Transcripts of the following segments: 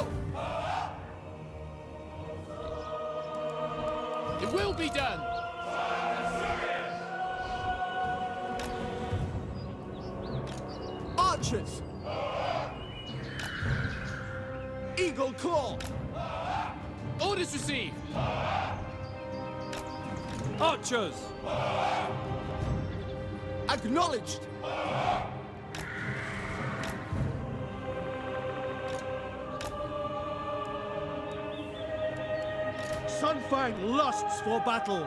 go! It will be done! Archers! Eagle Claw! Orders received! Archers! Acknowledged! Sunfang lusts for battle!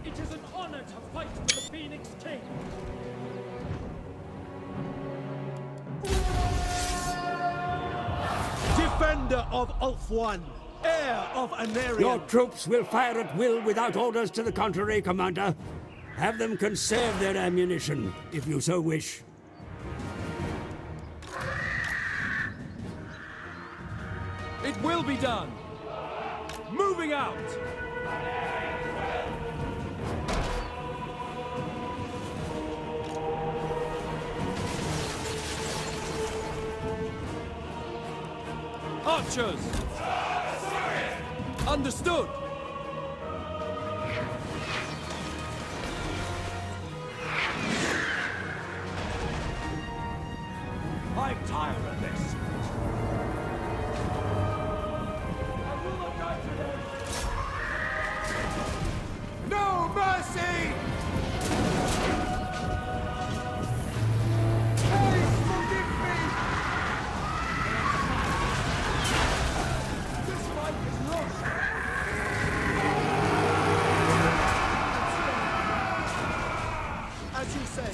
It is an honor to fight for the Phoenix King! Defender of Ulf-1, heir of Anarion. Your troops will fire at will without orders to the contrary, Commander. Have them conserve their ammunition, if you so wish. It will be done! Moving out! Archers! Understood! I'm tired of this! I will not die today! No mercy! Please forgive me! This fight is lost! As you say.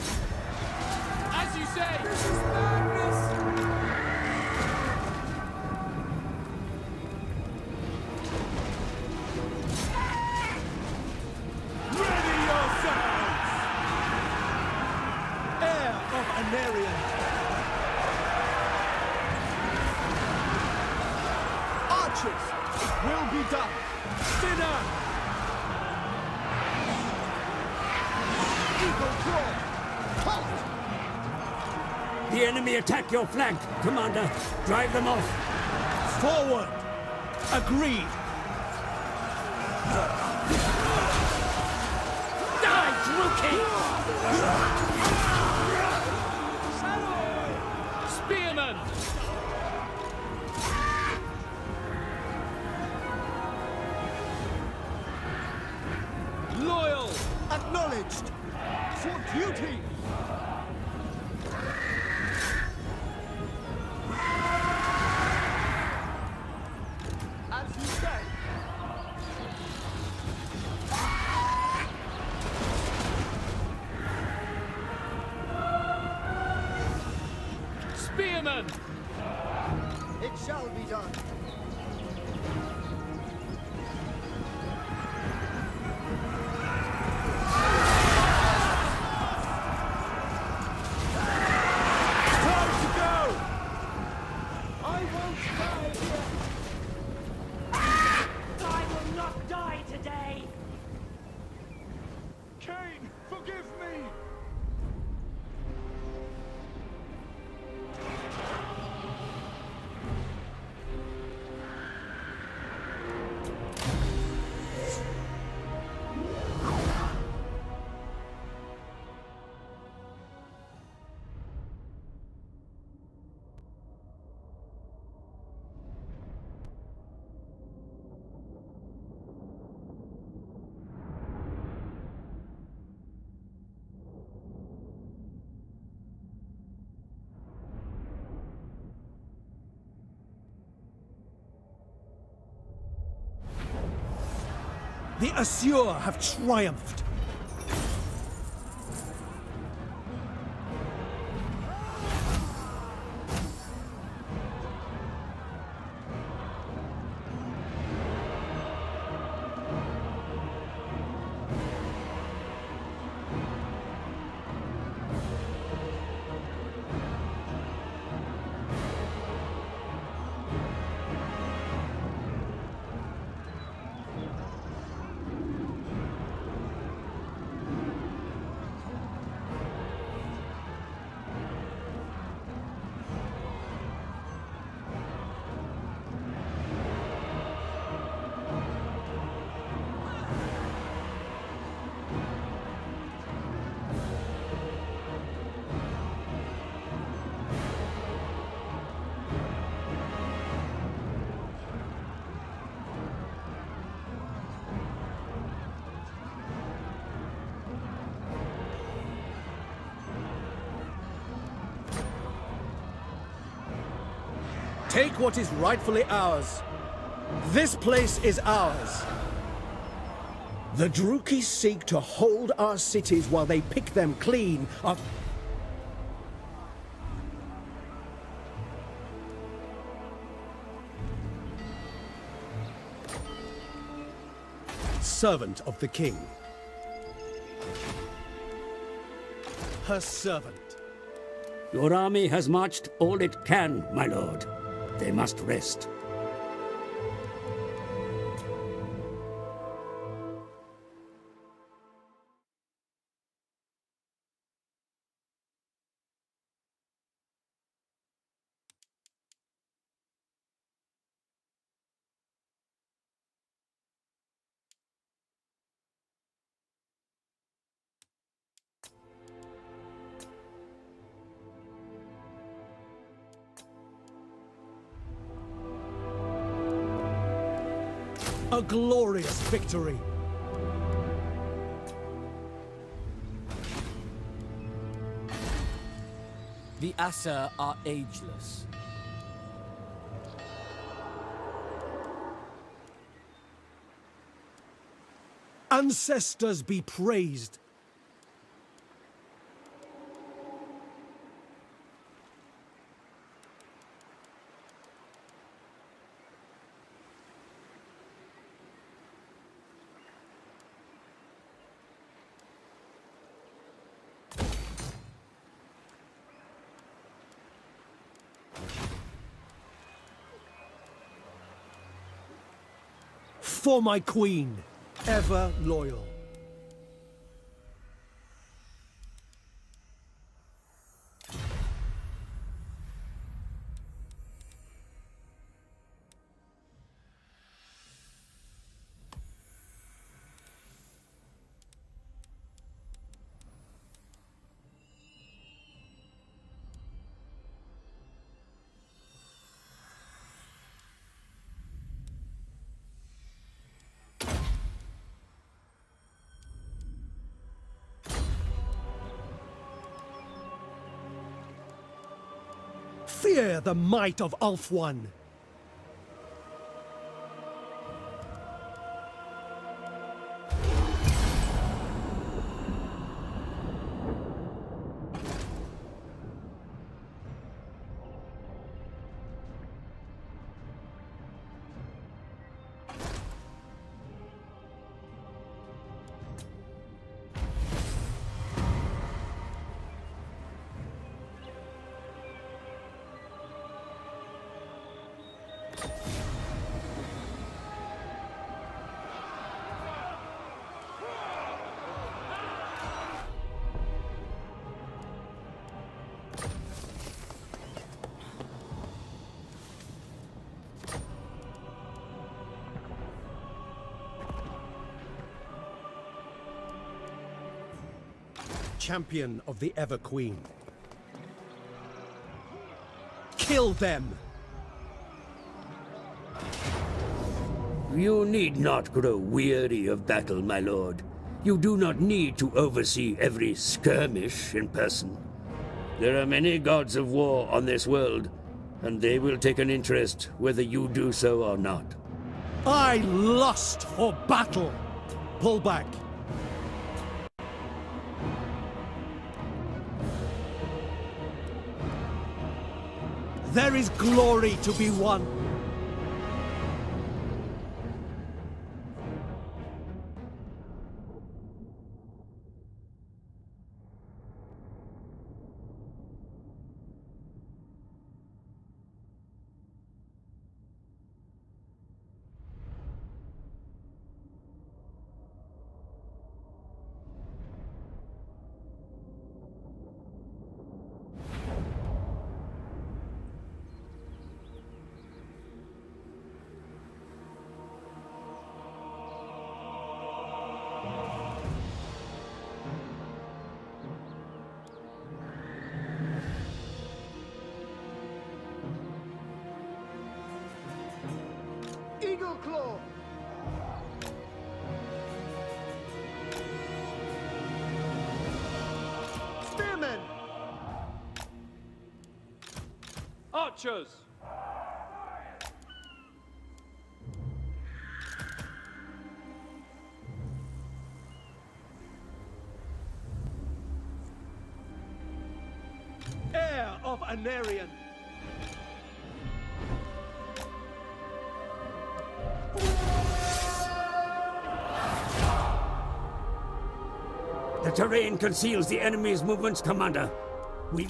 As you say! This is madness! Ready yourselves! Heir of Anarion. Archers, it will be done. Dinner! Eagle Claw! Halt! The enemy attack your flank, Commander. Drive them off. Forward! Agreed! Die, Rookie! Spearman! Loyal! Acknowledged! For duty! As you say. Spearman! It shall be done. Time to go! I won't die here! I will not die today! Cain, forgive me! The Assur have triumphed. take what is rightfully ours. This place is ours. The Druki seek to hold our cities while they pick them clean of... Servant of the king. Her servant. Your army has marched all it can, my lord. They must rest. A glorious victory. The Asa are ageless. Ancestors be praised. For my queen, ever loyal. Fear the might of Ulfwan. Champion of the Ever Queen. Kill them! You need not grow weary of battle, my lord. You do not need to oversee every skirmish in person. There are many gods of war on this world, and they will take an interest whether you do so or not. I lust for battle! Pull back. There is glory to be won. Eagle Claw! Spearmen! Archers! Heir of Anarian. The terrain conceals the enemy's movements, Commander. We...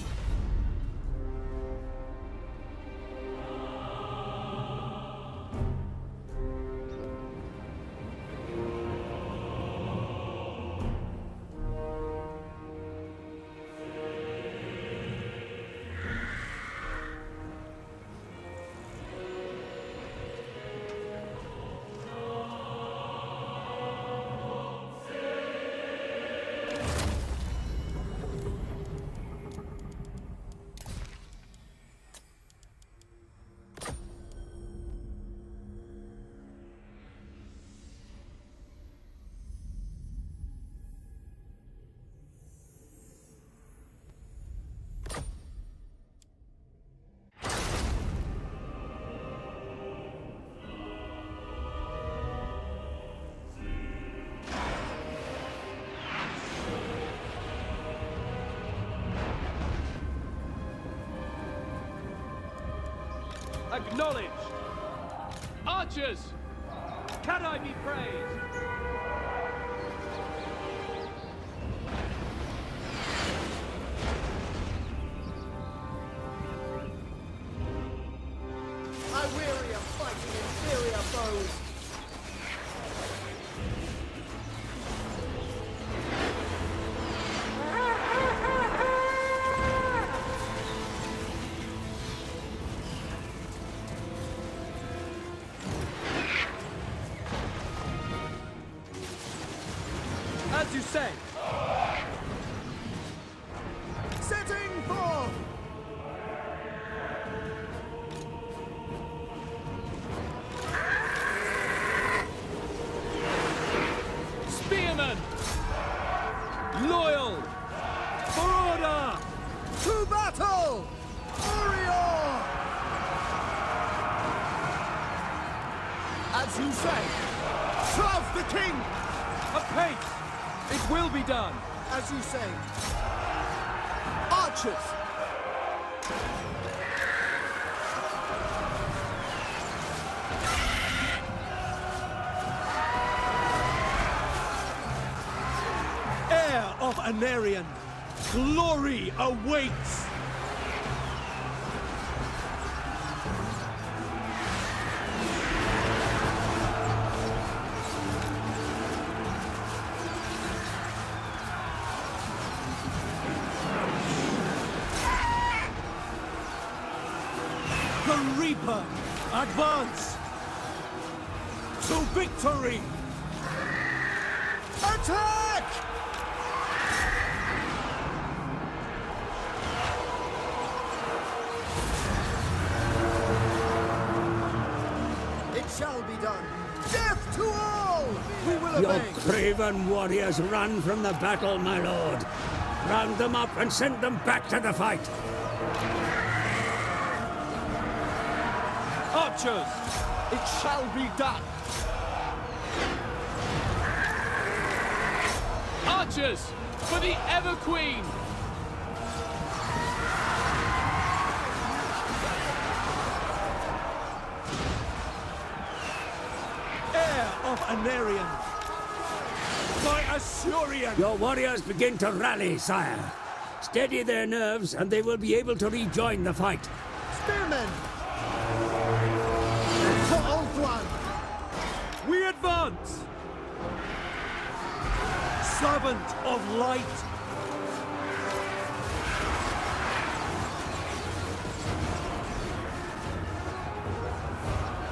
Acknowledged! Archers! Can I be praised? I weary of fighting inferior foes. As you say. Setting forth! Spearmen! Loyal! For order! To battle! Warrior! As you say, serve the king! Apace! It will be done! As you say. Archers! Heir of Anarian. Glory awaits! The Reaper! Advance! To victory! Attack! It shall be done. Death to all! We will Your obey. craven warriors run from the battle, my lord. Round them up and send them back to the fight. Archers! It shall be done. Archers! For the Ever Queen! Heir of Anarian. By Assyrian. Your warriors begin to rally, sire. Steady their nerves, and they will be able to rejoin the fight. Spearmen! For Ulthuan! We advance! Servant of light!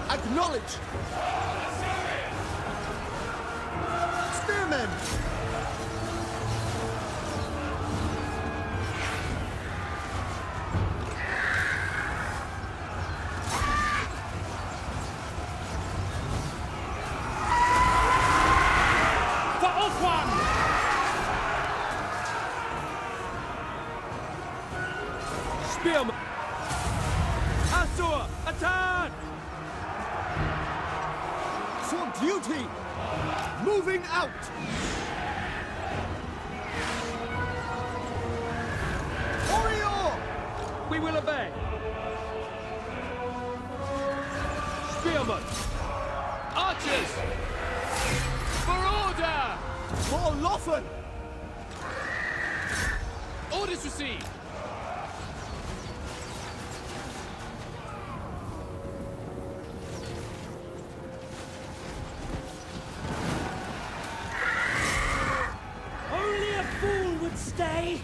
Acknowledge! Spearmen! For Ulthuan! Spearmen! Assur! Attack! For duty! Moving out! Warrior! We will obey. Spearmen! Archers! For order! For Loffen! Orders received! Only a fool would stay.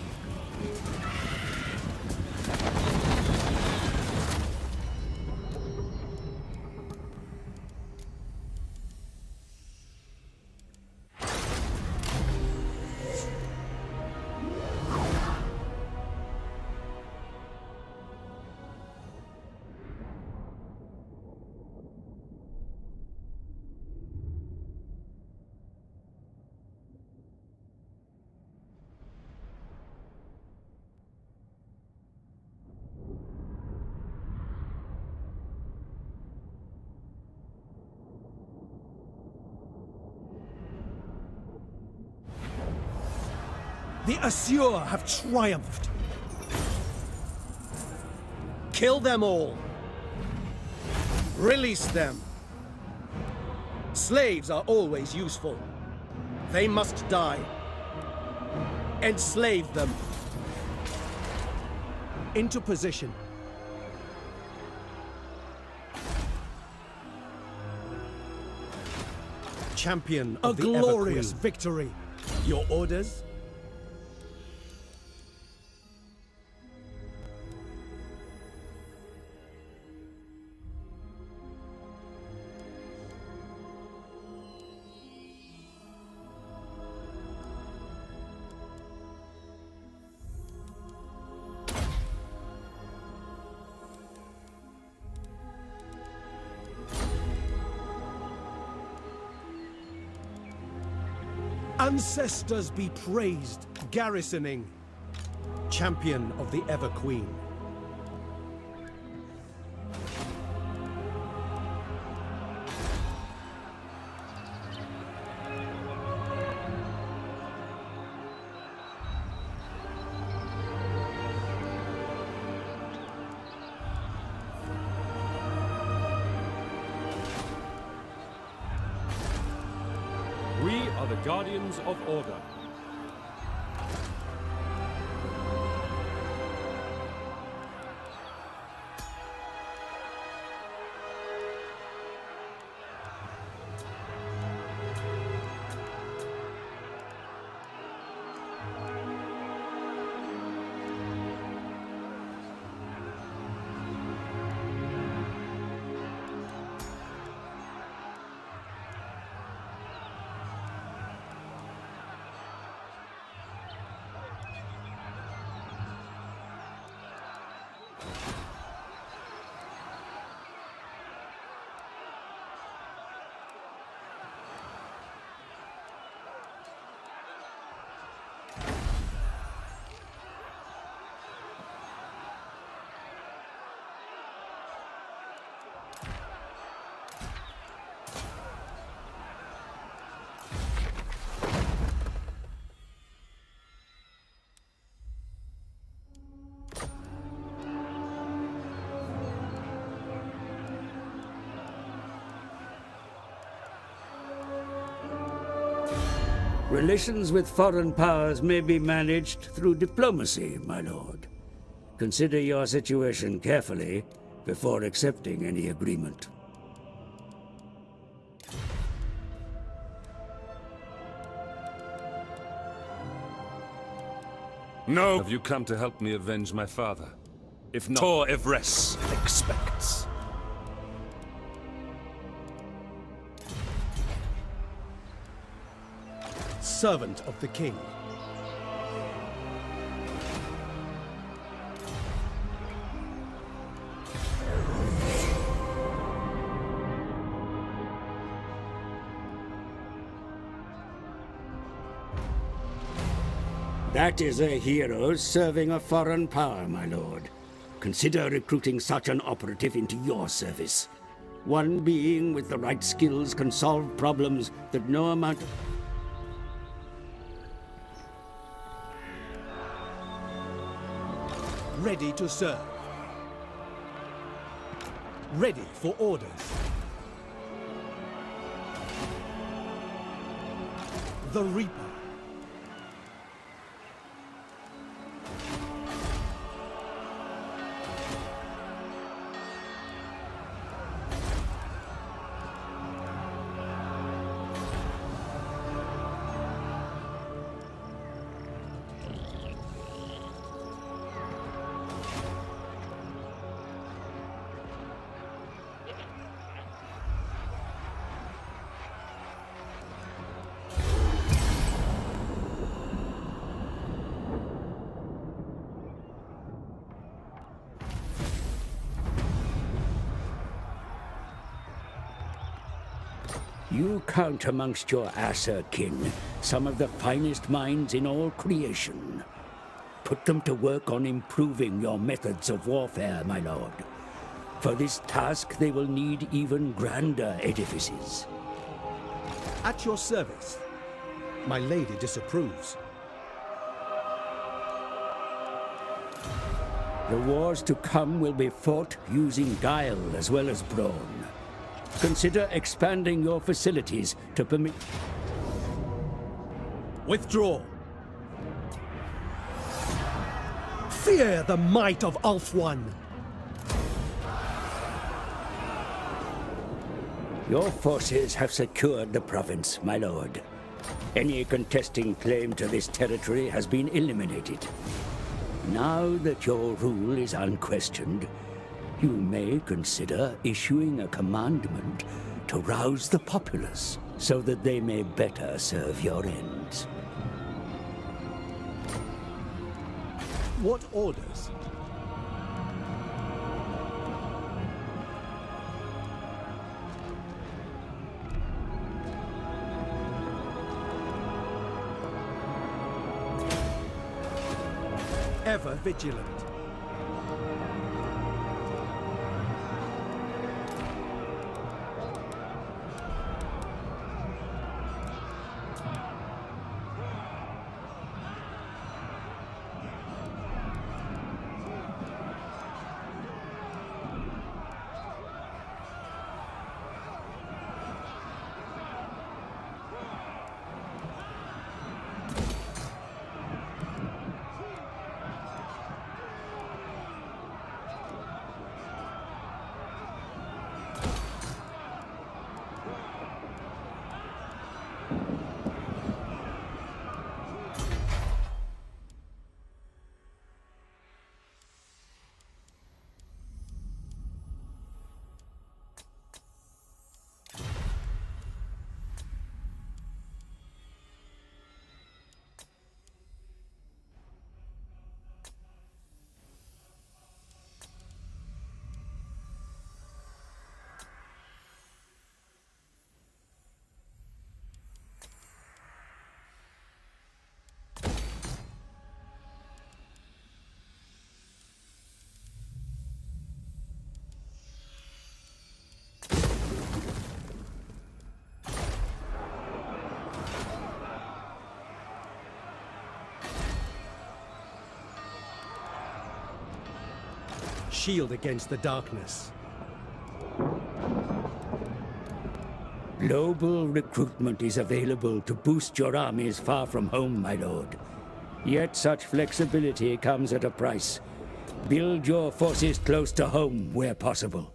The Assur have triumphed. Kill them all. Release them. Slaves are always useful. They must die. Enslave them. Into position. Champion of the glorious victory. Your orders? Ancestors be praised, garrisoning. Champion of the Ever Queen. We are the guardians of order. Relations with foreign powers may be managed through diplomacy, my lord. Consider your situation carefully before accepting any agreement. No! Have you come to help me avenge my father? If not, Tor Evres expects. Servant of the king. That is a hero serving a foreign power, my lord. Consider recruiting such an operative into your service. One being with the right skills can solve problems that no amount of... Ready to serve. ready for orders. The Reaper. You count amongst your Aesir kin some of the finest minds in all creation. Put them to work on improving your methods of warfare, my lord. For this task, they will need even grander edifices. At your service. My lady disapproves. The wars to come will be fought using guile as well as brawn. Consider expanding your facilities to permit... Withdraw. Fear the might of Ulf-One. Your forces have secured the province, my lord. Any contesting claim to this territory has been eliminated. Now that your rule is unquestioned, you may consider issuing a commandment to rouse the populace so that they may better serve your ends. What orders? Ever vigilant. Shield against the darkness. Global recruitment is available to boost your armies far from home, my lord. Yet such flexibility comes at a price. Build your forces close to home where possible.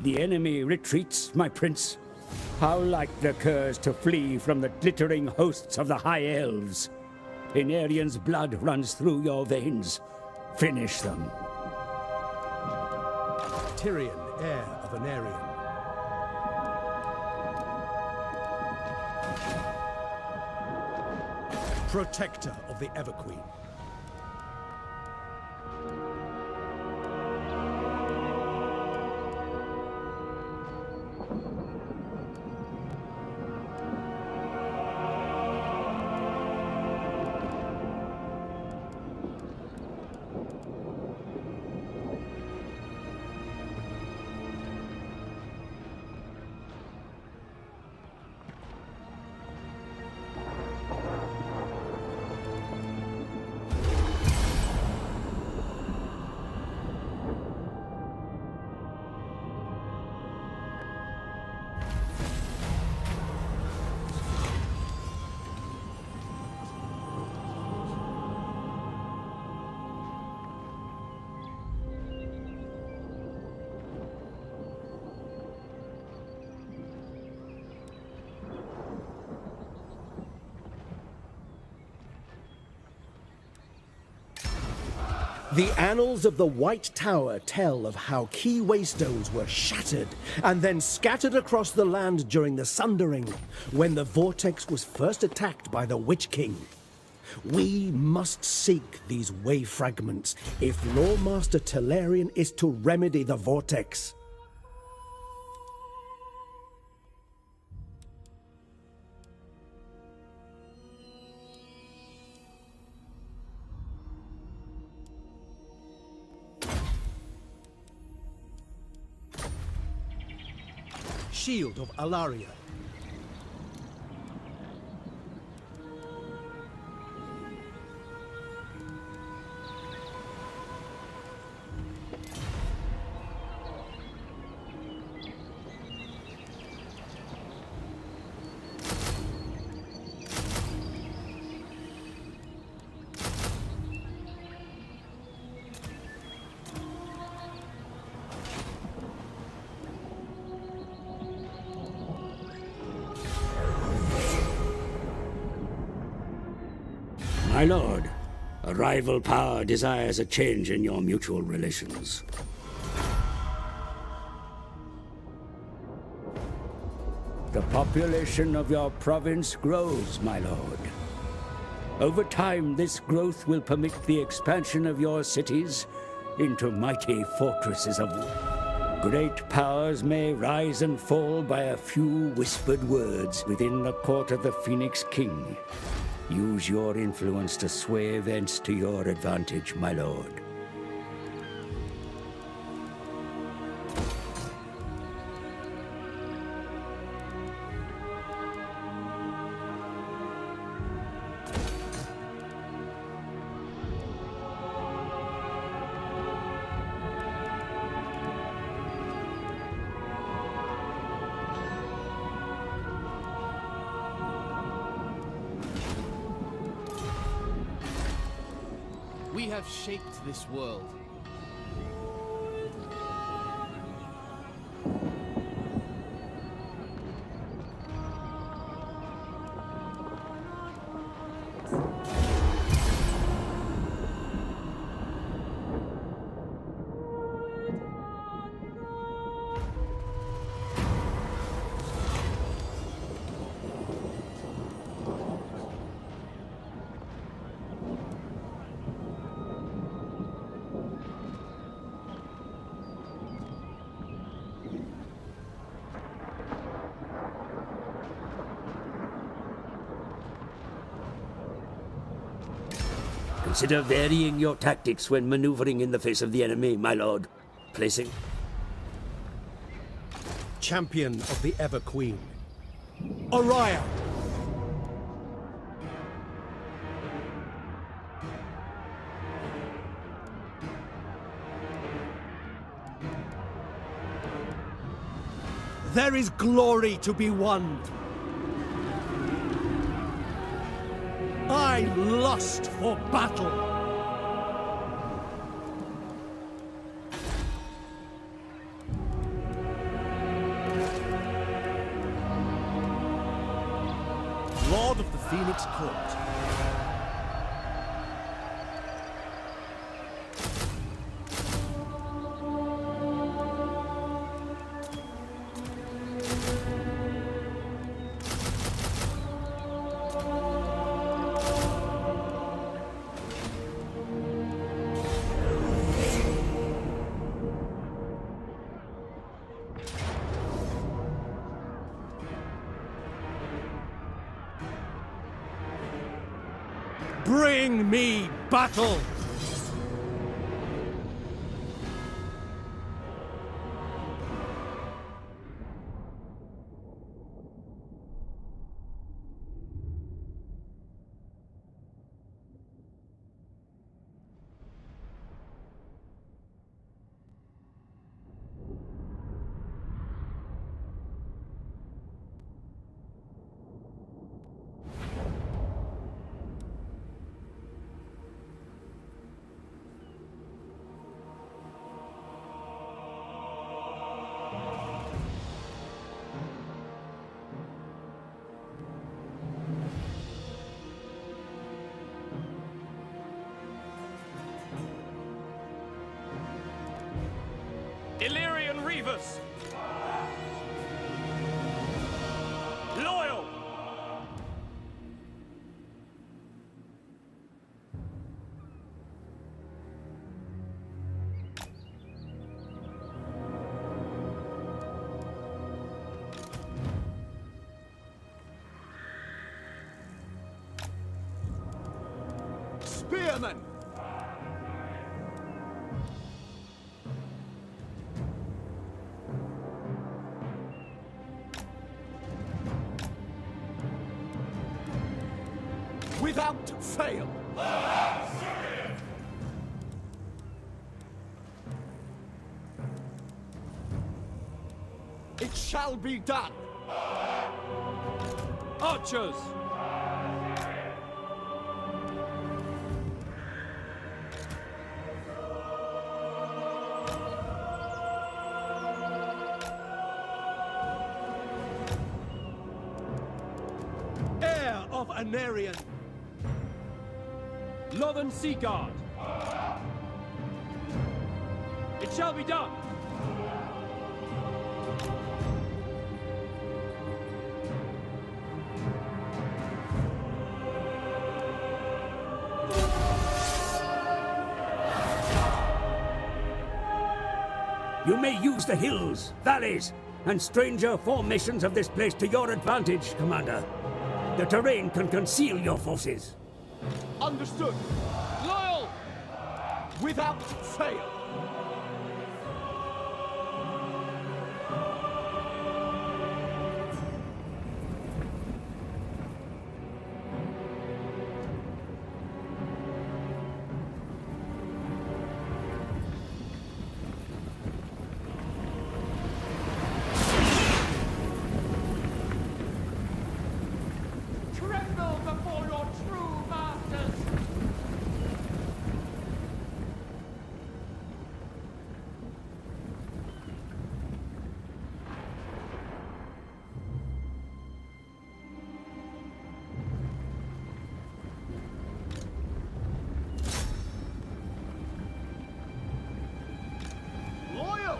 The enemy retreats, my prince. How like the curs to flee from the glittering hosts of the High Elves. Anarian's blood runs through your veins. Finish them. Tyrion, heir of Anarian. Protector of the Everqueen. The annals of the White Tower tell of how key waystones were shattered and then scattered across the land during the Sundering, when the Vortex was first attacked by the Witch King. We must seek these way fragments if Lawmaster Talarian is to remedy the Vortex. Shield of Alaria. My lord, a rival power desires a change in your mutual relations. The population of your province grows, my lord. Over time, this growth will permit the expansion of your cities into mighty fortresses of war. Great powers may rise and fall by a few whispered words within the court of the Phoenix King. Use your influence to sway events to your advantage, my lord. We have shaped this world. Consider varying your tactics when maneuvering in the face of the enemy, my lord. Placing. Champion of the Everqueen. Orion! There is glory to be won. I lust for battle. court. Bring me battle! Illyrian Reavers! Loyal! Spearmen! Without fail! It shall be done! Archers! Heir of Anarian! Lothern Sea Guard! It shall be done! You may use the hills, valleys, and stranger formations of this place to your advantage, Commander. The terrain can conceal your forces. Understood! Loyal! Without fail! Tremble before your true masters! Loyal!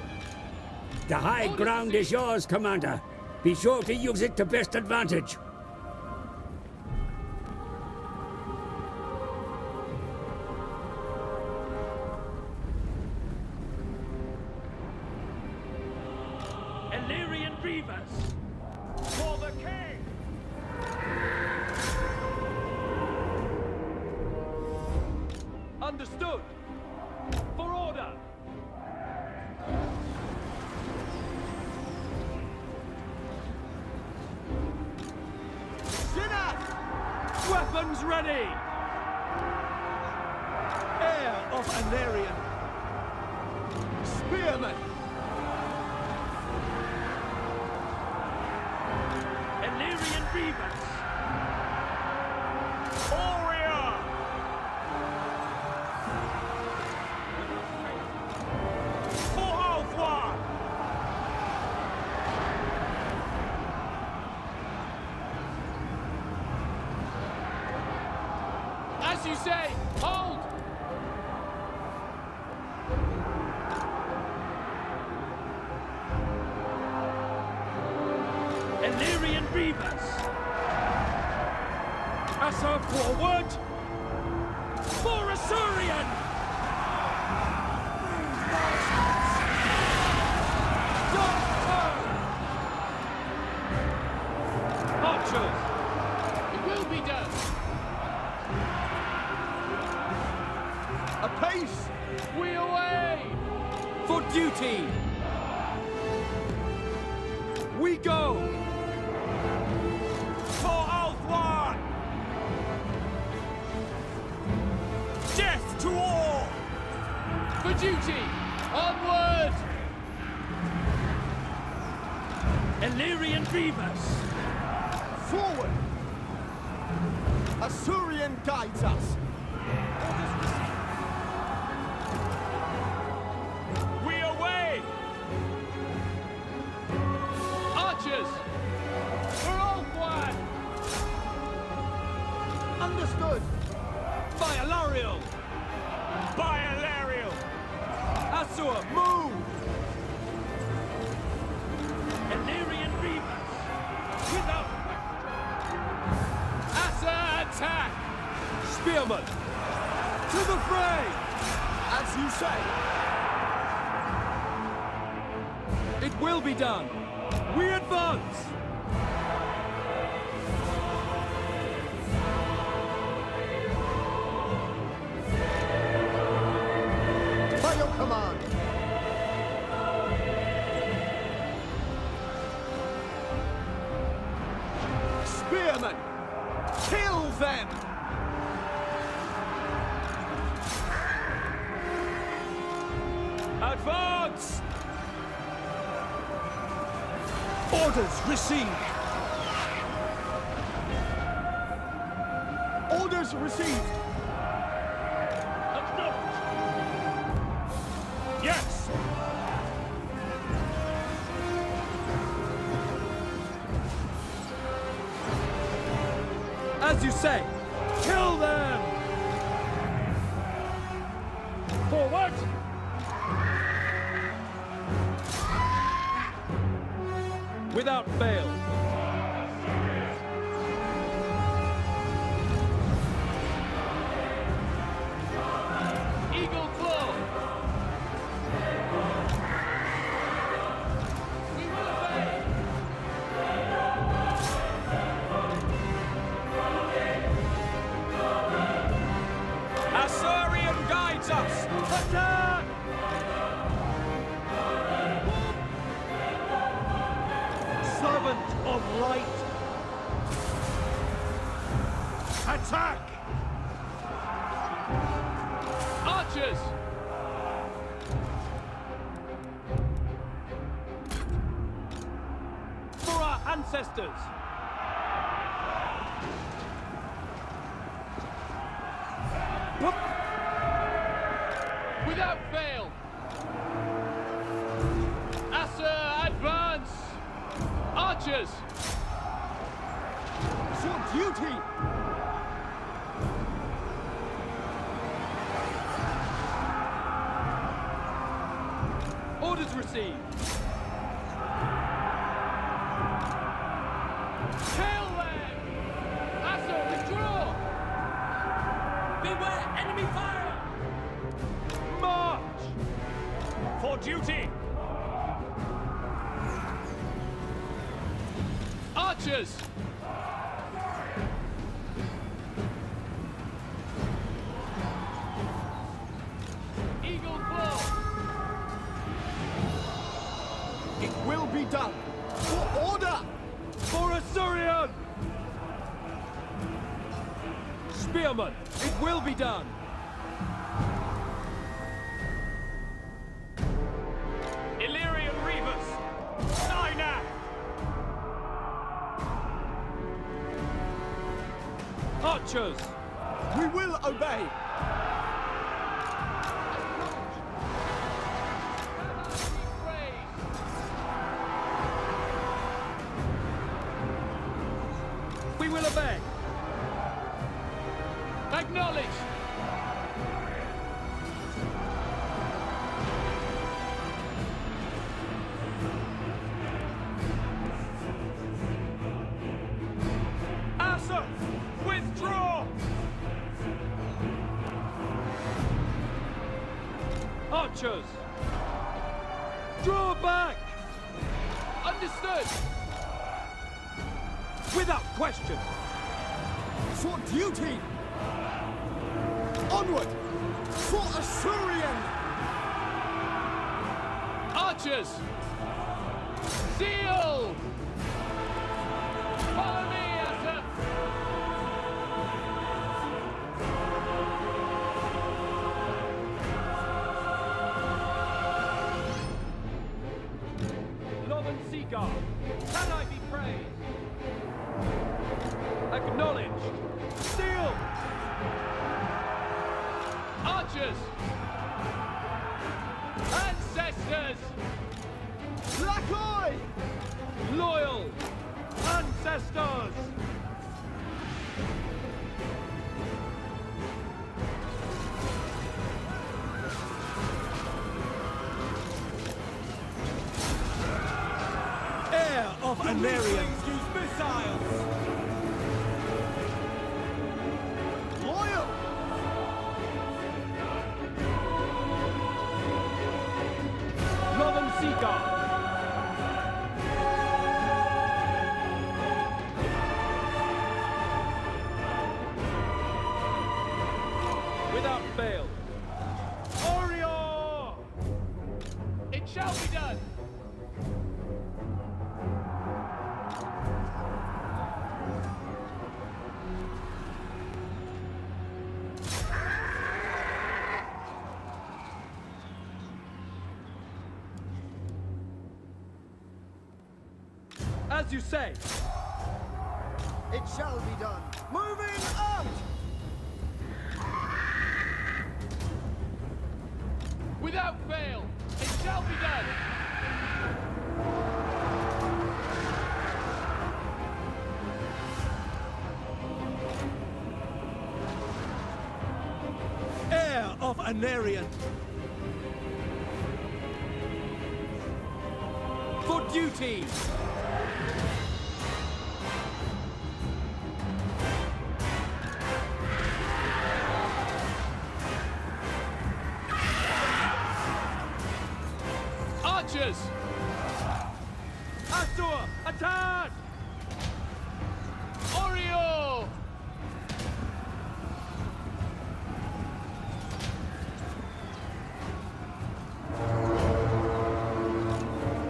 The high ground is yours, Commander. Be sure to use it to best advantage. Illyrian Reavers! For the king! Understood! For order! Dinner! Weapons ready! Heir of Anarian! Spearmen! Illyrian Reavers! Warrior! For au revoir! As you say! Hold! Illyrian Reavers! Assa forward! For Assyrian! Archers! It will be done! Apace! We away! For duty! We go! For Althwan! Death to all! For duty! Onward! Illyrian Reavers! Forward! Assyrian guides us. We away! Archers! For Althwan! Understood. By Alariel! By Alariel! Assur, move! Illyrian Reavers! Without Assa attack! Spearmen! To the fray! As you say. It will be done! We advance! By your command. Spearmen! Kill them! Advance! Orders received! Orders received. Yes! As you say, kill them! Forward! Without fail. Eagle claw! We will obey! Assyrian guides us! Attack! Servant of light! Attack! Archers! For our ancestors! Without fail! Assa advance! Archers! For duty! Orders received! Kill them! Assa, withdraw! Beware enemy fire! March! For duty! Archers! Eagle claw! It will be done. For order! For Assyrian! Spearmen, it will be done! Illyrian Reavers! Sinai! Archers! We will obey. We will obey! Acknowledged! Asa, withdraw! Archers! Draw back! Understood! Without question! For duty! Onward! For Assyrian! Archers! Seal! Follow me, Asa! Lovan Seagull, can I be praised? Acknowledged! Steel! Archers! Ancestors! Black Eye! Loyal! Ancestors! Heir of Anarian! Use missiles! Loyal! Lovan Seagull! Without fail! Orior! It shall be done! As you say! It shall be done. Moving out! Without fail! It shall be done! Heir of Anarian! For duty! Archers! Astur, attack! Oreo!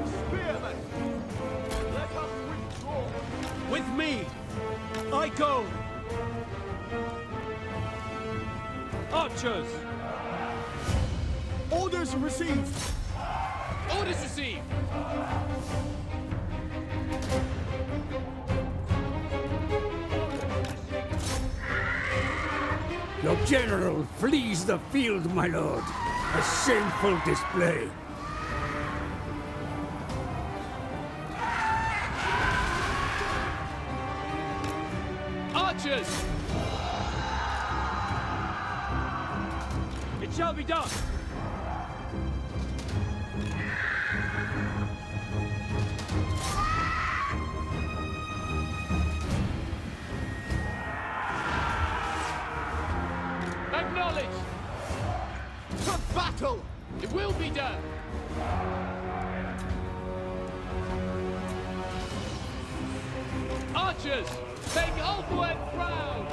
Spearmen! Let us withdraw! With me! I go! Archers! Orders received! Orders received! Your general flees the field, my lord. A shameful display. Archers! It shall be done! Acknowledged! To battle! It will be done! Archers! Take Ulfuan proud!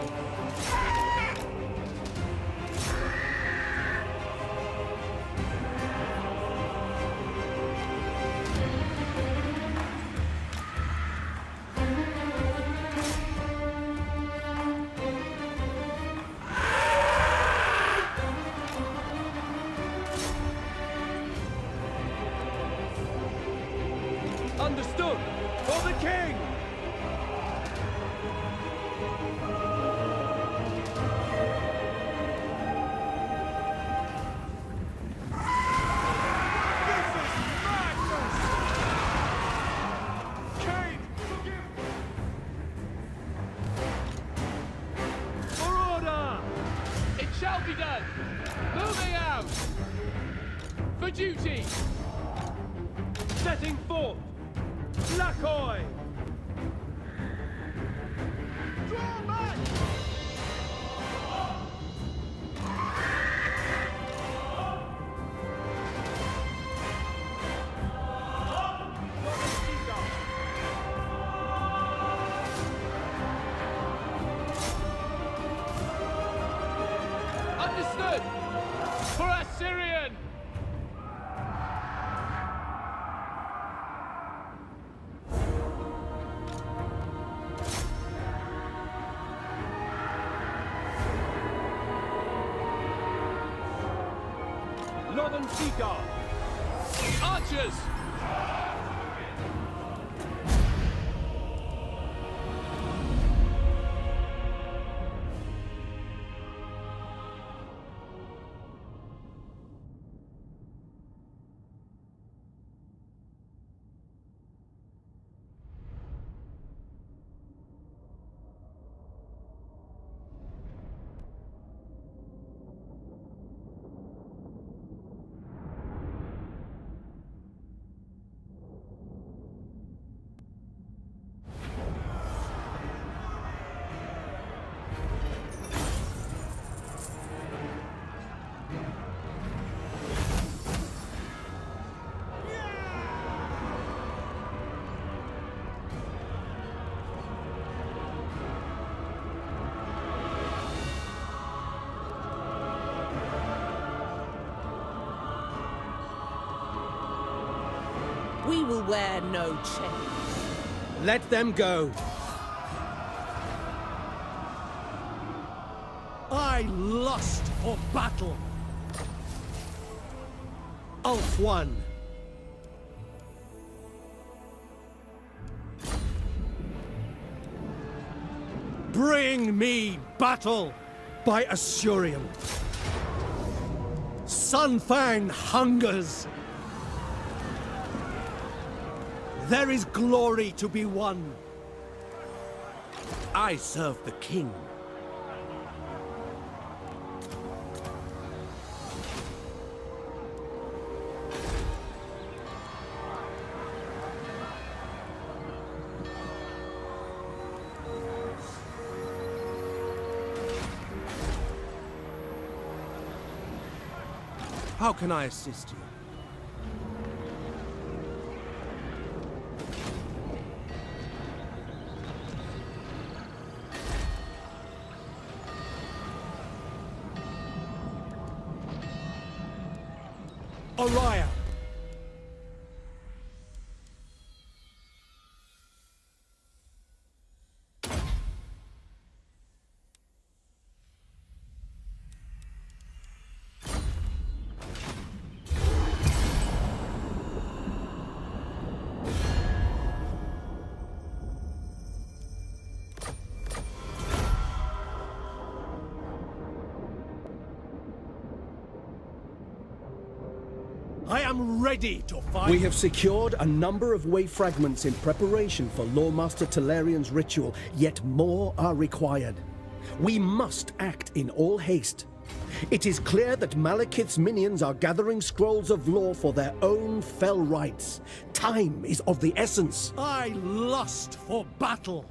Understood! For the king! This is madness! King! For order! For duty! Setting forth! Lakoy! Draw back! Understood! For Assyrian! Northern Sea Guard! Archers! We will wear no chains. Let them go. I lust for battle. Ulf 1. Bring me battle by Assyrian. Sunfang hungers. There is glory to be won. I serve the king. How can I assist you? Orion. I am ready to fight. We have secured a number of way fragments in preparation for Lawmaster Talarian's ritual, yet more are required. We must act in all haste. It is clear that Malekith's minions are gathering scrolls of law for their own fell rights. Time is of the essence. I lust for battle.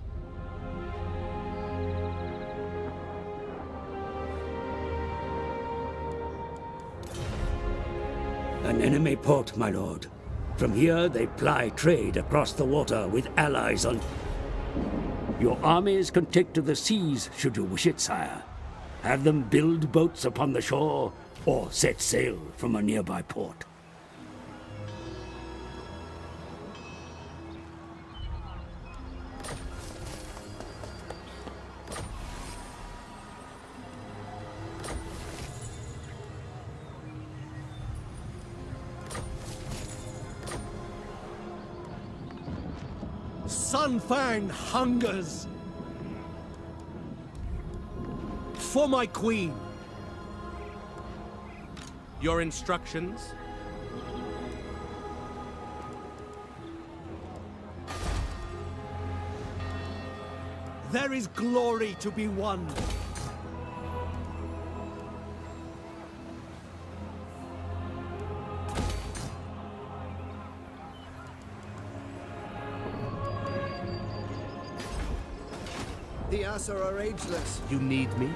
An enemy port, my lord. From here, they ply trade across the water with allies on... Your armies can take to the seas, should you wish it, sire. Have them build boats upon the shore, or set sail from a nearby port. Sunfang hungers for my queen. Your instructions? There is glory to be won. The Asur are ageless. You need me?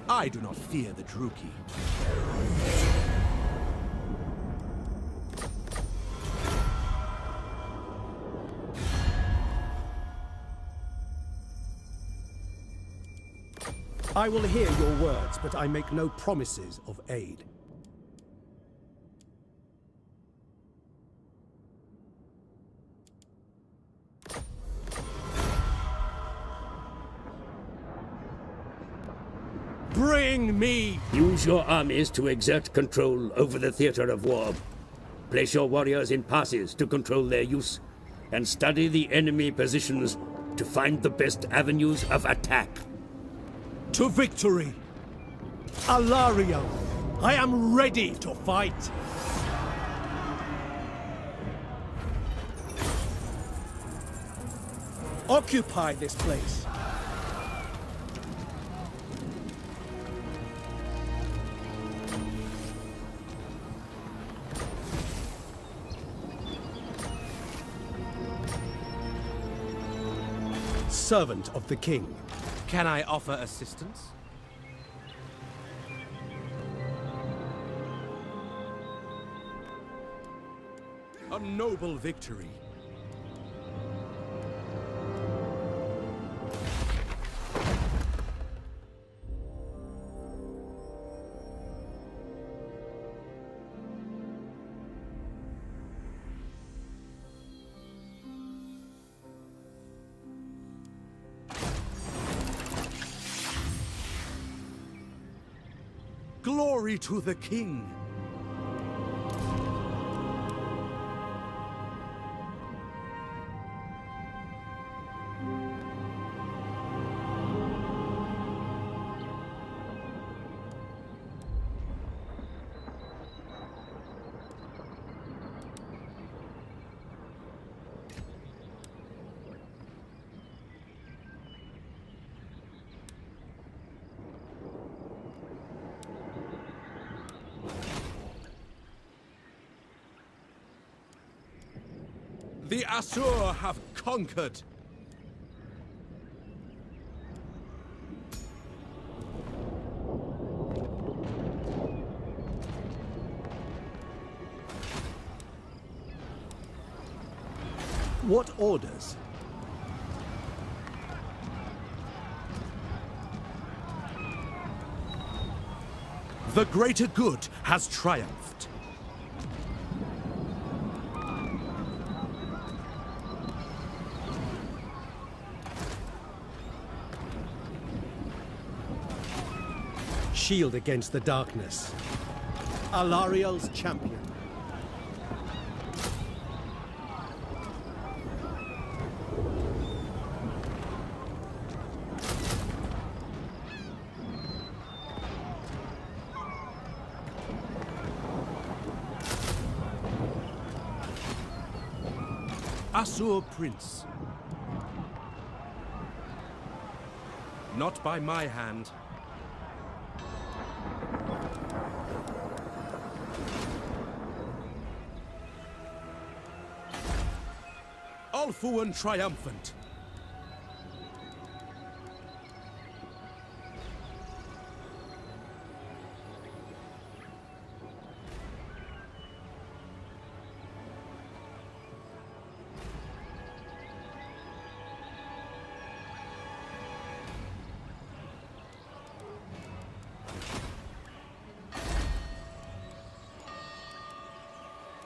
I do not fear the Druki. I will hear your words, but I make no promises of aid. Bring me! Use your armies to exert control over the theater of war. Place your warriors in passes to control their use, and study the enemy positions to find the best avenues of attack. To victory! Alario, I am ready to fight! Occupy this place! Servant of the king. Can I offer assistance? A noble victory. Glory to the king! The Asur have conquered! What orders? The greater good has triumphed. Shield against the darkness. Alariel's champion. Asur Prince. Not by my hand. Ulfuan triumphant.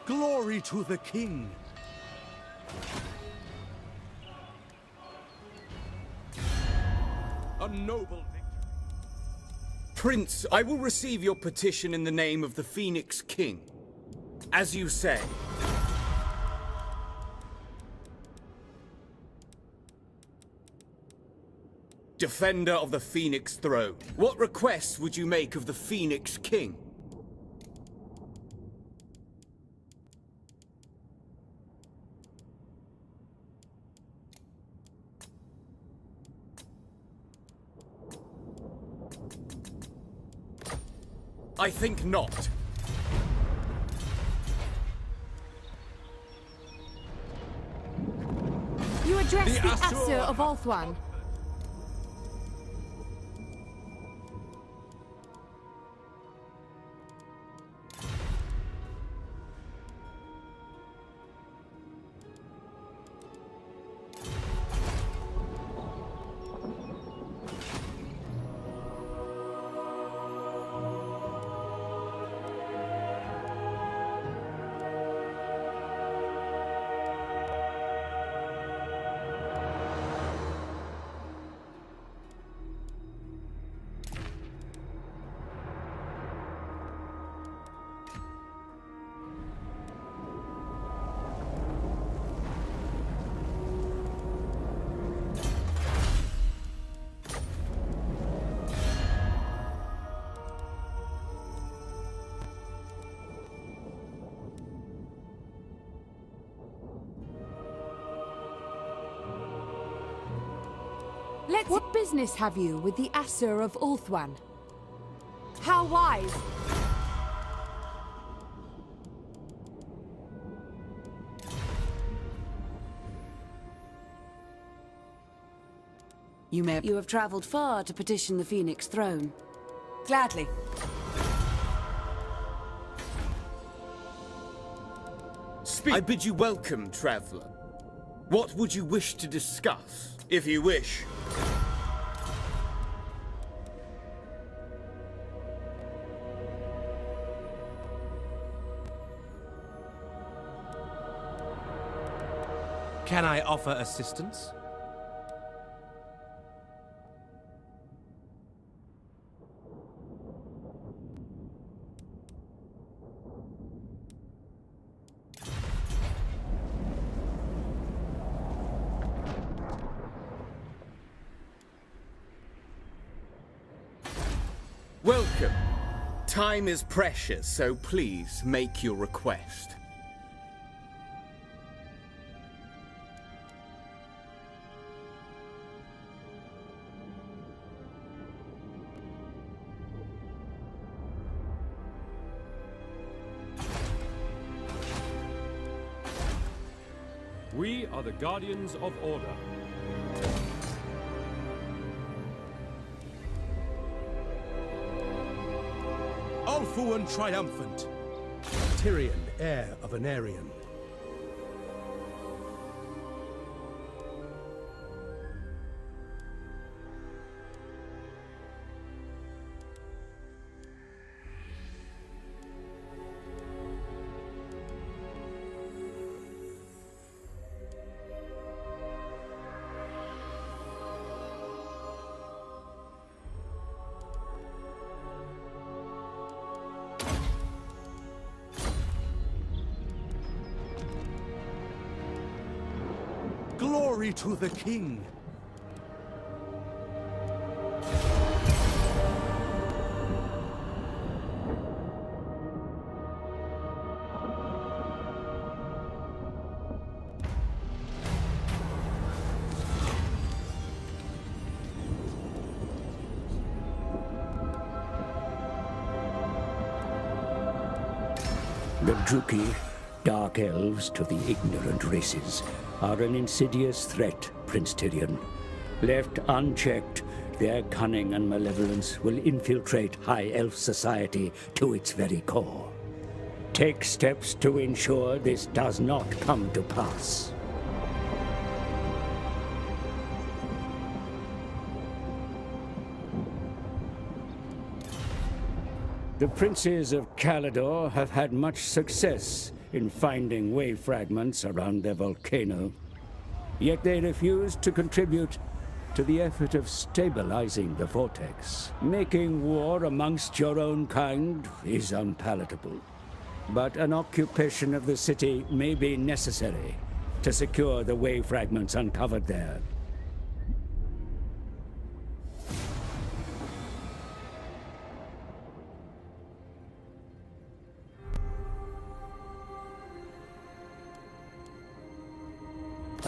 Glory to the king. A noble victory. Prince, I will receive your petition in the name of the Phoenix King. As you say. Defender of the Phoenix Throne, what requests would you make of the Phoenix King? I think not. You address the Asur of Ulthuan. What business have you with the Asur of Ulthuan? How wise! You have traveled far to petition the Phoenix Throne. Gladly. Speak. I bid you welcome, traveler. What would you wish to discuss, if you wish? Can I offer assistance? Welcome. Time is precious, so please make your request. We are the Guardians of Order. Ulthuan triumphant. Tyrion, heir of Anarion. Glory to the king! The Druki, dark elves to the ignorant races, are an insidious threat, Prince Tyrion. Left unchecked, their cunning and malevolence will infiltrate High Elf society to its very core. Take steps to ensure this does not come to pass. The princes of Calador have had much success in finding wave fragments around their volcano. Yet they refuse to contribute to the effort of stabilizing the vortex. Making war amongst your own kind is unpalatable. But an occupation of the city may be necessary to secure the wave fragments uncovered there.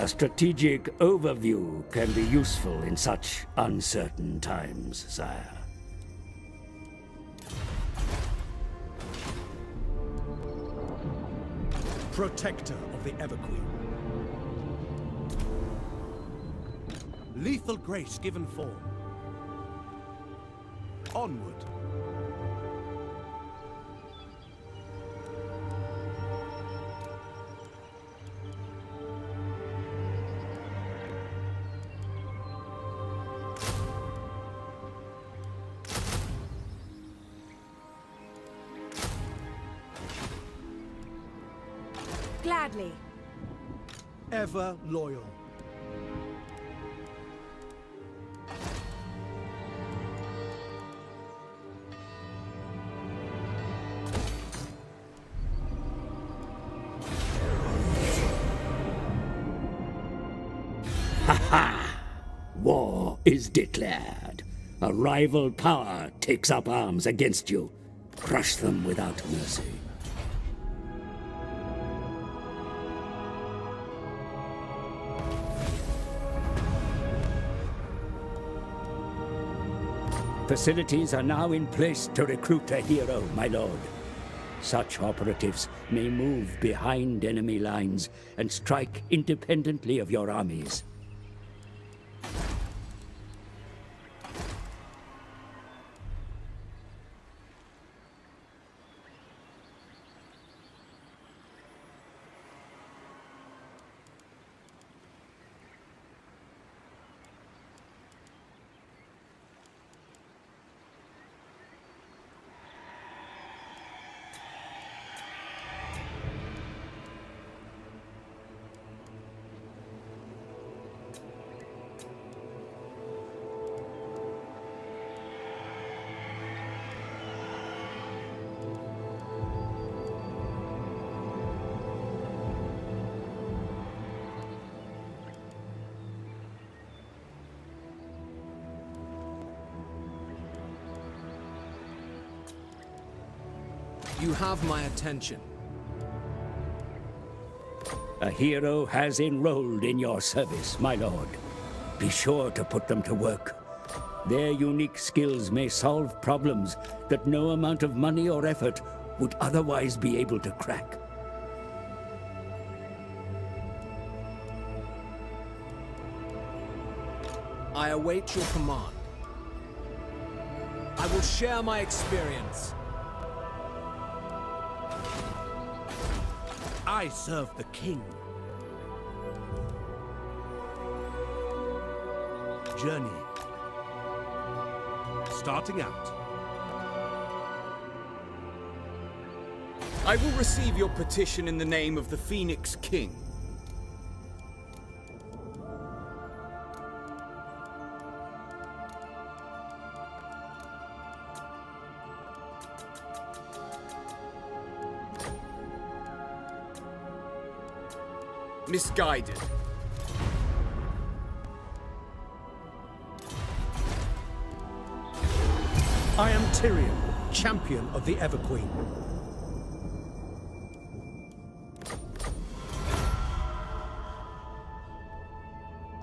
A strategic overview can be useful in such uncertain times, sire. Protector of the Everqueen. Lethal grace given form. Onward. Gladly. Ever loyal. War is declared. A rival power takes up arms against you. Crush them without mercy. Facilities are now in place to recruit a hero, my lord. Such operatives may move behind enemy lines and strike independently of your armies. You have my attention. A hero has enrolled in your service, my lord. Be sure to put them to work. Their unique skills may solve problems that no amount of money or effort would otherwise be able to crack. I await your command. I will share my experience. I serve the king. Journey. Starting out. I will receive your petition in the name of the Phoenix King. Misguided. I am Tyrion, champion of the Everqueen.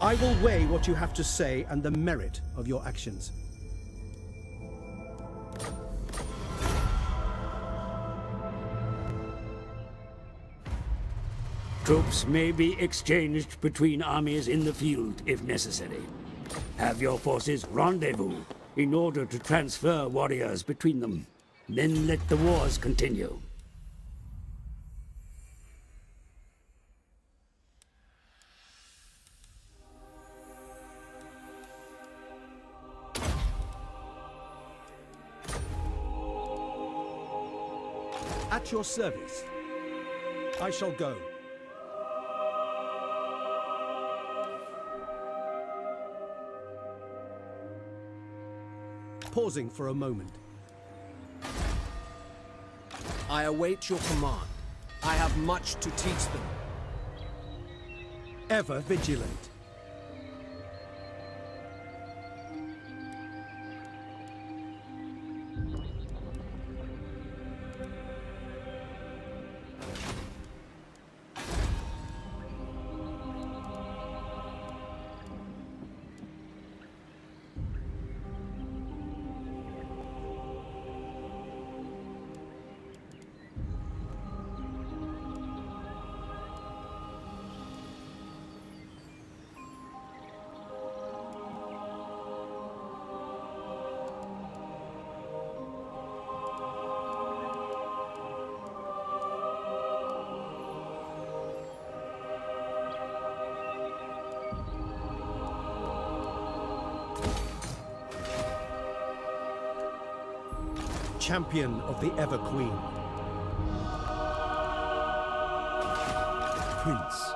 I will weigh what you have to say and the merit of your actions. Troops may be exchanged between armies in the field if necessary. Have your forces rendezvous in order to transfer warriors between them. Then let the wars continue. At your service. I shall go. Pausing for a moment. I await your command. I have much to teach them. Ever vigilant. champion of the Ever Queen. Prince.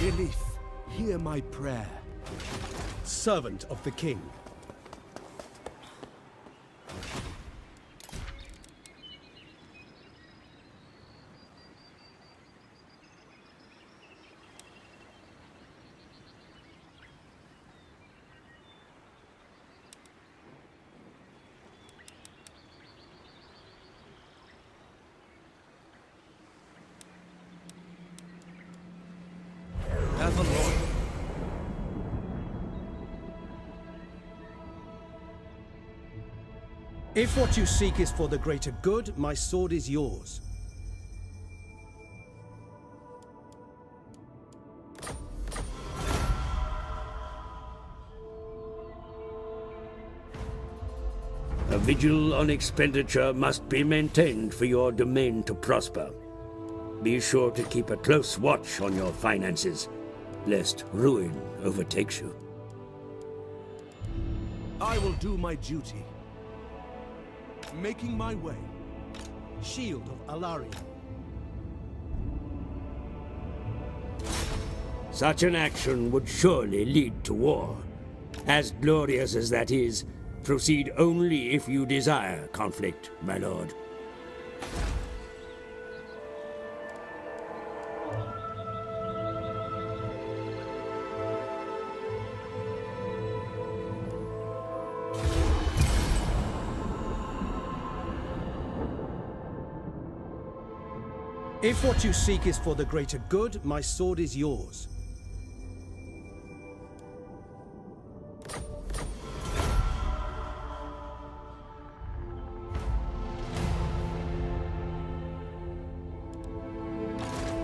Elif, hear my prayer. Servant of the king. Ever loyal. If what you seek is for the greater good, my sword is yours. A vigil on expenditure must be maintained for your domain to prosper. Be sure to keep a close watch on your finances, lest ruin overtakes you. I will do my duty. Making my way. Shield of Alarion. Such an action would surely lead to war. As glorious as that is, proceed only if you desire conflict, my lord. If what you seek is for the greater good, my sword is yours.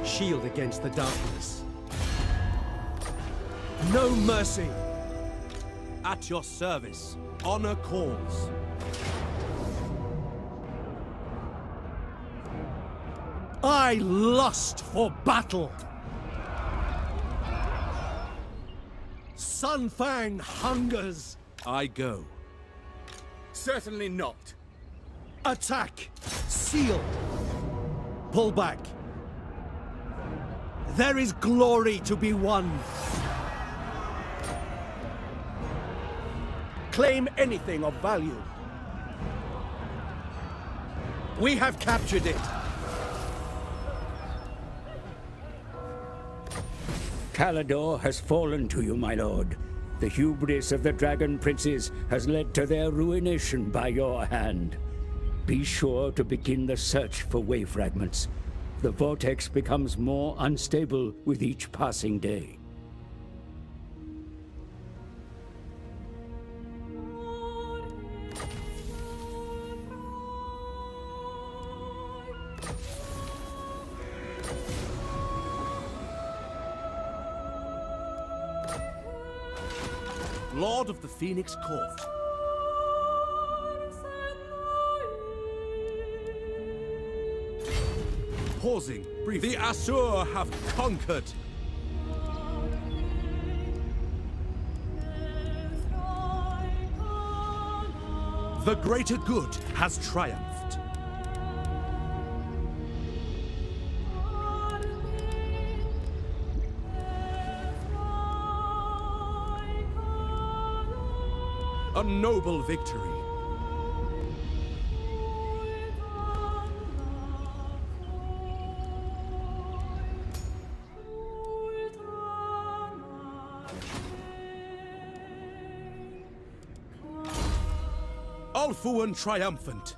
Shield against the darkness. No mercy! At your service. Honor calls. I lust for battle! Sun Fang hungers! I go. Certainly not. Attack! Seal! Pull back! There is glory to be won! Claim anything of value. We have captured it! Calador has fallen to you, my lord. The hubris of the Dragon Princes has led to their ruination by your hand. Be sure to begin the search for way fragments. The vortex becomes more unstable with each passing day. Lord of the Phoenix Court. Pausing, brief. The Asur have conquered. The greater good has triumphed. A noble victory. Ulfuan triumphant.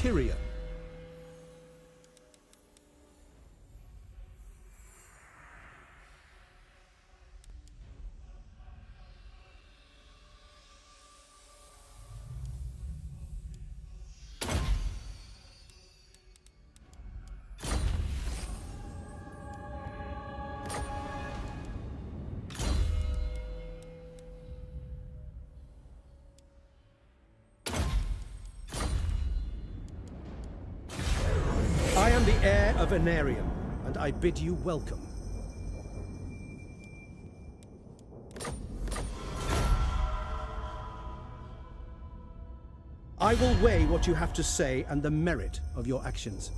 Tyrion. I am the heir of Anarium, and I bid you welcome. I will weigh what you have to say and the merit of your actions.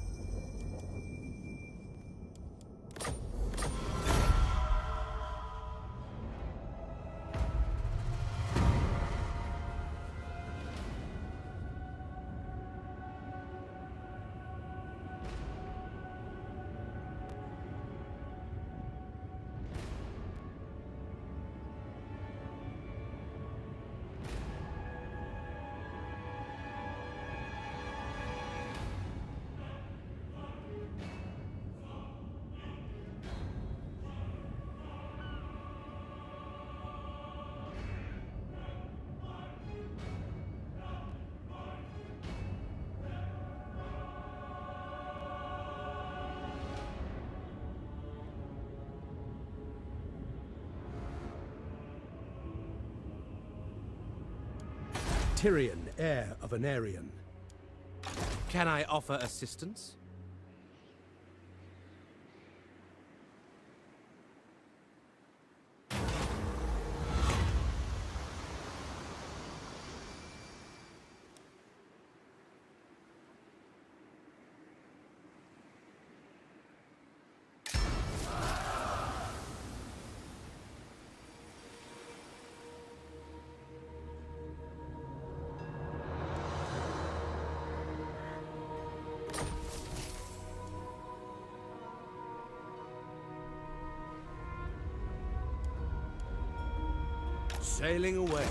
Tyrion, heir of Anarion. Can I offer assistance? Sailing away.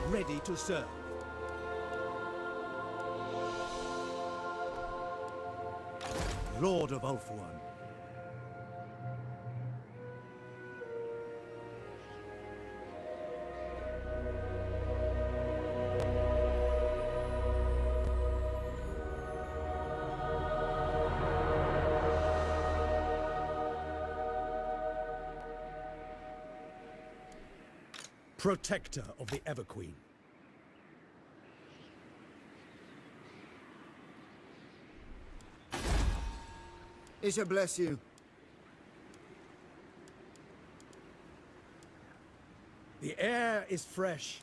Ready to serve. Lord of Ulthuan. Protector of the Everqueen. It shall bless you. The air is fresh.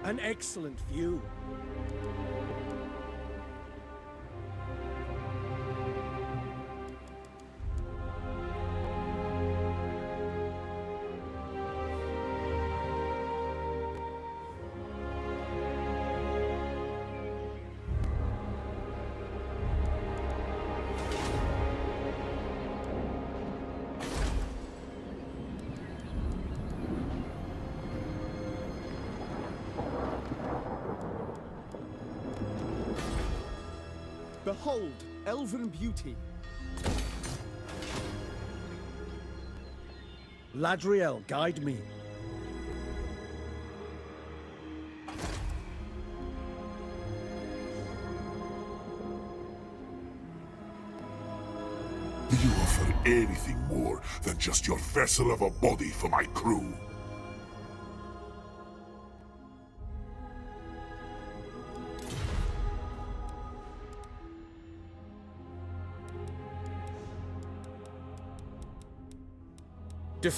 An excellent view. Behold, elven beauty. Ladriel, guide me. Do you offer anything more than just your vessel of a body for my crew?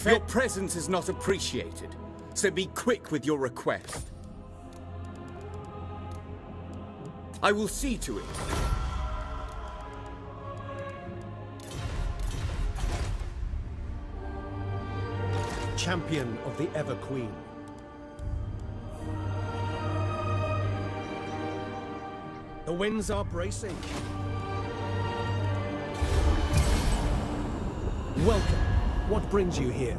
Your presence is not appreciated, so be quick with your request. I will see to it. Champion of the Ever Queen. The winds are bracing. Welcome. What brings you here?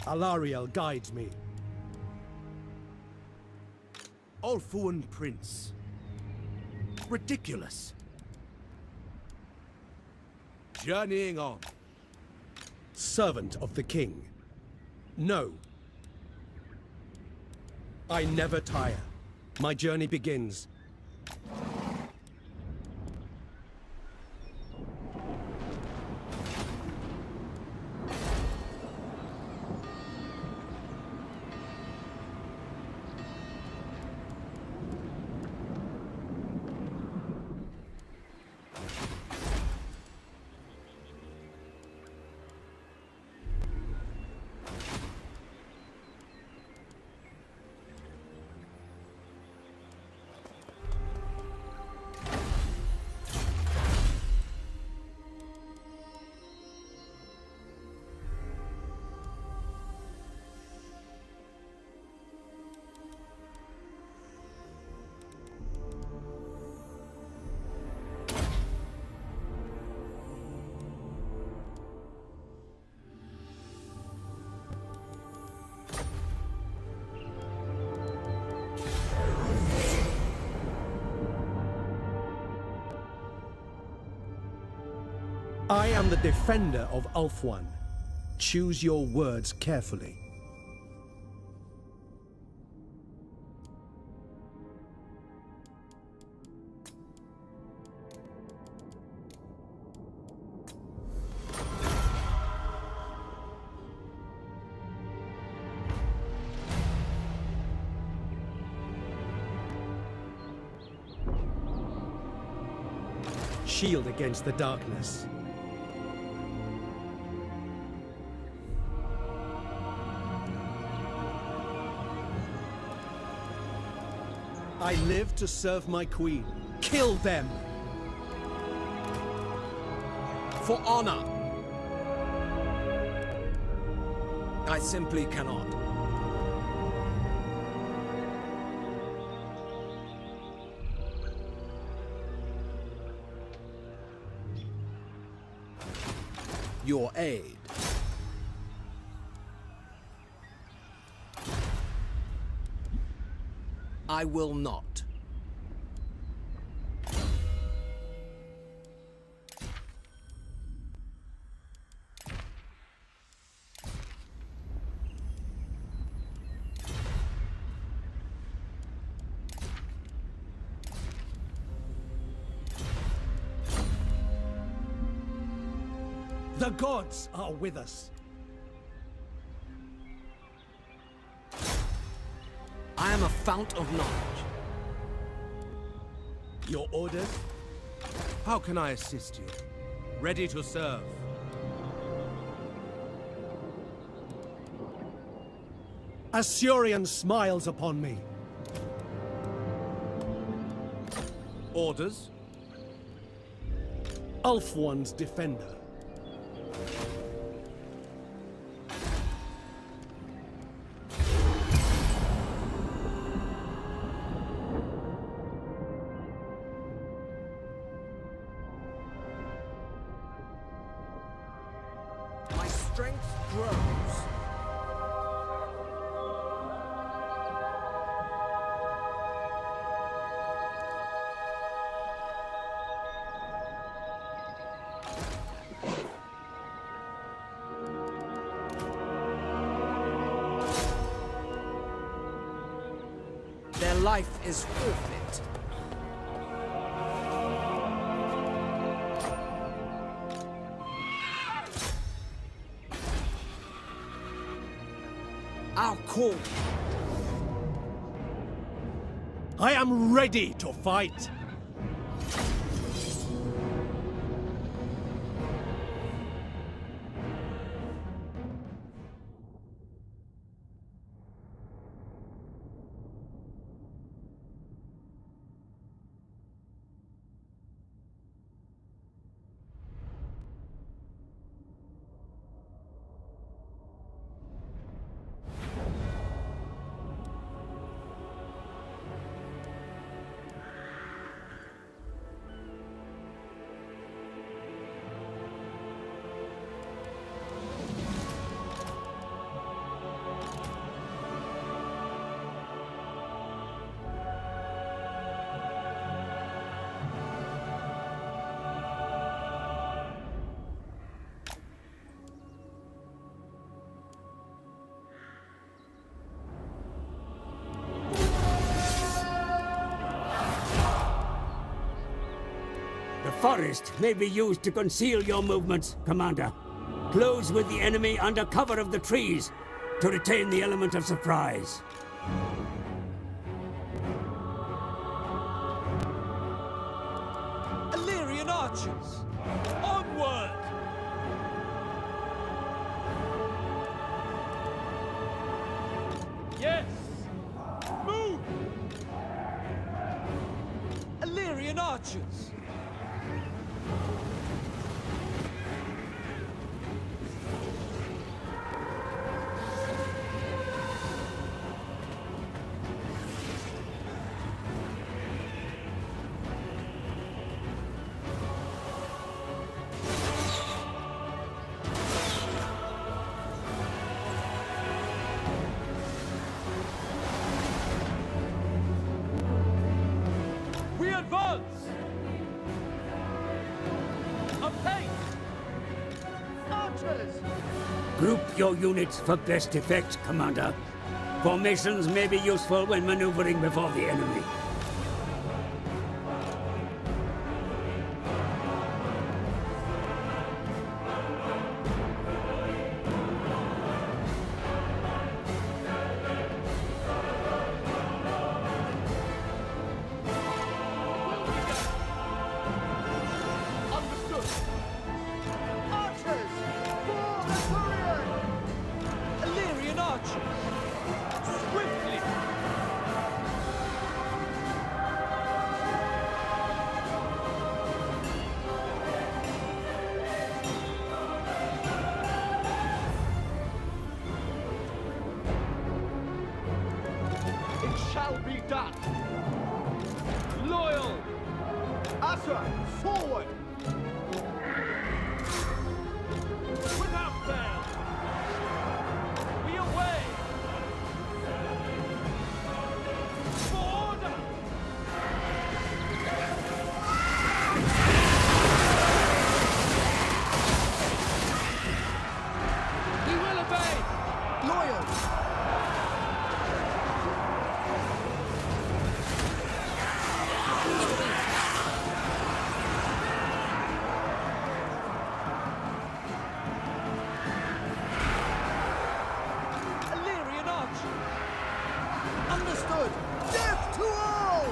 Alariel guides me. Ulfuan Prince. Ridiculous. Journeying on. Servant of the king. No. I never tire. My journey begins. I am the defender of Ulfuan. Choose your words carefully. Shield against the darkness. I live to serve my queen. Kill them! For honor! I simply cannot. Your aid. I will not. The gods are with us. I am a fount of knowledge. Your orders? How can I assist you? Ready to serve. Assyrian smiles upon me. Orders? Ulfuan's defender. strength grows. Their life is forfeit. Our call. I am ready to fight. The forest may be used to conceal your movements, Commander. Close with the enemy under cover of the trees to retain the element of surprise. Illyrian archers! Onward! Yes! Move! Illyrian archers! Advance! Apace! Archers! Group your units for best effect, Commander. Formations may be useful when maneuvering before the enemy. Illyrian archers! Swiftly! It shall be done! Loyal! Asher, forward! Without fail! We away! For order! We will obey! Loyal! Illyrian archers! Understood! Death to all!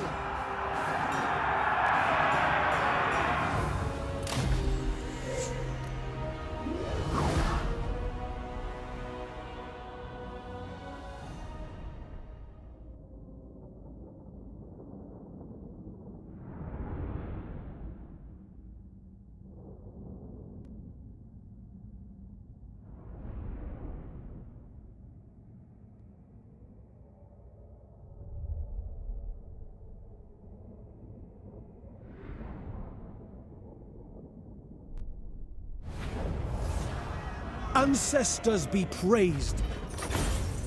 ancestors be praised.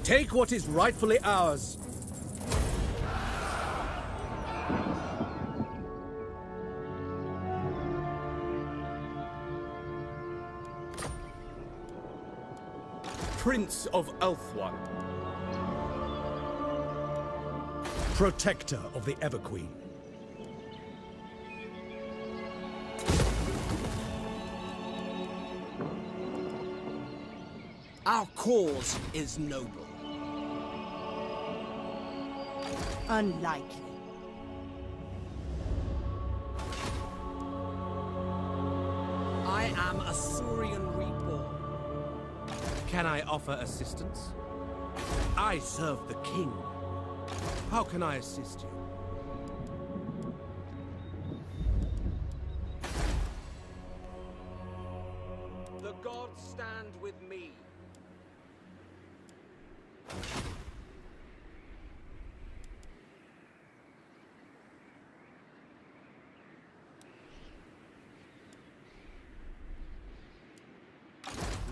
Take what is rightfully ours. Prince of Ulthuan. Protector of the Everqueen. Our cause is noble. Unlikely. I am a Saurian reborn. Can I offer assistance? I serve the king. How can I assist you? The gods stand with me.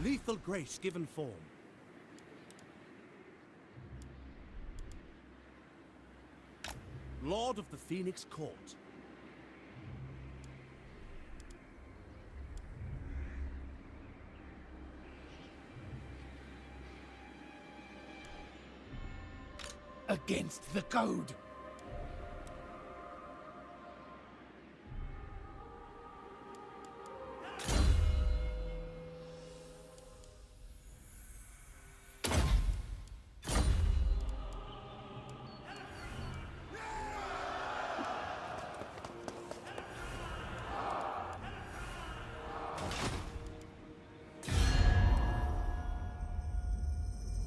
Lethal grace given form. Lord of the Phoenix Court. Against the code.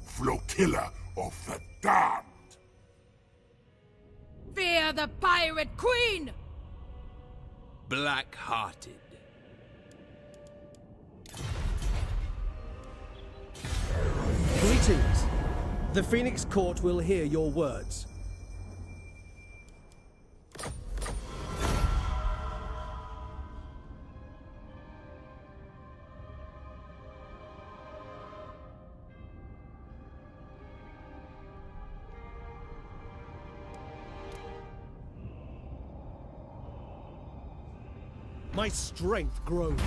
Flotilla of the damned! Fear the Pirate Queen! Black-hearted. Greetings. The Phoenix Court will hear your words. My strength grows.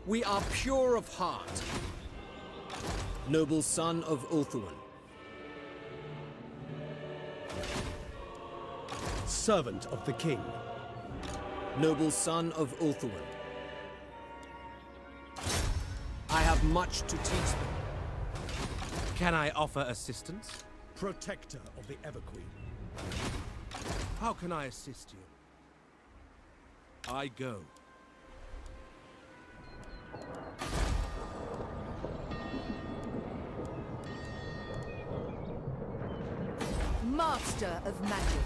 We are pure of heart. Noble son of Ulthuan. Servant of the king. Noble son of Ulthuan. I have much to teach them. Can I offer assistance? Protector of the Everqueen. How can I assist you? I go. Master of magic.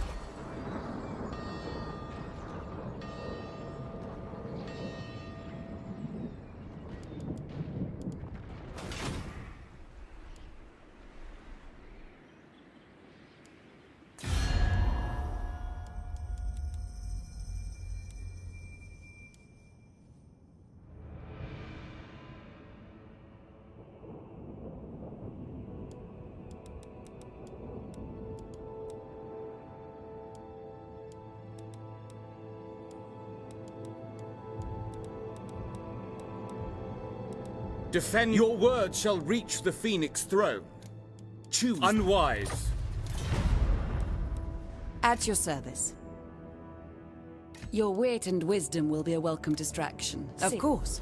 Defend your word shall reach the Phoenix throne. Choose unwise. At your service. Your wit and wisdom will be a welcome distraction. Of course.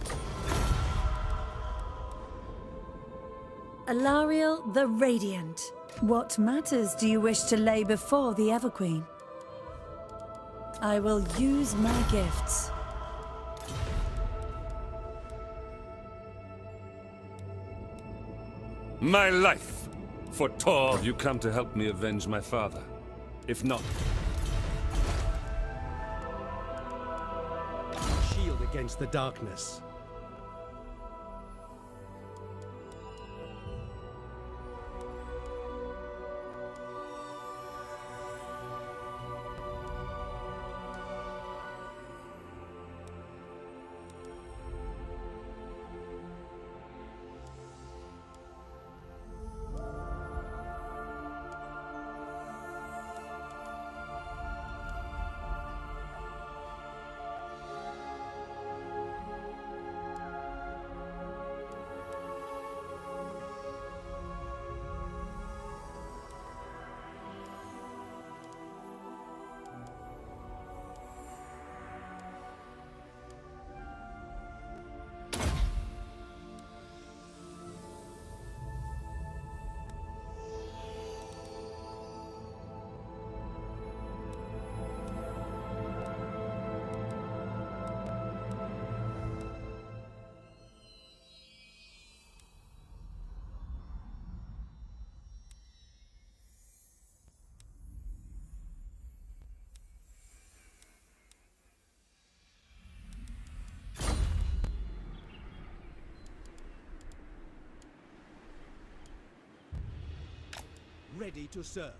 Alariel the Radiant. What matters do you wish to lay before the Everqueen? I will use my gifts. My life! For Tor, you come to help me avenge my father. If not... Shield against the darkness. ready to serve.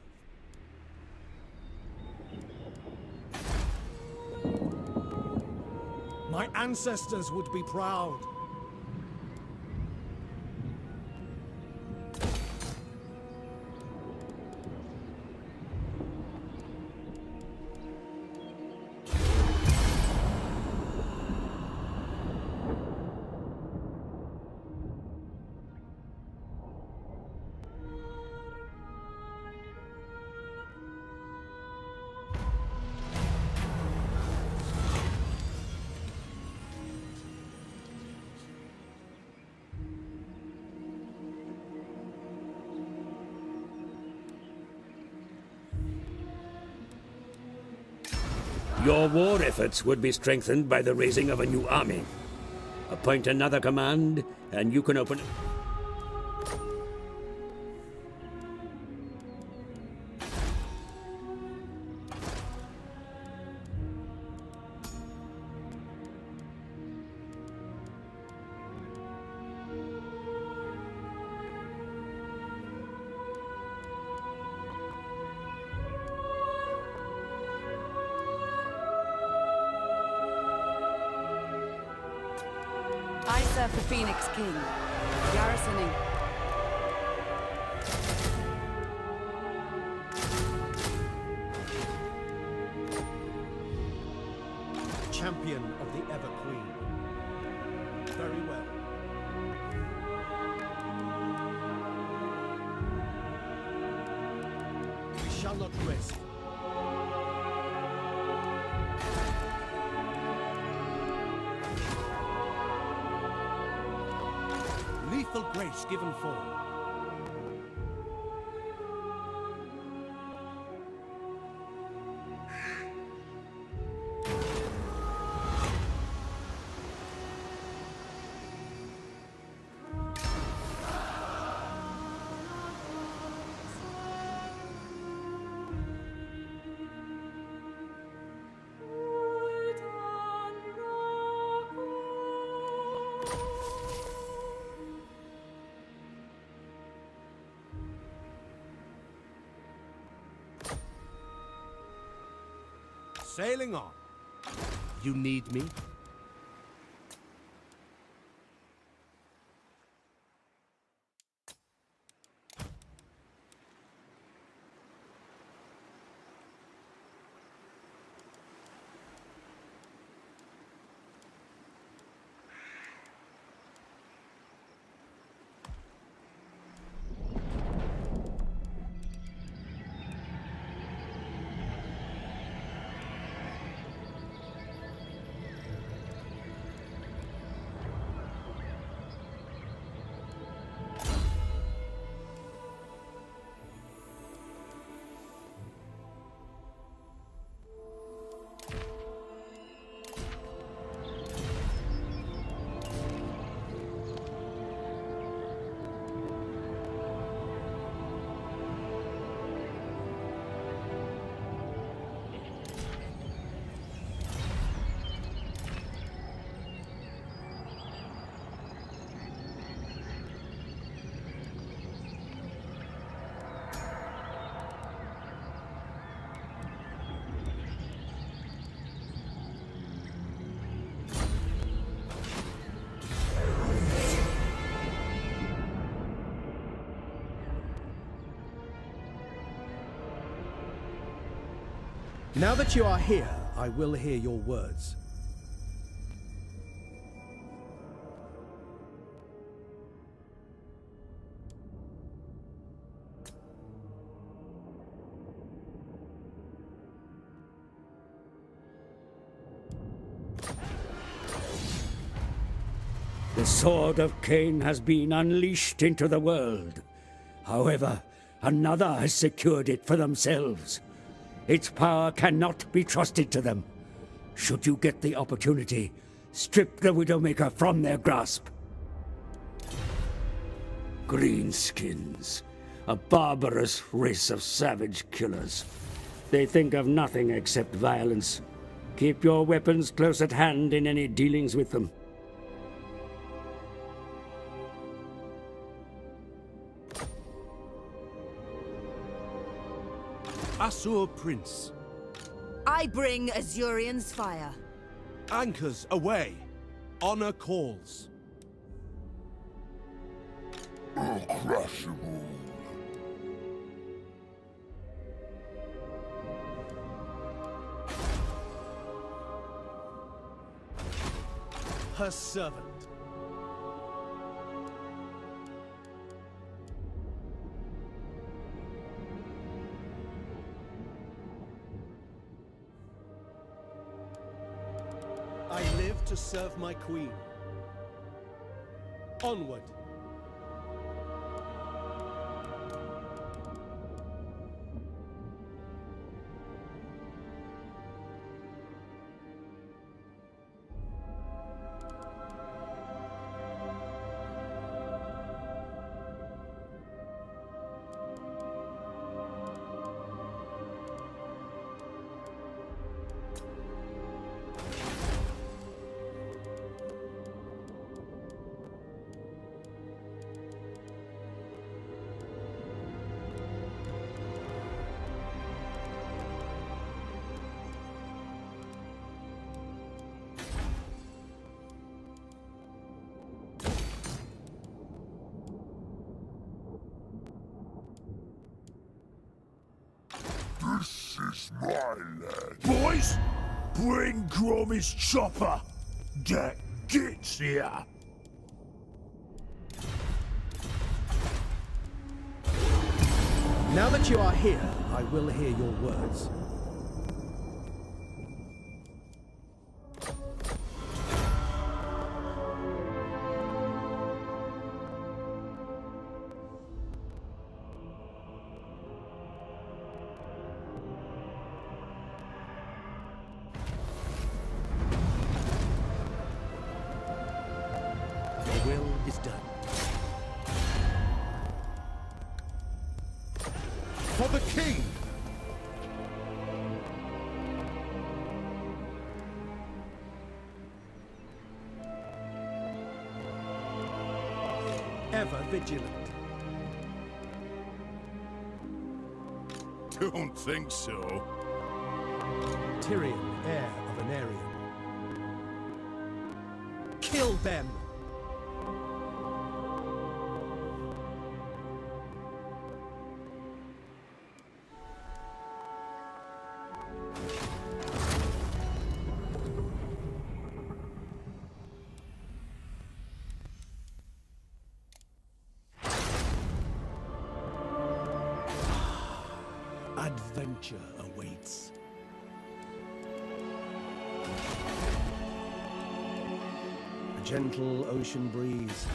My ancestors would be proud. Your war efforts would be strengthened by the raising of a new army. Appoint another command, and you can open... I serve the Phoenix King. Garrisoning. Champion of the Ever Queen. Very well. We shall not rest. Lethal grace given form. Sailing on. You need me? Now that you are here, I will hear your words. The sword of Cain has been unleashed into the world. However, another has secured it for themselves. Its power cannot be trusted to them. Should you get the opportunity, strip the Widowmaker from their grasp. Greenskins. A barbarous race of savage killers. They think of nothing except violence. Keep your weapons close at hand in any dealings with them. Asur Prince. I bring Azurian's fire. Anchors away. Honor calls. Uncrushable. Her servant. I live to serve my queen. Onward. This is my land. Boys, bring Gromy's chopper. Get gits here. Now that you are here, I will hear your words. Your will is done. For the king! Ever vigilant. Don't think so. Tyrion, heir of Anarion. Kill them! Adventure awaits. A gentle ocean breeze.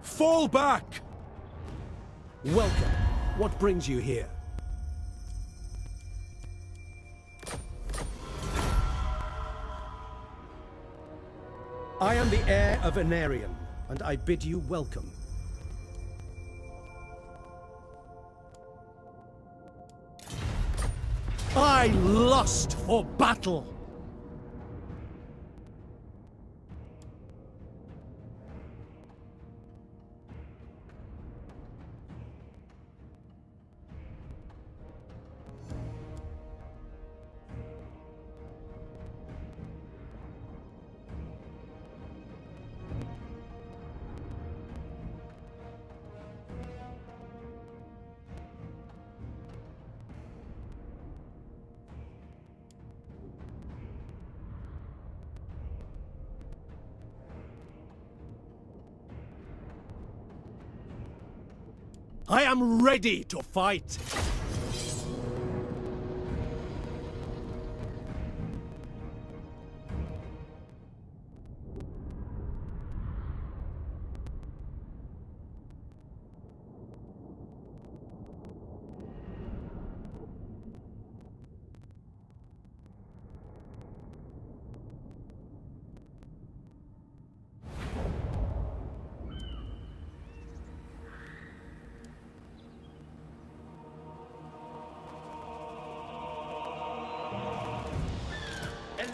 Fall back! Welcome. What brings you here? I am the heir of Anarion, and I bid you welcome. I lust for battle! I am ready to fight!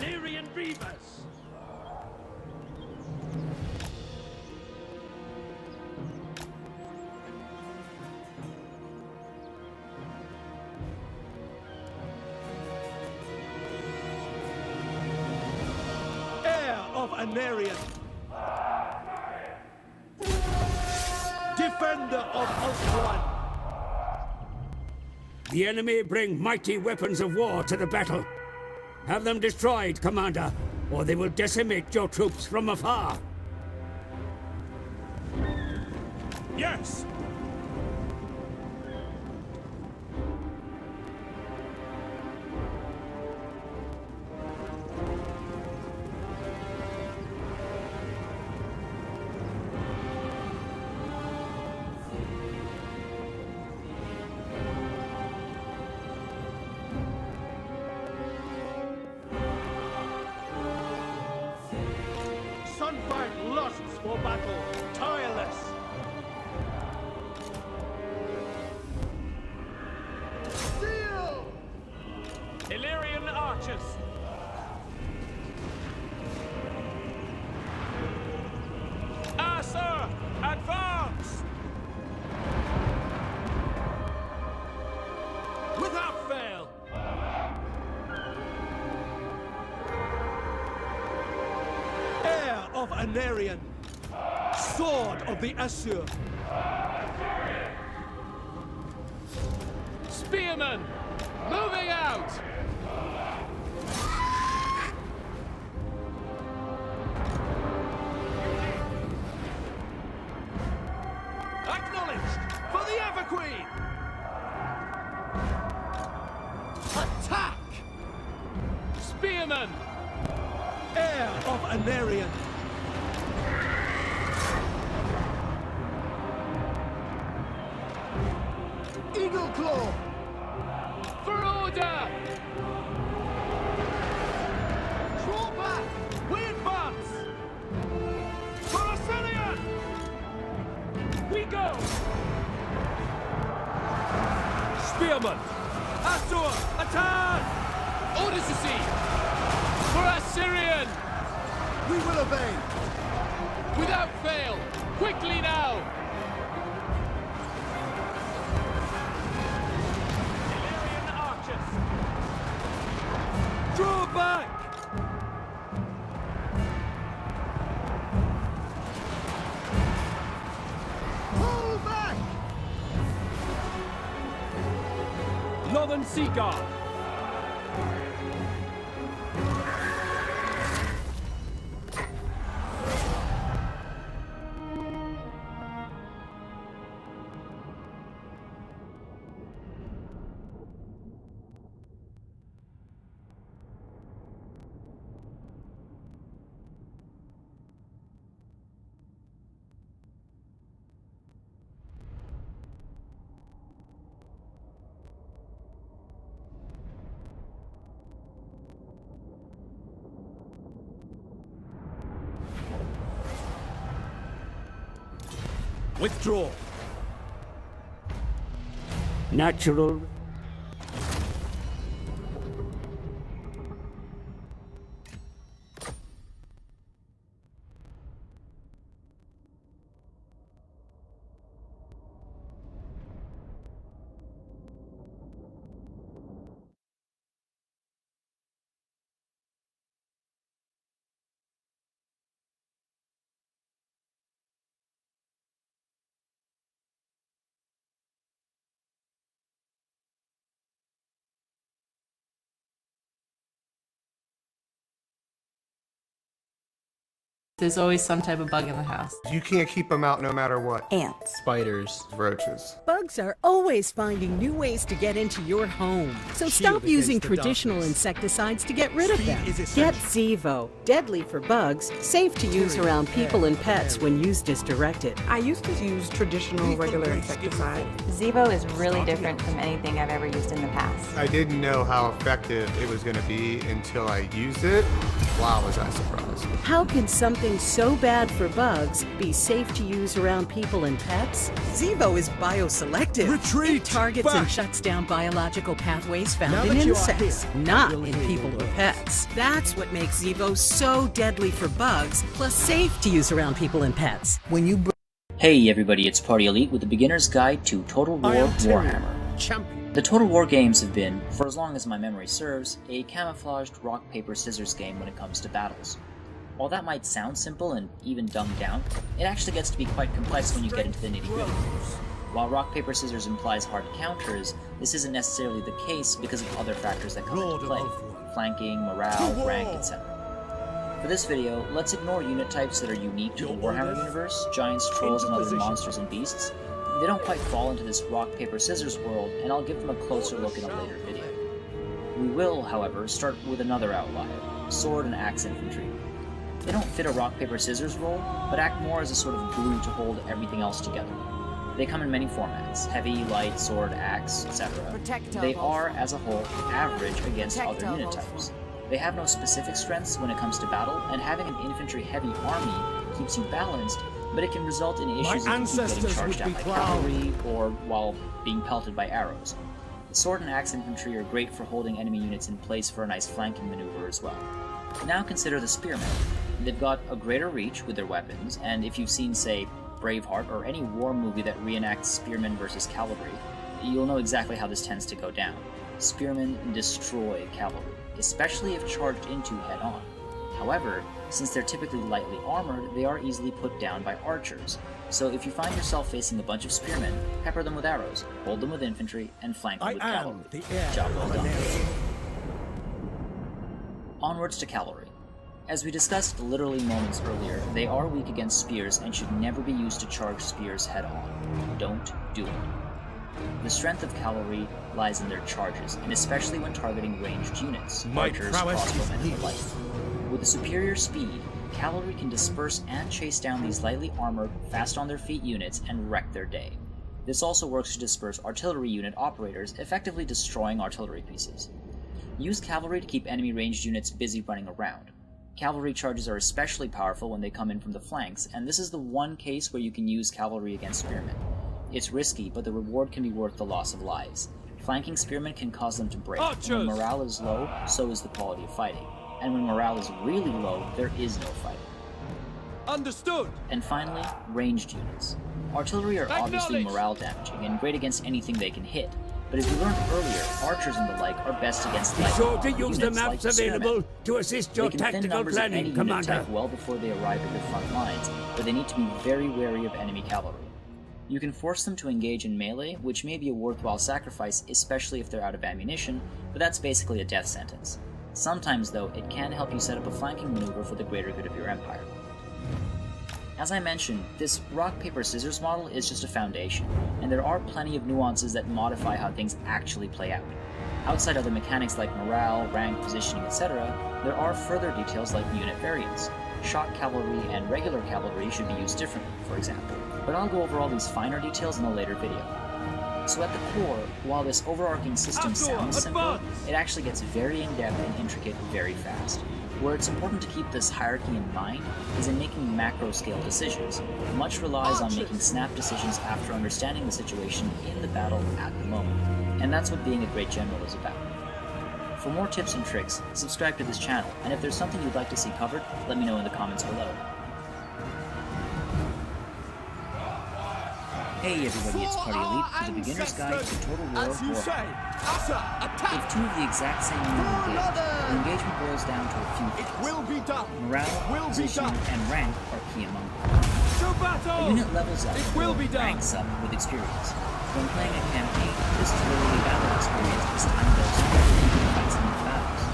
Illyrian reavers! Heir of Anarian! Defender of Ulthuan! The enemy bring mighty weapons of war to the battle. Have them destroyed, Commander, or they will decimate your troops from afar. Yes! Sunfire lusts for battle, tireless! Seal! Illyrian archers! Sir, advance! Without fail! Heir of Anarian! Sword of the Asur! Spearmen! Moving out! Acknowledged! For the Everqueen! Attack! Spearmen! Heir of Anarian! Eagle Claw! For order! Draw back! We advance! For Assyrian! We go! Spearman! Asur! Attack! Orders to see! For Assyrian! We will obey! Without fail! Quickly now! Illyrian archers! Draw back! Pull back! Northern Sea Guard! Withdraw! Natural. There's always some type of bug in the house. You can't keep them out no matter what. Ants. Spiders. Roaches. Bugs are always finding new ways to get into your home. So stop using traditional insecticides to get rid of them. Get Zevo. Deadly for bugs, safe to use around people and pets when used as directed. I used to use traditional regular insecticide. Zevo is really different from anything I've ever used in the past. I didn't know how effective it was going to be until I used it. Wow, was I surprised. How can something something so bad for bugs be safe to use around people and pets? Zevo is bioselective. Retreat! It targets and shuts down biological pathways found in insects, not in people or pets. That's what makes Zevo so deadly for bugs, plus safe to use around people and pets. When you Hey everybody, it's Party Elite with the Beginner's Guide to Total War Warhammer. Champion. The Total War games have been, for as long as my memory serves, a camouflaged rock, paper, scissors game when it comes to battles. While that might sound simple and even dumbed down, it actually gets to be quite complex when you get into the nitty-gritty. While rock, paper, scissors implies hard counters, this isn't necessarily the case because of other factors that come into play. Flanking, morale, rank, etc. For this video, let's ignore unit types that are unique to the Warhammer universe, giants, trolls, and other monsters and beasts. They don't quite fall into this rock, paper, scissors world, and I'll give them a closer look in a later video. We will, however, start with another outlier, sword and axe infantry. They don't fit a rock, paper, scissors role, but act more as a sort of glue to hold everything else together. They come in many formats, heavy, light, sword, axe, etc. They are, as a whole, average against other unit types. They have no specific strengths when it comes to battle, and having an infantry-heavy army keeps you balanced, but it can result in issues if you keep getting charged at by cavalry, or while being pelted by arrows. The sword and axe infantry are great for holding enemy units in place for a nice flanking maneuver as well. Now consider the spearmen. They've got a greater reach with their weapons, and if you've seen, say, Braveheart or any war movie that reenacts spearmen versus cavalry, you'll know exactly how this tends to go down. Spearmen destroy cavalry, especially if charged into head-on. However, since they're typically lightly armored, they are easily put down by archers. So if you find yourself facing a bunch of spearmen, pepper them with arrows, hold them with infantry, and flank them with cavalry. Job well done. Onwards to cavalry. As we discussed literally moments earlier, they are weak against spears and should never be used to charge spears head-on. Don't do it. The strength of cavalry lies in their charges, and especially when targeting ranged units, archers, crossbowmen, and the like. With a superior speed, cavalry can disperse and chase down these lightly armored, fast-on-their-feet units and wreck their day. This also works to disperse artillery unit operators, effectively destroying artillery pieces. Use cavalry to keep enemy ranged units busy running around. Cavalry charges are especially powerful when they come in from the flanks, and this is the one case where you can use cavalry against spearmen. It's risky, but the reward can be worth the loss of lives. Flanking spearmen can cause them to break. When morale is low, so is the quality of fighting. And when morale is really low, there is no fighting. Understood! And finally, ranged units. Artillery are obviously morale damaging and great against anything they can hit. But as we learned earlier, archers and the like are best against light Be sure to use units the maps like available to assist your tactical planning, Commander. Well before they arrive at their front lines, but they need to be very wary of enemy cavalry. You can force them to engage in melee, which may be a worthwhile sacrifice, especially if they're out of ammunition, but that's basically a death sentence. Sometimes, though, it can help you set up a flanking maneuver for the greater good of your empire. As I mentioned, this rock, paper, scissors model is just a foundation, and there are plenty of nuances that modify how things actually play out. Outside other mechanics like morale, rank, positioning, etc., there are further details like unit variants. Shock cavalry and regular cavalry should be used differently, for example, but I'll go over all these finer details in a later video. So at the core, while this overarching system sounds simple, it actually gets very in-depth and intricate very fast. Where it's important to keep this hierarchy in mind is in making macro-scale decisions. Much relies on making snap decisions after understanding the situation in the battle at the moment. And that's what being a great general is about. For more tips and tricks, subscribe to this channel, and if there's something you'd like to see covered, let me know in the comments below. Hey everybody, it's Party Elite with the Beginner's Guide to Total War Warhammer. If two of the exact same unit engage, the engagement boils down to a few things. Morale, position, and rank are key among them. A unit levels up or ranks up with experience. When playing a campaign, this is literally battle experience as time goes on and fights in the battles.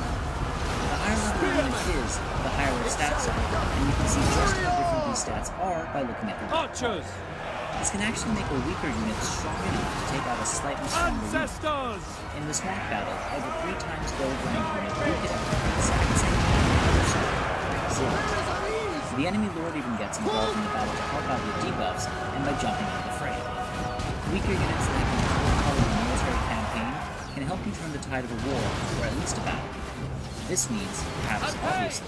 The higher level the unit is, the higher their stats are, and you can see just how different these stats are by looking at the archers. This can actually make a weaker unit strong enough to take out a slightly stronger unit. In this mock battle, I have a 3 times gold rank unit who hit out at the exact same time on the other side, rank 0. The enemy lord even gets involved in the battle to help out with debuffs and by jumping into the fray. Weaker units that can control part of a military campaign can help you turn the tide of a war, or at least a battle. This means, perhaps obviously,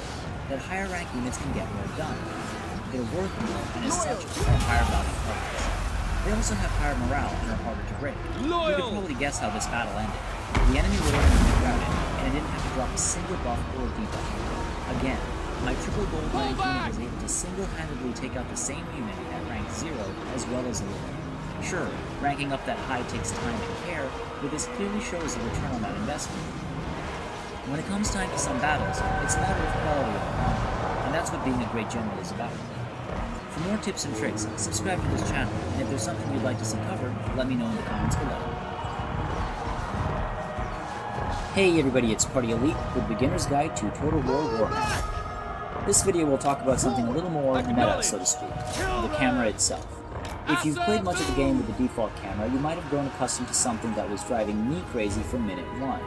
that higher rank units can get more done. They're worth more and as such are higher value targets. They also have higher morale and are harder to break. You could probably guess how this battle ended. The enemy were routed, and I didn't have to drop a single buff or debuff. Again, my triple gold rank unit was able to single-handedly take out the same unit at rank 0 as well as elite. Sure, ranking up that high takes time and care, but this clearly shows the return on that investment. When it comes time to some battles, it's a matter of quality of combat, and that's what being a great general is about. For more tips and tricks, subscribe to this channel, and if there's something you'd like to see covered, let me know in the comments below. Hey everybody, it's Party Elite with Beginner's Guide to Total War Warhammer. This video will talk about something a little more meta, so to speak, the camera itself. If you've played much of the game with the default camera, you might have grown accustomed to something that was driving me crazy from minute 1.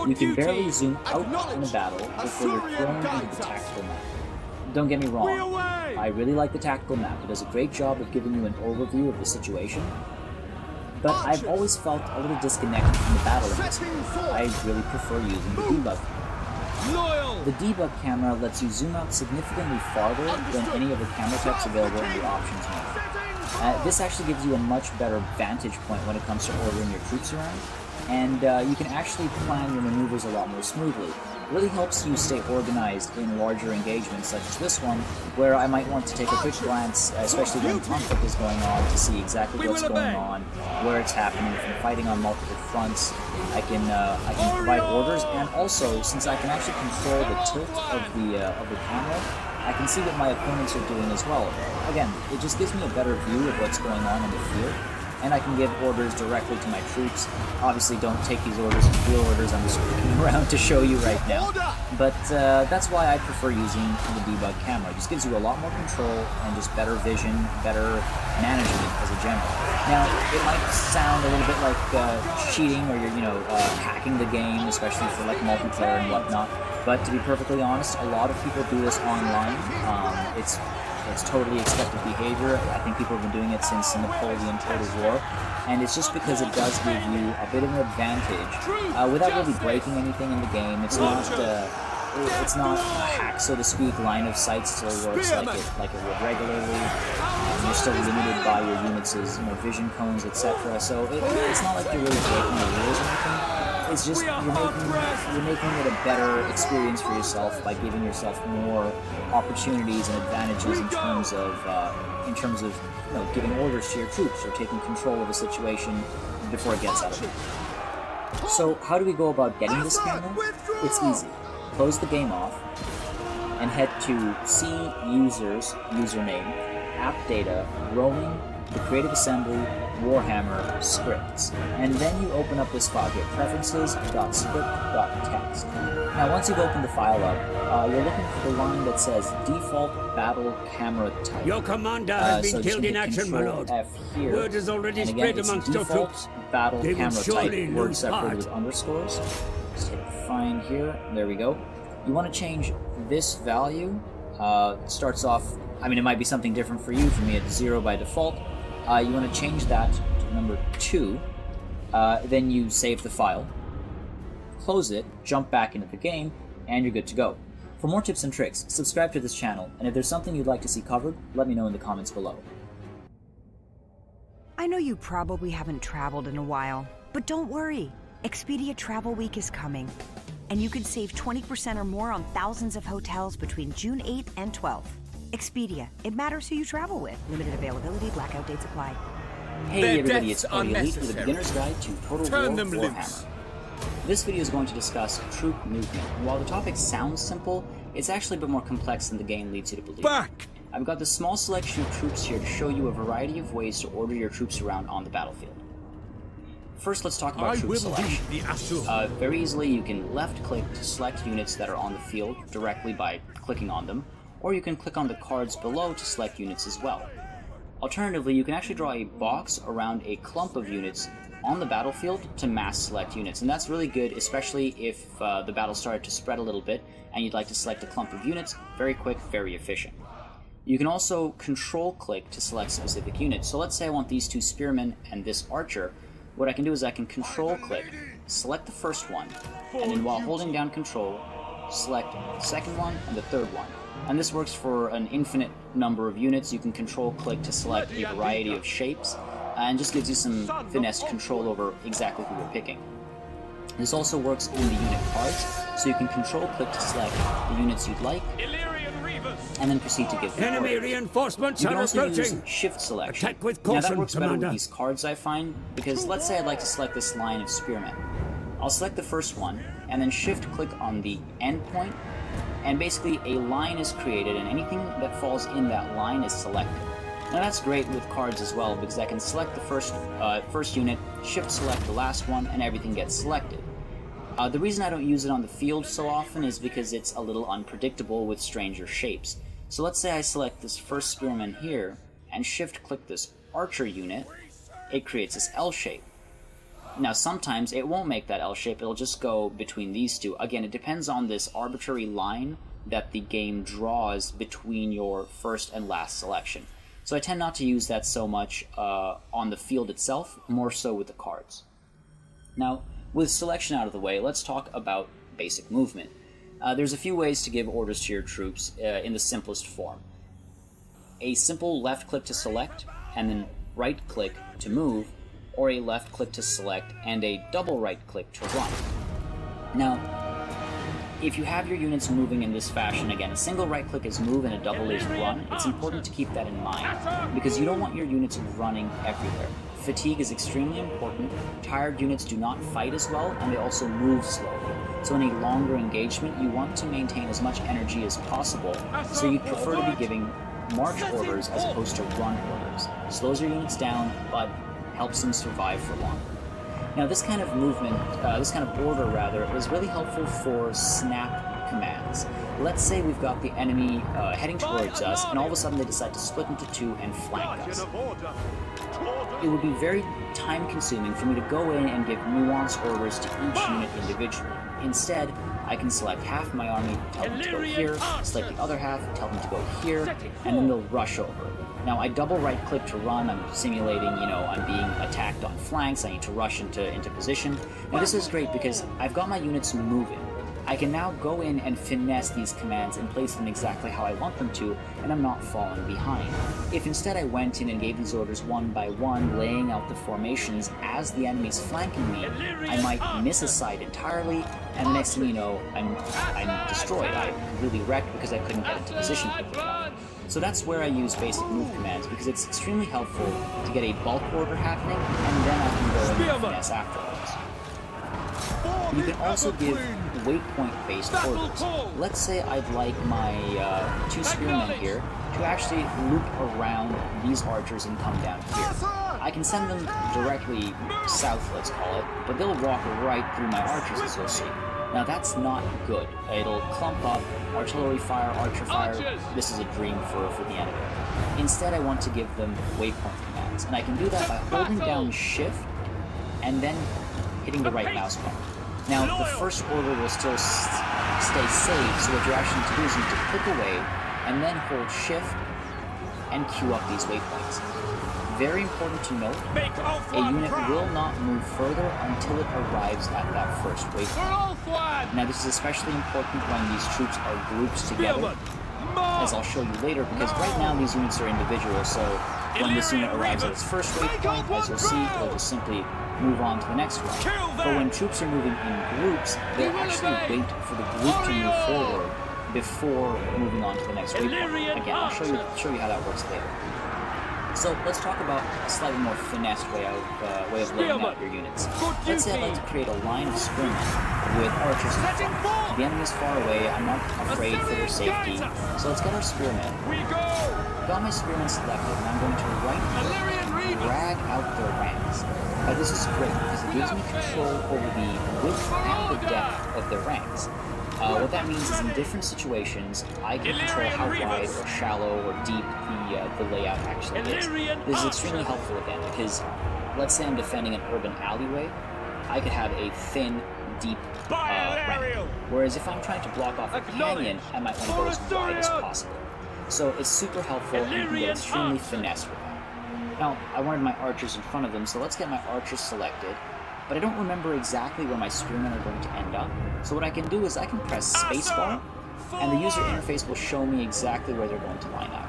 You can barely zoom out in a battle before you're thrown into the tactical map. Don't get me wrong, I really like the tactical map. It does a great job of giving you an overview of the situation, but I've always felt a little disconnected from the battle in this game. I really prefer using the debug camera. The debug camera lets you zoom out significantly farther than any of the camera types available in the options menu. This actually gives you a much better vantage point when it comes to ordering your troops around, and you can actually plan your maneuvers a lot more smoothly. It really helps you stay organized in larger engagements such as this one, where I might want to take a quick glance, especially when conflict is going on, to see exactly what's going on, where it's happening. If I'm fighting on multiple fronts, I can provide orders, and also, since I can actually control the tilt of the camera, I can see what my opponents are doing as well. Again, it just gives me a better view of what's going on in the field, and I can give orders directly to my troops. Obviously, don't take these orders as real orders, I'm just looking around to show you right now. But that's why I prefer using the debug camera. It just gives you a lot more control and just better vision, better management as a general. Now, it might sound a little bit like cheating, or you're, hacking the game, especially for like multiplayer and whatnot. But to be perfectly honest, a lot of people do this online. It's totally expected behavior. I think people have been doing it since Napoleon Total War, and it's just because it does give you a bit of an advantage without really breaking anything in the game. It's not a hack, so to speak. Line of sight still works like it would regularly. You're still limited by your units' vision cones, etc. So it's not like you're really breaking the rules or anything. It's just you're making it a better experience for yourself by giving yourself more opportunities and advantages in terms of giving orders to your troops or taking control of a situation before it gets out of hand. So how do we go about getting this camera? It's easy. Close the game off and head to See Users, Username, App Data, Roaming, the Creative Assembly, Warhammer, Scripts. And then you open up this file here, preferences.script.txt. Now once you've opened the file up, you're looking for the line that says Default Battle Camera Type. Your commander has been killed in action, my lord. F here. Word is already and spread again, amongst your troops. Battle They will Camera surely Type, word lose separated heart. with underscores. Just hit Find here. There we go. You want to change this value. Starts off, it might be something different for you. For me, it's 0 by default. You want to change that to number 2. Then you save the file, close it, jump back into the game, and you're good to go. For more tips and tricks, subscribe to this channel, and if there's something you'd like to see covered, let me know in the comments below. I know you probably haven't traveled in a while, but don't worry. Expedia Travel Week is coming, and you could save 20% or more on thousands of hotels between June 8th and 12th. Expedia. It matters who you travel with. Limited availability, blackout dates apply. Hey everybody, it's Party Elite with a Beginner's Guide to Total War Warhammer. This video is going to discuss troop movement, and while the topic sounds simple, it's actually a bit more complex than the game leads you to believe. I've got the small selection of troops here to show you a variety of ways to order your troops around on the battlefield. First, let's talk about troop selection. Very easily, you can left-click to select units that are on the field directly by clicking on them, or you can click on the cards below to select units as well. Alternatively, you can actually draw a box around a clump of units on the battlefield to mass select units, and that's really good, especially if the battle started to spread a little bit and you'd like to select a clump of units. Very quick, very efficient. You can also control-click to select specific units. So let's say I want these 2 spearmen and this archer. What I can do is I can control-click, select the first one, and then while holding down control, select the second one and the third one. And this works for an infinite number of units. You can control-click to select a variety of shapes, and just gives you some finesse control over exactly who you're picking. This also works in the unit cards, so you can control-click to select the units you'd like, and then proceed to give them Enemy orders. reinforcements You can are also use approaching. shift selection. Attack with Now that caution, works better Commander. with these cards, I find, because let's say I'd like to select this line of spearmen. I'll select the first one, and then shift-click on the endpoint, and basically a line is created, and anything that falls in that line is selected. Now that's great with cards as well, because I can select the first unit, shift-select the last one, and everything gets selected. The reason I don't use it on the field so often is because it's a little unpredictable with stranger shapes. So let's say I select this first spearman here, and shift-click this archer unit, it creates this L shape. Now sometimes it won't make that L shape, it'll just go between these two. Again, it depends on this arbitrary line that the game draws between your first and last selection. So I tend not to use that so much on the field itself, more so with the cards. Now, with selection out of the way, let's talk about basic movement. There's a few ways to give orders to your troops in the simplest form. A simple left-click to select, and then right-click to move, or a left-click to select and a double right-click to run. Now, if you have your units moving in this fashion, again, a single right-click is move and a double is run, it's important to keep that in mind, because you don't want your units running everywhere. Fatigue is extremely important. Tired units do not fight as well, and they also move slowly. So in a longer engagement, you want to maintain as much energy as possible, so you'd prefer to be giving march orders as opposed to run orders. Slows your units down, but helps them survive for longer. Now this kind of movement, this kind of order rather, is really helpful for snap commands. Let's say we've got the enemy heading towards us, and all of a sudden they decide to split into two and flank us. It would be very time-consuming for me to go in and give nuanced orders to each unit individually. Instead, I can select half my army, tell them to go here, select the other half, tell them to go here, and then they'll rush over. Now, I double right-click to run. I'm simulating, I'm being attacked on flanks. I need to rush into position. Now, this is great because I've got my units moving. I can now go in and finesse these commands and place them exactly how I want them to, and I'm not falling behind. If instead I went in and gave these orders one by one, laying out the formations as the enemy's flanking me, I might miss a side entirely, and the next thing you know, I'm destroyed. I'm completely wrecked because I couldn't get into position quickly enough. So that's where I use basic move commands, because it's extremely helpful to get a bulk order happening, and then I can go in and finesse afterwards. You can also give waypoint-based orders. Let's say I'd like my two spearmen here to actually loop around these archers and come down here. I can send them directly south, let's call it, but they'll walk right through my archers, as you'll see. Now that's not good. It'll clump up, artillery fire, archer fire. This is a dream for the enemy. Instead, I want to give them waypoint commands, and I can do that by holding down shift and then hitting the right mouse button. Now, the first order will still stay safe, so what you actually need to do is you need to click away and then hold shift and queue up these waypoints. Very important to note, a unit will not move further until it arrives at that first waypoint. Now this is especially important when these troops are grouped together, as I'll show you later, because right now these units are individual, so when this unit arrives at its first waypoint, as you'll see, it'll just simply move on to the next one. But when troops are moving in groups, they'll actually wait for the group to move forward before moving on to the next waypoint. Again, I'll show you how that works later. So let's talk about a slightly more finessed way of laying out your units. Let's say I'd like to create a line of spearmen with archers in front. The enemy's far away, I'm not afraid for their safety, so let's get our spearmen. Got my spearmen selected, and I'm going to right-click, drag out their ranks. Now this is great because it gives me control over the width and the depth of their ranks. What that means is in different situations, I can control how wide or shallow or deep the layout actually is. This is extremely helpful again because let's say I'm defending an urban alleyway, I could have a thin, deep rank. Whereas if I'm trying to block off a canyon, I might want to go as wide as possible. So it's super helpful and you can get extremely finesse with that. Now, I wanted my archers in front of them, so let's get my archers selected. but I don't remember exactly where my spearmen are going to end up. So what I can do is I can press spacebar, and the user interface will show me exactly where they're going to line up.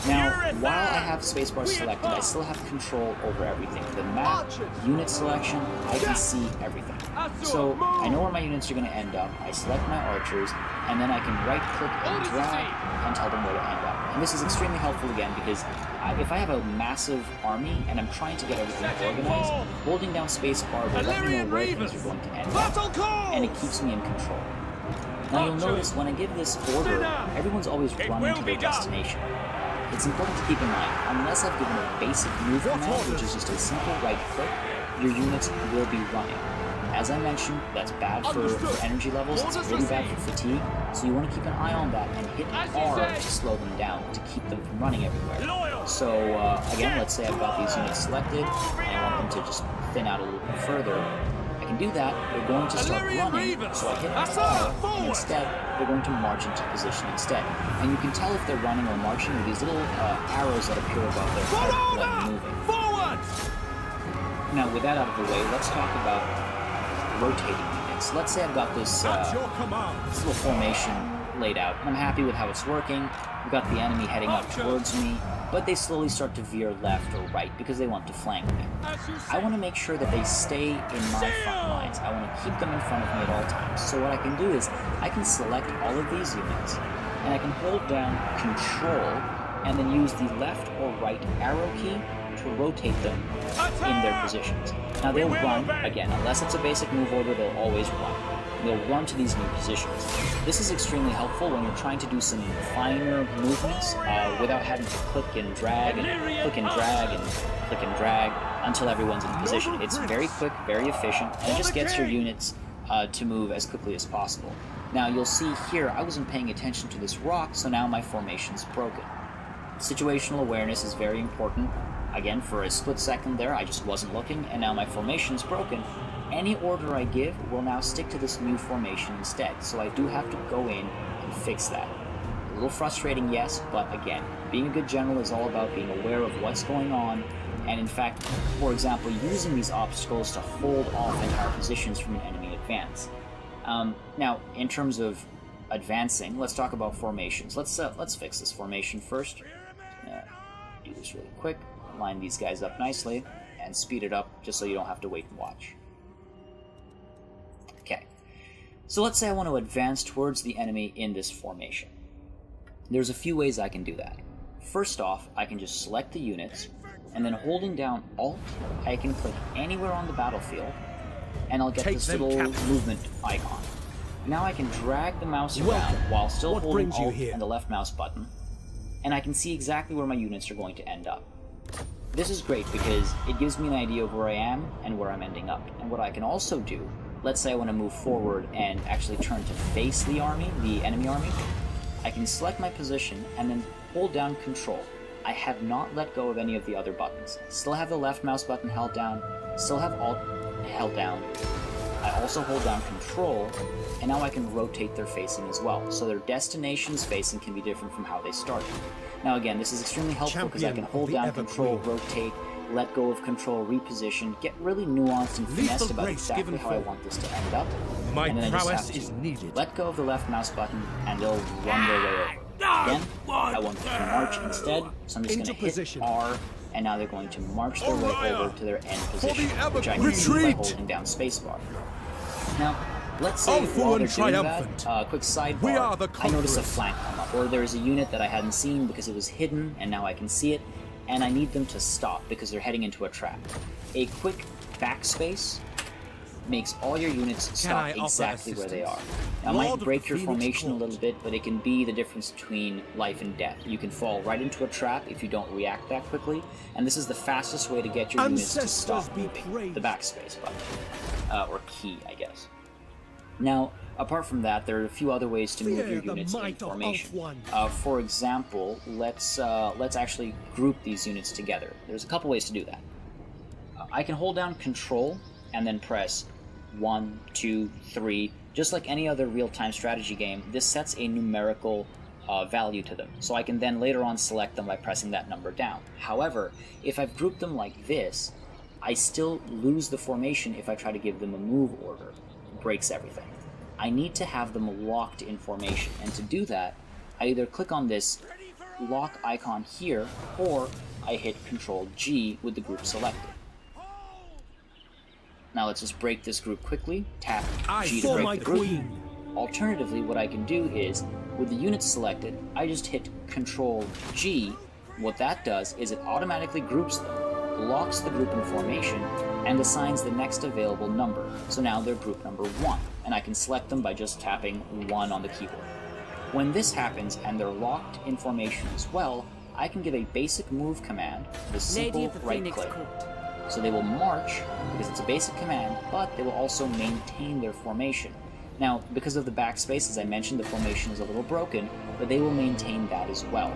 Now, while I have spacebar selected, I still have control over everything. The map, unit selection, I can see everything. So I know where my units are going to end up. I select my archers, and then I can right-click and drag and tell them where to end up. And this is extremely helpful again because if I have a massive army and I'm trying to get everything organized, holding down spacebar will let me know where things are going to end up, and it keeps me in control. Now you'll notice when I give this order, everyone's always running to their destination. It's important to keep in mind, unless I've given a basic move command, which is just a simple right click, your units will be running. As I mentioned, that's bad for energy levels, it's really bad for fatigue, so you want to keep an eye on that and hit R to slow them down, to keep them from running everywhere. So again, let's say I've got these units selected, and I want them to just thin out a little bit further. I can do that, they're going to start running, so I hit R, and instead, they're going to march into position instead. And you can tell if they're running or marching with these little arrows that appear above their head when moving. Forward! Now, with that out of the way, let's talk about rotating units. Let's say I've got this little formation laid out, and I'm happy with how it's working. We've got the enemy heading up towards me, but they slowly start to veer left or right because they want to flank me. I want to make sure that they stay in my front lines. I want to keep them in front of me at all times. So what I can do is I can select all of these units, and I can hold down Control, and then use the left or right arrow key to rotate them in their positions. Now they'll run, again, unless it's a basic move order, they'll always run. They'll run to these new positions. This is extremely helpful when you're trying to do some finer movements without having to click and drag and click and drag and click and drag until everyone's in position. It's very quick, very efficient, and it just gets your units to move as quickly as possible. Now you'll see here, I wasn't paying attention to this rock, so now my formation's broken. Situational awareness is very important. Again, for a split second there, I just wasn't looking, and now my formation's broken. Any order I give will now stick to this new formation instead, so I do have to go in and fix that. A little frustrating, yes, but again, being a good general is all about being aware of what's going on, and in fact, for example, using these obstacles to hold off entire positions from an enemy advance. Now, in terms of advancing, let's talk about formations. Let's fix this formation first. Do this really quick. Line these guys up nicely, and speed it up just so you don't have to wait and watch. Okay, so let's say I want to advance towards the enemy in this formation. There's a few ways I can do that. First off, I can just select the units, and then holding down Alt, I can click anywhere on the battlefield, and I'll get this little movement icon. Now I can drag the mouse around while still holding Alt and the left mouse button, and I can see exactly where my units are going to end up. This is great because it gives me an idea of where I am and where I'm ending up. And what I can also do, let's say I want to move forward and actually turn to face the army, the enemy army, I can select my position and then hold down Control. I have not let go of any of the other buttons. Still have the left mouse button held down, still have Alt held down. I also hold down Control, and now I can rotate their facing as well, so their destination's facing can be different from how they started. Now again, this is extremely helpful because I can hold down Control, rotate, let go of Control, reposition, get really nuanced and finessed about exactly how I want this to end up, and then I just have to let go of the left mouse button, and they'll run their way over. Again, I want them to march instead, so I'm just going to hit R, and now they're going to march their way over to their end position, which I can see by holding down spacebar. Now, let's say while they're doing that, quick sidebar, I notice a flank come up, or there's a unit that I hadn't seen because it was hidden, and now I can see it, and I need them to stop because they're heading into a trap. A quick backspace makes all your units stop exactly where they are. Now, it might break your formation a little bit, but it can be the difference between life and death. You can fall right into a trap if you don't react that quickly, and this is the fastest way to get your units to stop moving, the backspace button, or key, I guess. Now, apart from that, there are a few other ways to move your units in formation. For example, let's actually group these units together. There's a couple ways to do that. I can hold down Control and then press 1, 2, 3. Just like any other real-time strategy game, this sets a numerical value to them. So I can then later on select them by pressing that number down. However, if I've grouped them like this, I still lose the formation if I try to give them a move order. It breaks everything. I need to have them locked in formation, and to do that, I either click on this lock icon here, or I hit Ctrl G with the group selected. Now let's just break this group quickly, tap G to break the group. Alternatively, what I can do is, with the units selected, I just hit Ctrl G. What that does is it automatically groups them, locks the group in formation, and assigns the next available number. So now they're group number 1, and I can select them by just tapping 1 on the keyboard. When this happens and they're locked in formation as well, I can give a basic move command with a simple right click. So they will march, because it's a basic command, but they will also maintain their formation. Now, because of the backspace, as I mentioned, the formation is a little broken, but they will maintain that as well.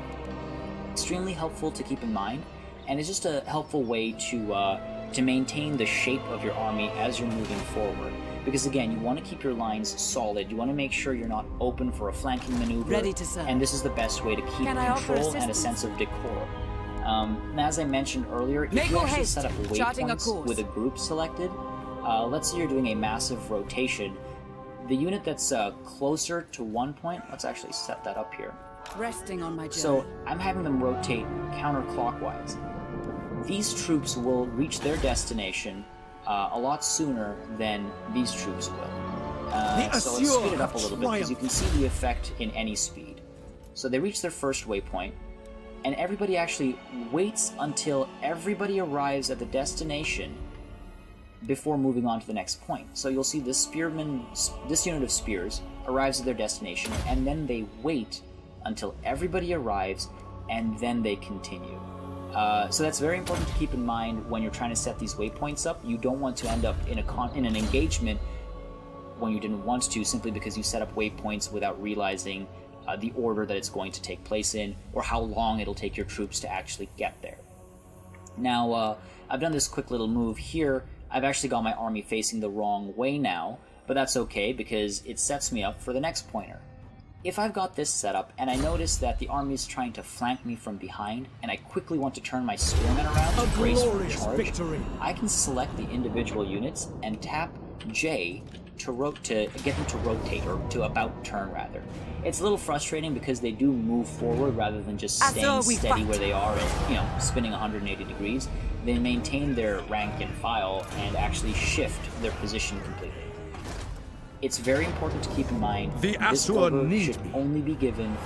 Extremely helpful to keep in mind, and it's just a helpful way to maintain the shape of your army as you're moving forward. Because again, you want to keep your lines solid, you want to make sure you're not open for a flanking maneuver, and this is the best way to keep control and a sense of decor. Now, as I mentioned earlier, if you actually set up waypoints with a group selected, let's say you're doing a massive rotation, the unit that's closer to one point, let's actually set that up here. Resting on my journey. So I'm having them rotate counterclockwise. These troops will reach their destination a lot sooner than these troops will. So let's speed it up a little bit, because you can see the effect in any speed. So they reach their first waypoint, and everybody actually waits until everybody arrives at the destination before moving on to the next point. So you'll see this unit of spears arrives at their destination, and then they wait until everybody arrives, and then they continue. So that's very important to keep in mind when you're trying to set these waypoints up. You don't want to end up in an engagement when you didn't want to, simply because you set up waypoints without realizing the order that it's going to take place in, or how long it'll take your troops to actually get there. Now, I've done this quick little move here. I've actually got my army facing the wrong way now, but that's okay, because it sets me up for the next pointer. If I've got this set up, and I notice that the army is trying to flank me from behind, and I quickly want to turn my spearmen around to brace for the charge, I can select the individual units and tap J to get them to rotate, or to about turn rather. It's a little frustrating because they do move forward rather than just staying steady where they are and, spinning 180 degrees. They maintain their rank and file and actually shift their position completely. It's very important to keep in mind this order should only be given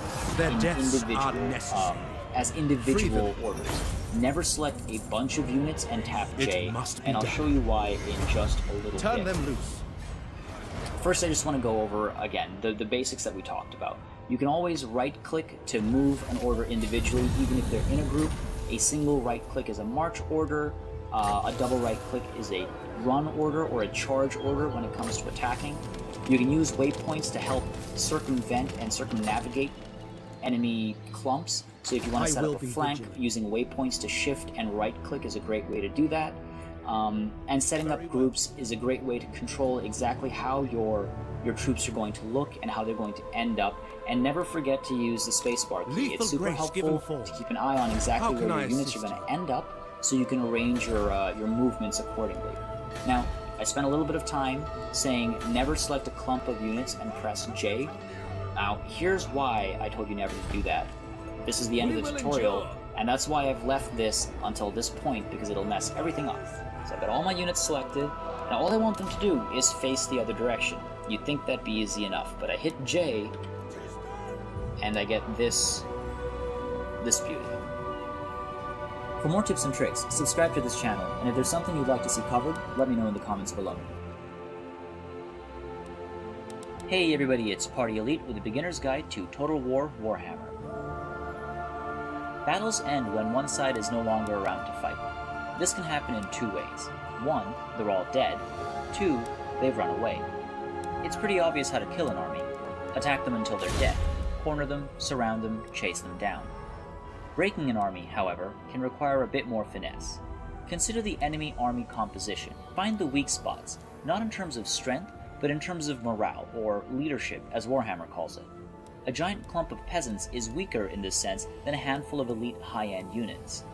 as individual orders. Never select a bunch of units and tap J, and I'll show you why in just a little bit. Turn them loose. First, I just want to go over, again, the basics that we talked about. You can always right-click to move an order individually, even if they're in a group. A single right-click is a march order. A double right-click is a run order or a charge order when it comes to attacking. You can use waypoints to help circumvent and circumnavigate enemy clumps. So if you want to set up a flank, using waypoints to shift and right-click is a great way to do that. And setting up groups is a great way to control exactly how your troops are going to look and how they're going to end up. And never forget to use the spacebar key. It's super helpful to keep an eye on exactly where your units are going to end up, so you can arrange your movements accordingly. Now, I spent a little bit of time saying never select a clump of units and press J. Now, here's why I told you never to do that. This is the end of the tutorial, and that's why I've left this until this point, because it'll mess everything up. So I've got all my units selected, and all I want them to do is face the other direction. You'd think that'd be easy enough, but I hit J, and I get this beauty. For more tips and tricks, subscribe to this channel, and if there's something you'd like to see covered, let me know in the comments below. Hey everybody, it's Party Elite with a beginner's guide to Total War Warhammer. Battles end when one side is no longer around to fight. This can happen in two ways. One, they're all dead. Two, they've run away. It's pretty obvious how to kill an army. Attack them until they're dead. Corner them, surround them, chase them down. Breaking an army, however, can require a bit more finesse. Consider the enemy army composition. Find the weak spots, not in terms of strength, but in terms of morale, or leadership, as Warhammer calls it. A giant clump of peasants is weaker in this sense than a handful of elite high-end units.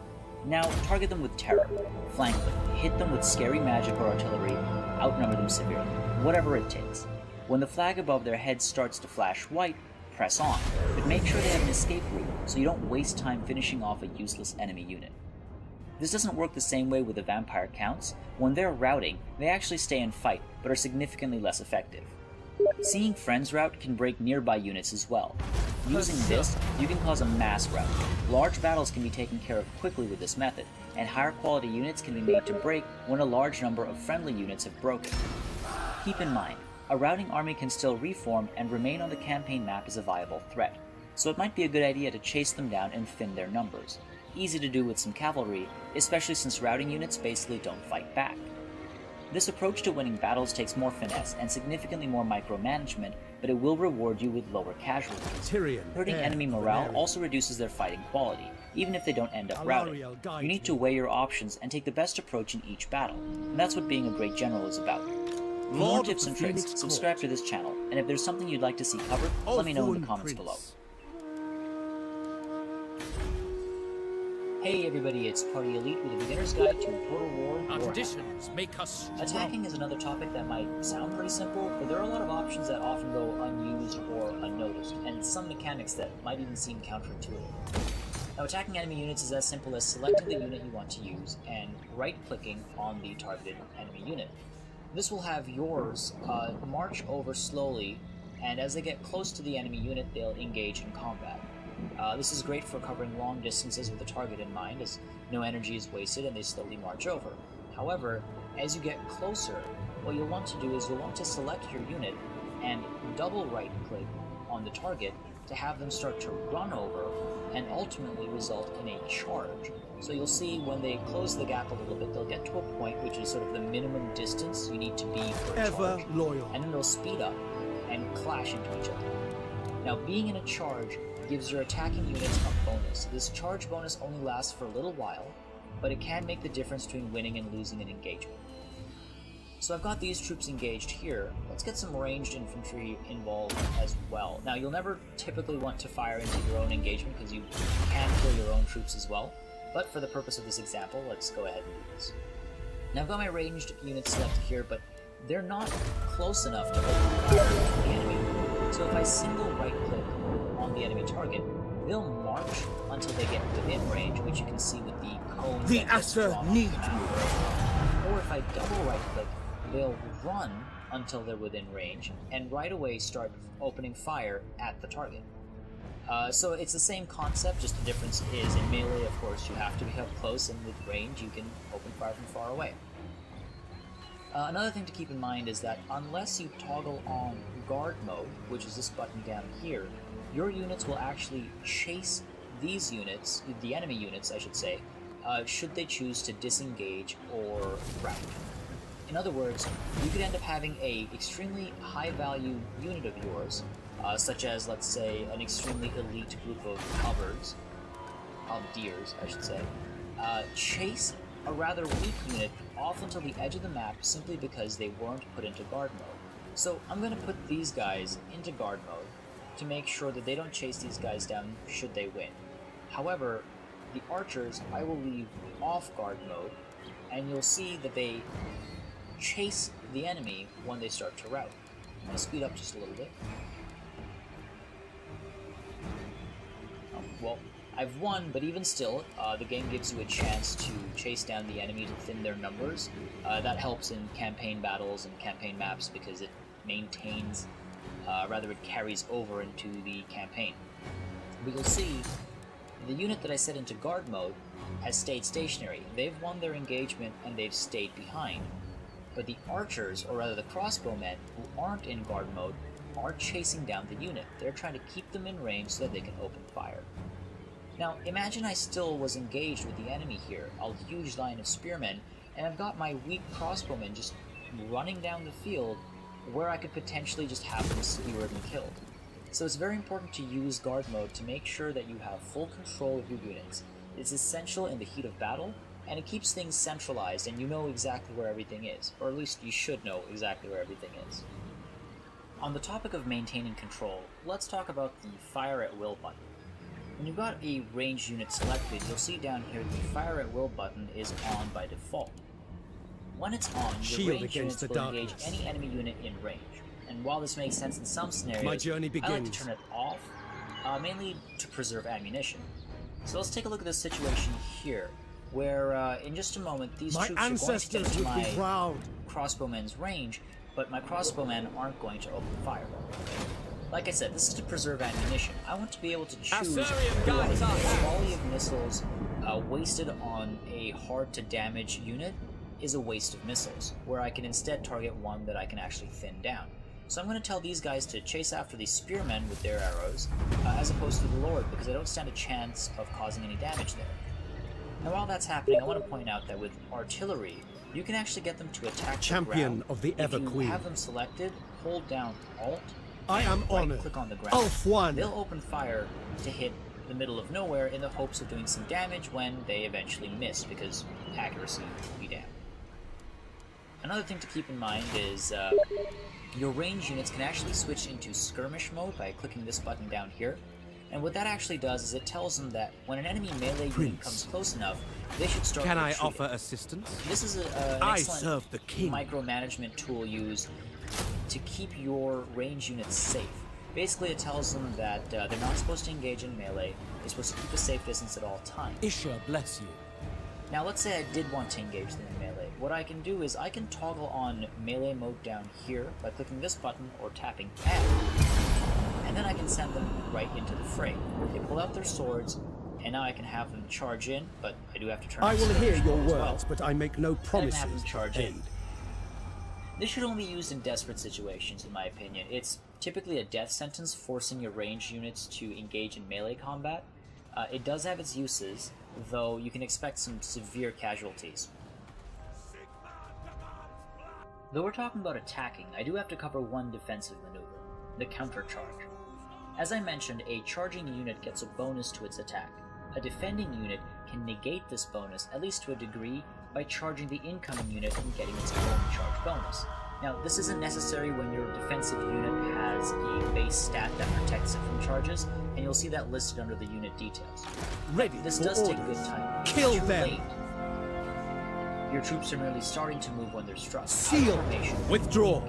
Now, target them with terror, flank them, hit them with scary magic or artillery, outnumber them severely, whatever it takes. When the flag above their heads starts to flash white, press on, but make sure they have an escape route so you don't waste time finishing off a useless enemy unit. This doesn't work the same way with the vampire counts. When they're routing, they actually stay and fight, but are significantly less effective. Seeing friends rout can break nearby units as well. Using this, you can cause a mass rout. Large battles can be taken care of quickly with this method, and higher quality units can be made to break when a large number of friendly units have broken. Keep in mind, a routing army can still reform and remain on the campaign map as a viable threat, so it might be a good idea to chase them down and thin their numbers. Easy to do with some cavalry, especially since routing units basically don't fight back. This approach to winning battles takes more finesse and significantly more micromanagement, but it will reward you with lower casualties. Hurting enemy morale also reduces their fighting quality, even if they don't end up routing. You need to weigh your options and take the best approach in each battle, and that's what being a great general is about. For more tips and tricks, subscribe to this channel, and if there's something you'd like to see covered, let me know in the comments below. Hey everybody, it's Party Elite with a beginner's guide to Total War Warhammer. Conditions make us strong. Attacking is another topic that might sound pretty simple, but there are a lot of options that often go unused or unnoticed, and some mechanics that might even seem counterintuitive. Now, attacking enemy units is as simple as selecting the unit you want to use and right-clicking on the targeted enemy unit. This will have yours march over slowly, and as they get close to the enemy unit, they'll engage in combat. This is great for covering long distances with the target in mind, as no energy is wasted and they slowly march over. However, as you get closer, what you'll want to do is you'll want to select your unit and double right-click on the target to have them start to run over and ultimately result in a charge. So you'll see when they close the gap a little bit, they'll get to a point which is sort of the minimum distance you need to be for a charge. And then they'll speed up and clash into each other. Now, being in a charge gives your attacking units a bonus. This charge bonus only lasts for a little while, but it can make the difference between winning and losing an engagement. So I've got these troops engaged here. Let's get some ranged infantry involved as well. Now, you'll never typically want to fire into your own engagement because you can kill your own troops as well, but for the purpose of this example, let's go ahead and do this. Now, I've got my ranged units selected here, but they're not close enough to open fire on the enemy. So if I single right-click on the enemy target, they'll march until they get within range, which you can see with the cone. The Asser needs me. Or if I double right-click, they'll run until they're within range, and right away start opening fire at the target. So it's the same concept, just the difference is in melee, of course, you have to be up close, and with range, you can open fire from far away. Another thing to keep in mind is that unless you toggle on guard mode, which is this button down here, your units will actually chase these units, the enemy units I should say, should they choose to disengage or rout. In other words, you could end up having a extremely high value unit of yours, such as, let's say, an extremely elite group of halberds, halberdiers I should say, chase a rather weak unit off until the edge of the map simply because they weren't put into guard mode. So I'm going to put these guys into guard mode to make sure that they don't chase these guys down should they win. However, the archers I will leave off guard mode, and you'll see that they chase the enemy when they start to rout. I'm going to speed up just a little bit. Well, I've won, but even still, the game gives you a chance to chase down the enemy to thin their numbers. That helps in campaign battles and campaign maps because it maintains, it carries over into the campaign. But you'll see, the unit that I set into guard mode has stayed stationary. They've won their engagement and they've stayed behind. But the archers, or rather the crossbowmen, who aren't in guard mode, are chasing down the unit. They're trying to keep them in range so that they can open fire. Now, imagine I still was engaged with the enemy here, a huge line of spearmen, and I've got my weak crossbowmen just running down the field where I could potentially just have them skewered and killed. So it's very important to use guard mode to make sure that you have full control of your units. It's essential in the heat of battle, and it keeps things centralized and you know exactly where everything is, or at least you should know exactly where everything is. On the topic of maintaining control, let's talk about the Fire at Will button. When you've got a ranged unit selected, you'll see down here the Fire at Will button is on by default. When it's on, your ranged units will engage any enemy unit in range. And while this makes sense in some scenarios, My journey begins. I like to turn it off, mainly to preserve ammunition. So let's take a look at this situation here, where in just a moment these troops are going to get into my crossbowmen's range, but my crossbowmen aren't going to open fire. Like I said, this is to preserve ammunition. I want to be able to choose a volley of missiles wasted on a hard-to-damage unit is a waste of missiles, where I can instead target one that I can actually thin down. So I'm going to tell these guys to chase after these spearmen with their arrows, as opposed to the Lord, because I don't stand a chance of causing any damage there. Now while that's happening, I want to point out that with artillery, you can actually get them to attack Champion the ground. of the Ever If you Queen. have them selected, hold down Alt, I am honored. click on the ground. Ulf One. They'll open fire to hit the middle of nowhere in the hopes of doing some damage when they eventually miss, because accuracy will be damned. Another thing to keep in mind is your ranged units can actually switch into skirmish mode by clicking this button down here. And what that actually does is it tells them that when an enemy melee unit comes close enough, they should start Can I retreating. offer assistance? This is an excellent micromanagement tool used to keep your ranged units safe. Basically, it tells them that they're not supposed to engage in melee, they're supposed to keep a safe distance at all times. Isha bless you. Now let's say I did want to engage them in melee. What I can do is I can toggle on melee mode down here by clicking this button or tapping Tab, and then I can send them right into the fray. They pull out their swords, and now I can have them charge in, but I do have to turn I will hear your as well. words, but I make no promises. Have them charge of in. aid. This should only be used in desperate situations, in my opinion. It's typically a death sentence forcing your ranged units to engage in melee combat. It does have its uses, though you can expect some severe casualties. Though we're talking about attacking, I do have to cover one defensive maneuver, the countercharge. As I mentioned, a charging unit gets a bonus to its attack. A defending unit can negate this bonus, at least to a degree, by charging the incoming unit and getting its own charge bonus. Now, this isn't necessary when your defensive unit has a base stat that protects it from charges, and you'll see that listed under the unit details. Ready This for does take orders. good time. Kill Too them. late. Your troops are merely starting to move when they're struck. Seal. Withdraw.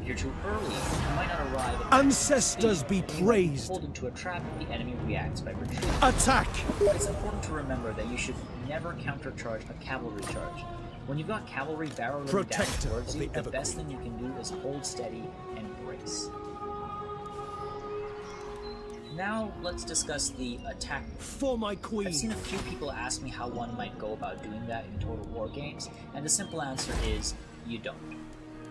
If you're too early, you might not arrive at Ancestors speed, be and you might praised. pulled into a trap if the enemy reacts by retreating. Attack. It's important to remember that you should never countercharge a cavalry charge. When you've got cavalry barreling down Protector towards of you, the the best thing you can do is hold steady and brace. Now let's discuss the attack. For my queen. I've seen a few people ask me how one might go about doing that in Total War games, and the simple answer is you don't.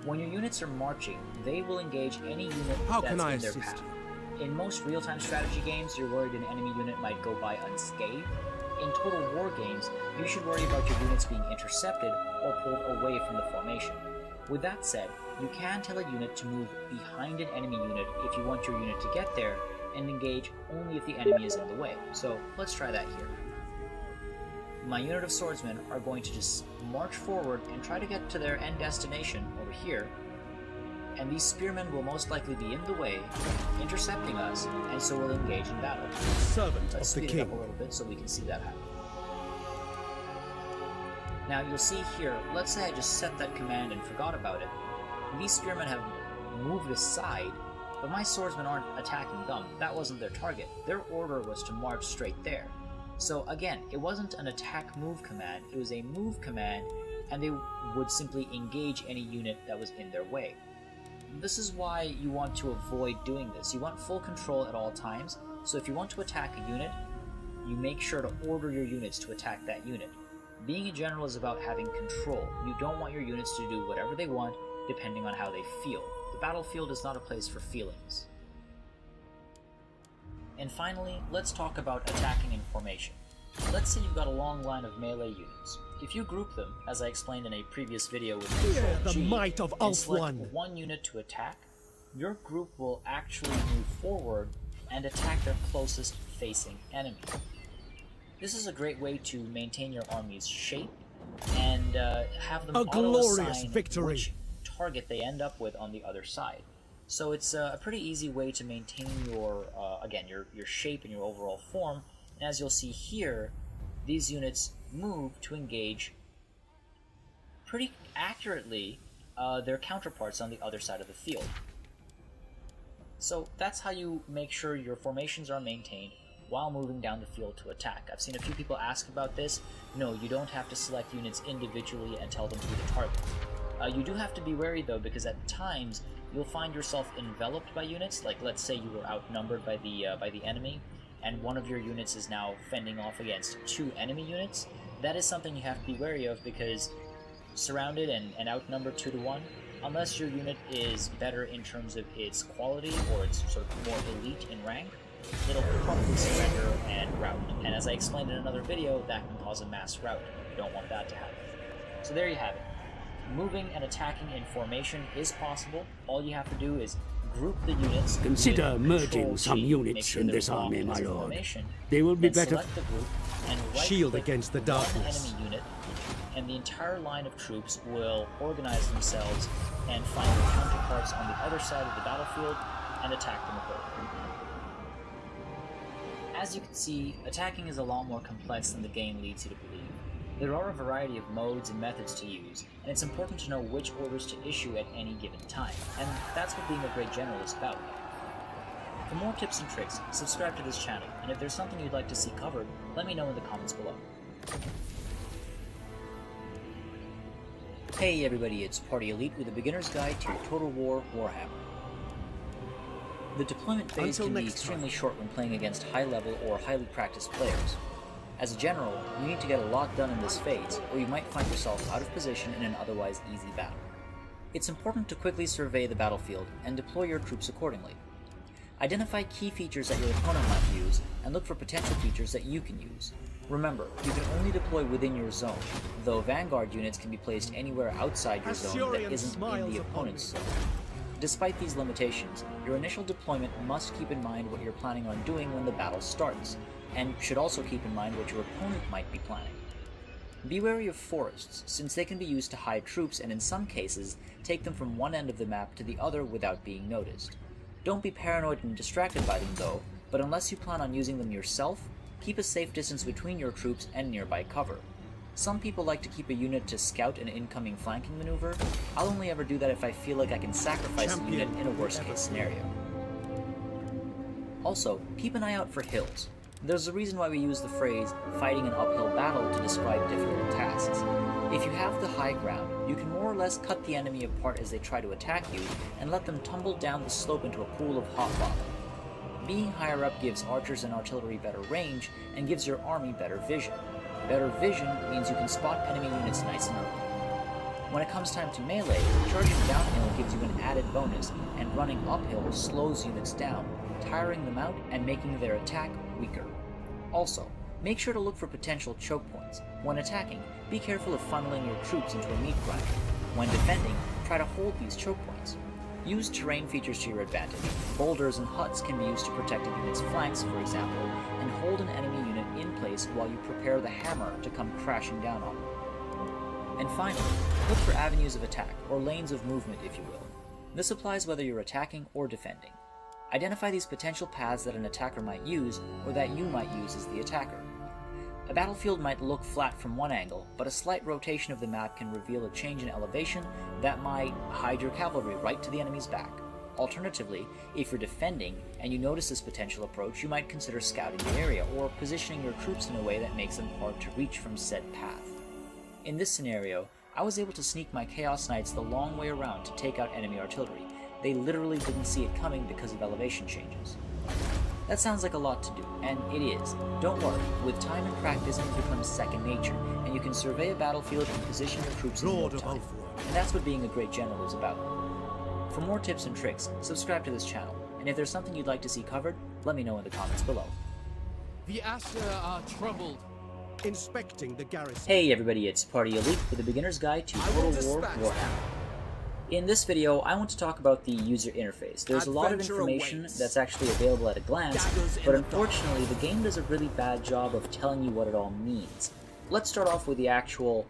When your units are marching, they will engage any unit How that's can I in their assist? path. In most real-time strategy games, you're worried an enemy unit might go by unscathed. In Total War games, you should worry about your units being intercepted or pulled away from the formation. With that said, you can tell a unit to move behind an enemy unit if you want your unit to get there, and engage only if the enemy is in the way. So let's try that here. My unit of swordsmen are going to just march forward and try to get to their end destination over here, and these spearmen will most likely be in the way, intercepting us, and so we'll engage in battle. Servant Let's of the speed it up king. a little bit so we can see that happen. Now you'll see here, let's say I just set that command and forgot about it. These spearmen have moved aside, but my swordsmen aren't attacking them. That wasn't their target. Their order was to march straight there. So again, it wasn't an attack move command, it was a move command, and they would simply engage any unit that was in their way. This is why you want to avoid doing this. You want full control at all times, so if you want to attack a unit, you make sure to order your units to attack that unit. Being a general is about having control. You don't want your units to do whatever they want, depending on how they feel. The battlefield is not a place for feelings. And finally, let's talk about attacking in formation. Let's say you've got a long line of melee units. If you group them, as I explained in a previous video with Control the G, might of and Ulf select One. one unit to attack, your group will actually move forward and attack their closest facing enemy. This is a great way to maintain your army's shape and have them A glorious auto-assign victory. which target they end up with on the other side. So it's a pretty easy way to maintain your, again, your shape and your overall form. And as you'll see here, these units move to engage pretty accurately their counterparts on the other side of the field. So that's how you make sure your formations are maintained while moving down the field to attack. I've seen a few people ask about this. No, you don't have to select units individually and tell them who to target. You do have to be wary though, because at times you'll find yourself enveloped by units. Like, let's say you were outnumbered by the enemy, and one of your units is now fending off against 2 enemy units. That is something you have to be wary of, because surrounded and outnumbered 2 to 1, unless your unit is better in terms of its quality or it's sort of more elite in rank, it'll probably surrender and rout. And as I explained in another video, that can cause a mass rout. You don't want that to happen. So there you have it. Moving and attacking in formation is possible. All you have to do is group the units. Consider merging some units in this army, my lord. They will be better. Select the group and shield against the darkness. One enemy unit, and the entire line of troops will organize themselves and find their counterparts on the other side of the battlefield and attack them accordingly. As you can see, attacking is a lot more complex than the game leads you to believe. There are a variety of modes and methods to use, and it's important to know which orders to issue at any given time, and that's what being a great general is about. For more tips and tricks, subscribe to this channel, and if there's something you'd like to see covered, let me know in the comments below. Hey everybody, it's Party Elite with a beginner's guide to Total War Warhammer. The deployment phase can be extremely short when playing against high-level or highly practiced players. As a general, you need to get a lot done in this phase, or you might find yourself out of position in an otherwise easy battle. It's important to quickly survey the battlefield and deploy your troops accordingly. Identify key features that your opponent might use, and look for potential features that you can use. Remember, you can only deploy within your zone, though Vanguard units can be placed anywhere outside your zone that isn't in the opponent's zone. Despite these limitations, your initial deployment must keep in mind what you're planning on doing when the battle starts, and should also keep in mind what your opponent might be planning. Be wary of forests, since they can be used to hide troops and in some cases, take them from one end of the map to the other without being noticed. Don't be paranoid and distracted by them though, but unless you plan on using them yourself, keep a safe distance between your troops and nearby cover. Some people like to keep a unit to scout an incoming flanking maneuver. I'll only ever do that if I feel like I can sacrifice a unit in a worst case scenario. Also, keep an eye out for hills. There's a reason why we use the phrase, fighting an uphill battle, to describe difficult tasks. If you have the high ground, you can more or less cut the enemy apart as they try to attack you, and let them tumble down the slope into a pool of hot lava. Being higher up gives archers and artillery better range, and gives your army better vision. Better vision means you can spot enemy units nice and early. When it comes time to melee, charging downhill gives you an added bonus, and running uphill slows units down, tiring them out and making their attack weaker. Also, make sure to look for potential choke points. When attacking, be careful of funneling your troops into a meat grinder. When defending, try to hold these choke points. Use terrain features to your advantage. Boulders and huts can be used to protect a unit's flanks, for example, and hold an enemy unit in place while you prepare the hammer to come crashing down on them. And finally, look for avenues of attack, or lanes of movement if you will. This applies whether you're attacking or defending. Identify these potential paths that an attacker might use, or that you might use as the attacker. A battlefield might look flat from one angle, but a slight rotation of the map can reveal a change in elevation that might hide your cavalry right to the enemy's back. Alternatively, if you're defending and you notice this potential approach, you might consider scouting the area or positioning your troops in a way that makes them hard to reach from said path. In this scenario, I was able to sneak my Chaos Knights the long way around to take out enemy artillery. They literally didn't see it coming because of elevation changes. That sounds like a lot to do, and it is. Don't worry, with time and practice it becomes second nature, and you can survey a battlefield and position your troops in no time. And that's what being a great general is about. For more tips and tricks, subscribe to this channel, and if there's something you'd like to see covered, let me know in the comments below. The Aster are troubled. Inspecting the garrison. Hey everybody, it's Party Elite with a beginner's guide to Total War Warhammer. In this video, I want to talk about the user interface. There's a lot of information that's actually available at a glance, but unfortunately the game does a really bad job of telling you what it all means. Let's start off with the actual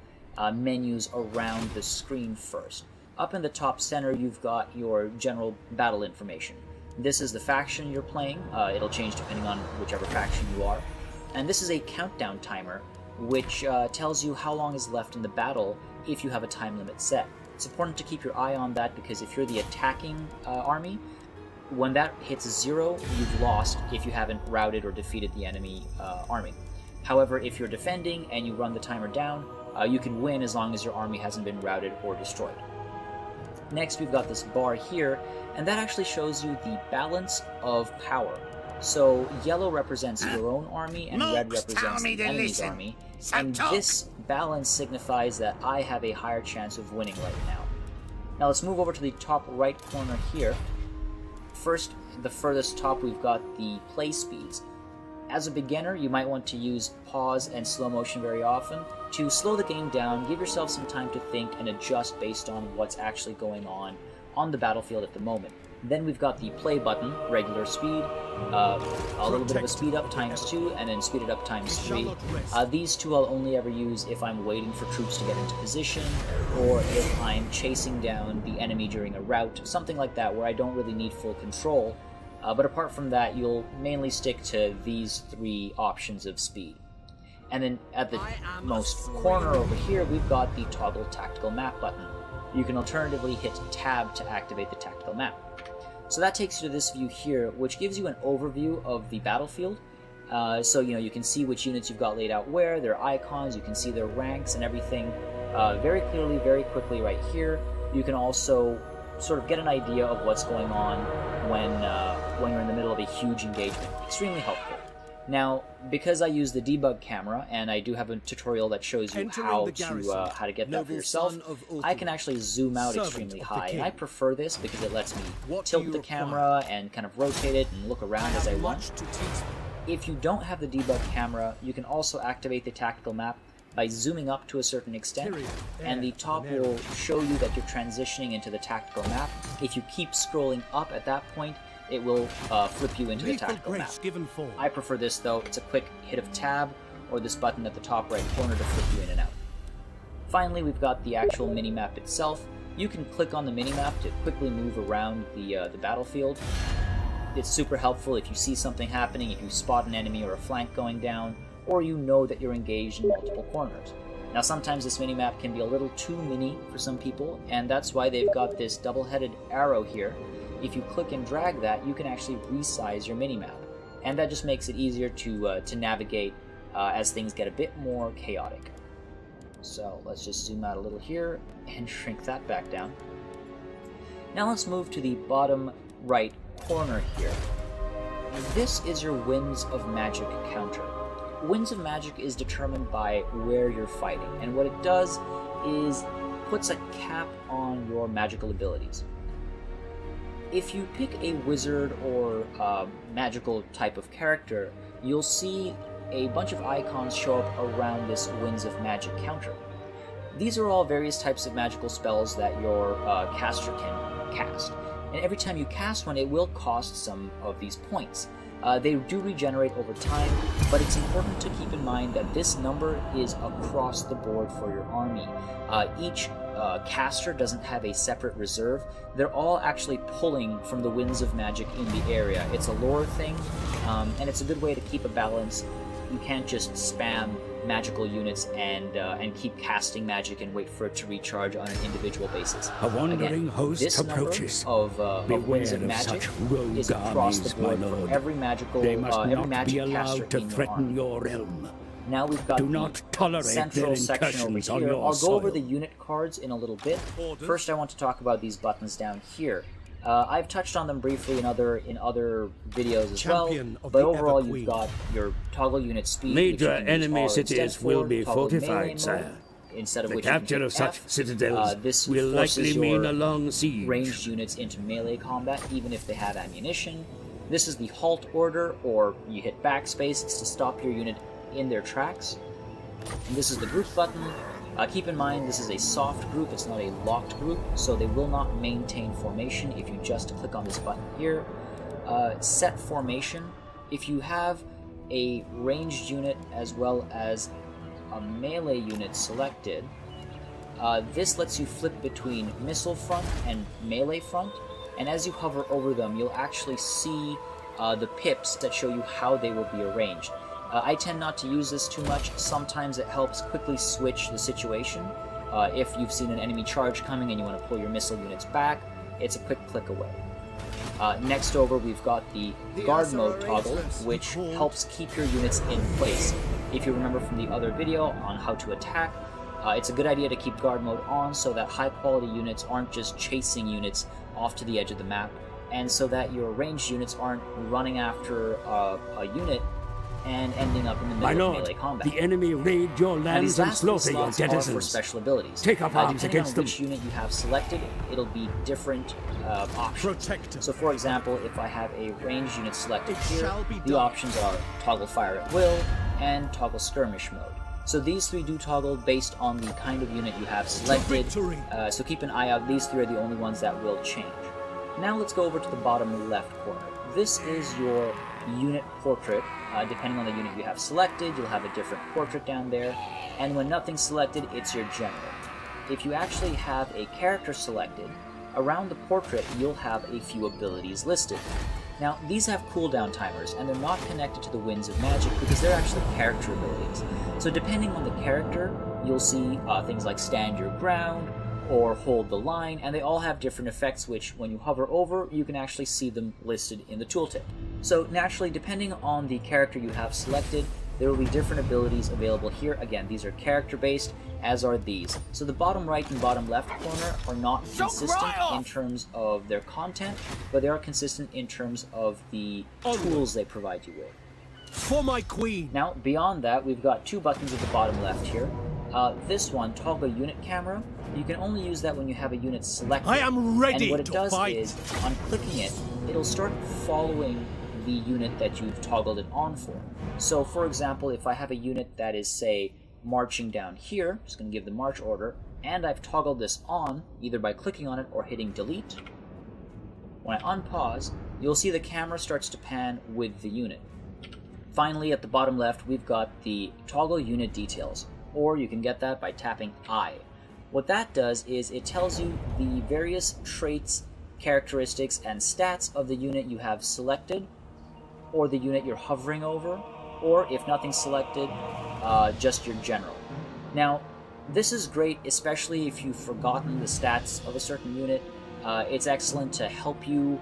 menus around the screen first. Up in the top center, you've got your general battle information. This is the faction you're playing. It'll change depending on whichever faction you are. And this is a countdown timer, which tells you how long is left in the battle if you have a time limit set. It's important to keep your eye on that because if you're the attacking army, when that hits 0, you've lost if you haven't routed or defeated the enemy army. However, if you're defending and you run the timer down, you can win as long as your army hasn't been routed or destroyed. Next, we've got this bar here, and that actually shows you the balance of power. So yellow represents your own army, and red represents the enemy's army. And this balance signifies that I have a higher chance of winning right now. Now let's move over to the top right corner here. First, the furthest top, we've got the play speeds. As a beginner, you might want to use pause and slow motion very often to slow the game down, give yourself some time to think, and adjust based on what's actually going on the battlefield at the moment. Then we've got the play button, regular speed, a little bit of a speed up ×2, and then speed it up ×3. These two I'll only ever use if I'm waiting for troops to get into position, or if I'm chasing down the enemy during a rout, something like that, where I don't really need full control. But apart from that, you'll mainly stick to these 3 options of speed. And then at the most corner over here, we've got the toggle tactical map button. You can alternatively hit tab to activate the tactical map. So that takes you to this view here, which gives you an overview of the battlefield. So you can see which units you've got laid out where, their icons, you can see their ranks and everything very clearly, very quickly right here. You can also sort of get an idea of what's going on when you're in the middle of a huge engagement. Extremely helpful. Now, because I use the debug camera, and I do have a tutorial that shows you how to get that for yourself, I can actually zoom out extremely high. And I prefer this because it lets me tilt the camera and kind of rotate it and look around as I want. If you don't have the debug camera, you can also activate the tactical map by zooming up to a certain extent, and the top will show you that you're transitioning into the tactical map. If you keep scrolling up at that point, it will flip you into the tactical map. I prefer this though. It's a quick hit of tab or this button at the top right corner to flip you in and out. Finally, we've got the actual minimap itself. You can click on the minimap to quickly move around the battlefield. It's super helpful if you see something happening, if you spot an enemy or a flank going down, or you know that you're engaged in multiple corners. Now sometimes this minimap can be a little too mini for some people, and that's why they've got this double-headed arrow here. If you click and drag that, you can actually resize your minimap, and that just makes it easier to navigate as things get a bit more chaotic. So let's just zoom out a little here and shrink that back down. Now let's move to the bottom right corner here. This is your Winds of Magic counter. Winds of Magic is determined by where you're fighting, and what it does is puts a cap on your magical abilities. If you pick a wizard or magical type of character, you'll see a bunch of icons show up around this Winds of Magic counter. These are all various types of magical spells that your caster can cast, and every time you cast one, it will cost some of these points. They do regenerate over time, but it's important to keep in mind that this number is across the board for your army. Each caster doesn't have a separate reserve. They're all actually pulling from the Winds of Magic in the area. It's a lore thing, and it's a good way to keep a balance. You can't just spam magical units and keep casting magic and wait for it to recharge on an individual basis. A wandering host this approaches. Number of Winds of Magic is across the board for every magical, they must every not magic be allowed caster to in threaten your army. your realm. Now we've got Do the not tolerate central their section over incursions on here. your I'll go over soil. the unit cards in a little bit. First, I want to talk about these buttons down here. I've touched on them briefly in other videos as well, but overall you've got your toggle unit speed. Major enemy cities will be fortified, sire. Instead of the which capture of such citadels this will likely mean a long siege. Ranged units into melee combat, even if they have ammunition. This is the halt order, or you hit backspace to stop your unit in their tracks. And this is the group button. Keep in mind, this is a soft group, it's not a locked group, so they will not maintain formation if you just click on this button here. Set formation. If you have a ranged unit as well as a melee unit selected, This lets you flip between missile front and melee front, and as you hover over them, you'll actually see the pips that show you how they will be arranged. I tend not to use this too much. Sometimes it helps quickly switch the situation. If you've seen an enemy charge coming and you want to pull your missile units back, it's a quick click away. Next over, we've got the guard mode toggle, which helps keep your units in place. If you remember from the other video on how to attack, it's a good idea to keep guard mode on so that high quality units aren't just chasing units off to the edge of the map, and so that your ranged units aren't running after a unit and ending up in the middle of melee combat. The enemy raid your lands and slaughter your denizens. For special abilities. Take up arms depending against on which unit you have selected, it'll be different options. So for example, if I have a ranged unit selected here, the options are toggle fire at will and toggle skirmish mode. So these three do toggle based on the kind of unit you have selected, so keep an eye out. These three are the only ones that will change. Now let's go over to the bottom left corner. This is your unit portrait. Depending on the unit you have selected, you'll have a different portrait down there, and when nothing's selected, it's your general. If you actually have a character selected, around the portrait you'll have a few abilities listed. Now, these have cooldown timers, and they're not connected to the Winds of Magic because they're actually character abilities. So depending on the character, you'll see things like Stand Your Ground, or Hold the Line, and they all have different effects which, when you hover over, you can actually see them listed in the tooltip. So naturally, depending on the character you have selected, there will be different abilities available here. Again, these are character-based, as are these. So the bottom right and bottom left corner are not consistent in terms of their content, but they are consistent in terms of the tools they provide you with. For my queen! Now, beyond that, we've got two buttons at the bottom left here. This one, toggle unit camera, you can only use that when you have a unit selected. I am ready and what it to does fight. is, on clicking it, it'll start following the unit that you've toggled it on for. So, for example, if I have a unit that is, say, marching down here, just going to give the march order, and I've toggled this on, either by clicking on it or hitting delete, when I unpause, you'll see the camera starts to pan with the unit. Finally, at the bottom left, we've got the toggle unit details, or you can get that by tapping I. What that does is it tells you the various traits, characteristics, and stats of the unit you have selected, or the unit you're hovering over, or if nothing's selected, just your general. Now, this is great, especially if you've forgotten the stats of a certain unit. It's excellent to help you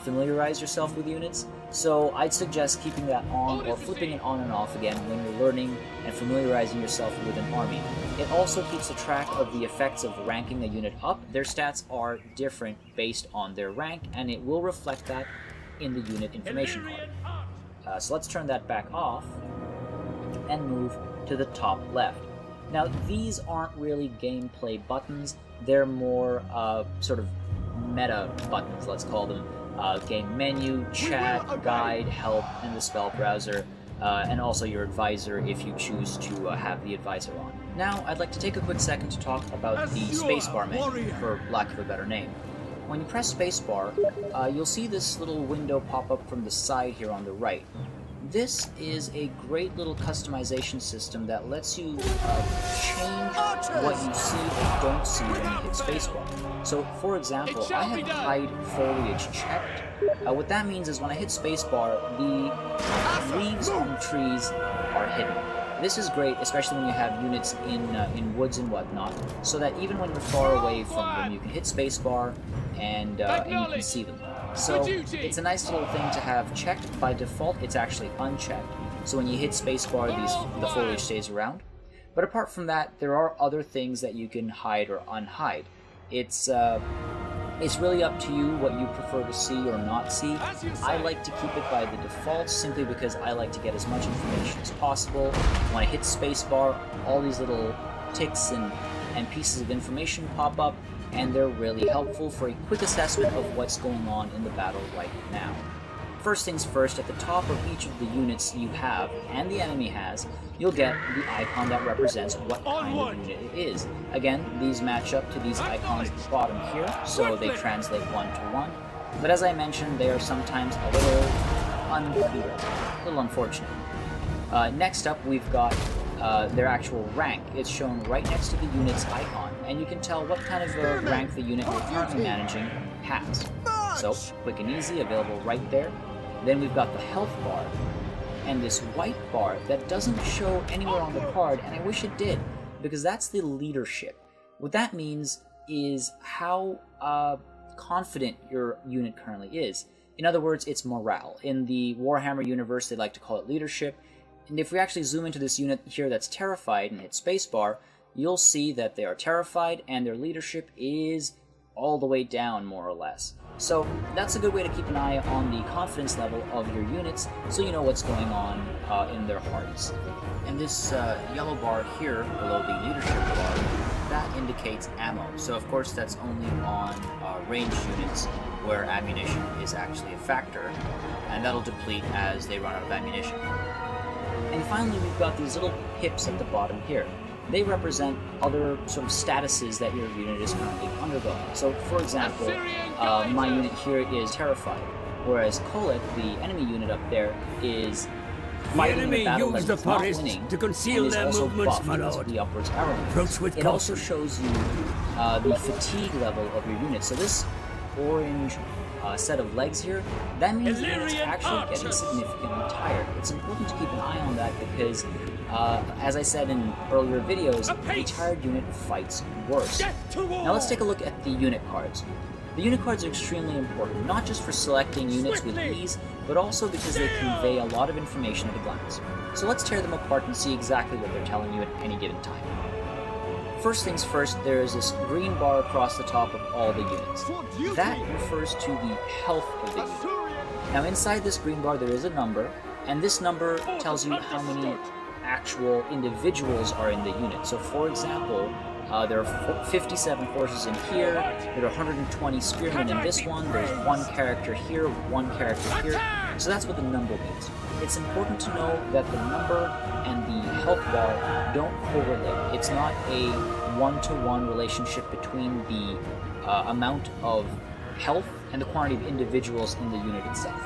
familiarize yourself with units, so I'd suggest keeping that on or flipping it on and off again when you're learning and familiarizing yourself with an army. It also keeps a track of the effects of ranking a unit up. Their stats are different based on their rank, and it will reflect that in the unit information card. So let's turn that back off and move to the top left. Now, these aren't really gameplay buttons, they're more sort of meta buttons, let's call them. Game menu, chat, guide, help, and the spell browser, and also your advisor if you choose to have the advisor on. Now, I'd like to take a quick second to talk about the spacebar menu, for lack of a better name. When you press spacebar, you'll see this little window pop up from the side here on the right. This is a great little customization system that lets you change what you see or don't see when you hit spacebar. So, for example, I have hide foliage checked. What that means is when I hit spacebar, the leaves on trees are hidden. This is great, especially when you have units in woods and whatnot, so that even when you're far away from them, you can hit spacebar and you can see them. So it's a nice little thing to have checked. By default, it's actually unchecked. So when you hit spacebar, the foliage stays around. But apart from that, there are other things that you can hide or unhide. It's really up to you what you prefer to see or not see. I like to keep it by the default simply because I like to get as much information as possible. When I hit spacebar, all these little ticks and pieces of information pop up, and they're really helpful for a quick assessment of what's going on in the battle right now. First things first, at the top of each of the units you have, and the enemy has, you'll get the icon that represents what kind of unit it is. Again, these match up to these icons at the bottom here, so they translate one-to-one. But as I mentioned, they are sometimes a little unclear, a little unfortunate. Next up, we've got their actual rank. It's shown right next to the unit's icon. and you can tell what kind of rank the unit you're currently managing has. So, quick and easy, available right there. Then we've got the health bar, and this white bar that doesn't show anywhere on the card, and I wish it did, because that's the leadership. What that means is how confident your unit currently is. In other words, it's morale. In the Warhammer universe, they like to call it leadership, and if we actually zoom into this unit here that's terrified and hit spacebar, you'll see that they are terrified and their leadership is all the way down, more or less. So that's a good way to keep an eye on the confidence level of your units, so you know what's going on in their hearts. And this yellow bar here below the leadership bar, that indicates ammo. So of course that's only on ranged units where ammunition is actually a factor, and that'll deplete as they run out of ammunition. And finally, we've got these little pips at the bottom here. They represent other sort of statuses that your unit is currently undergoing. So, for example, my unit here is terrified, whereas Colette, the enemy unit up there, is fighting in a battle that is not winning, to conceal and is their also movements, buffed my because lord. of the upwards arrow. Approach with It caution. also shows you the fatigue level of your unit. So this orange set of legs here, that means the unit's actually getting significantly tired. It's important to keep an eye on that because, as I said in earlier videos, a tired unit fights worse. Now let's take a look at the unit cards. The unit cards are extremely important, not just for selecting units with ease, but also because they convey a lot of information at a glance. So let's tear them apart and see exactly what they're telling you at any given time. First things first, there is this green bar across the top of all the units. That refers to the health of the unit. Now inside this green bar there is a number, and this number tells you how many actual individuals are in the unit. So for example, there are 57 horses in here, there are 120 spearmen in this one, there's one character here, one character here, so that's what the number means. It's important to know that the number and the health bar don't correlate. It's not a one-to-one relationship between the amount of health and the quantity of individuals in the unit itself.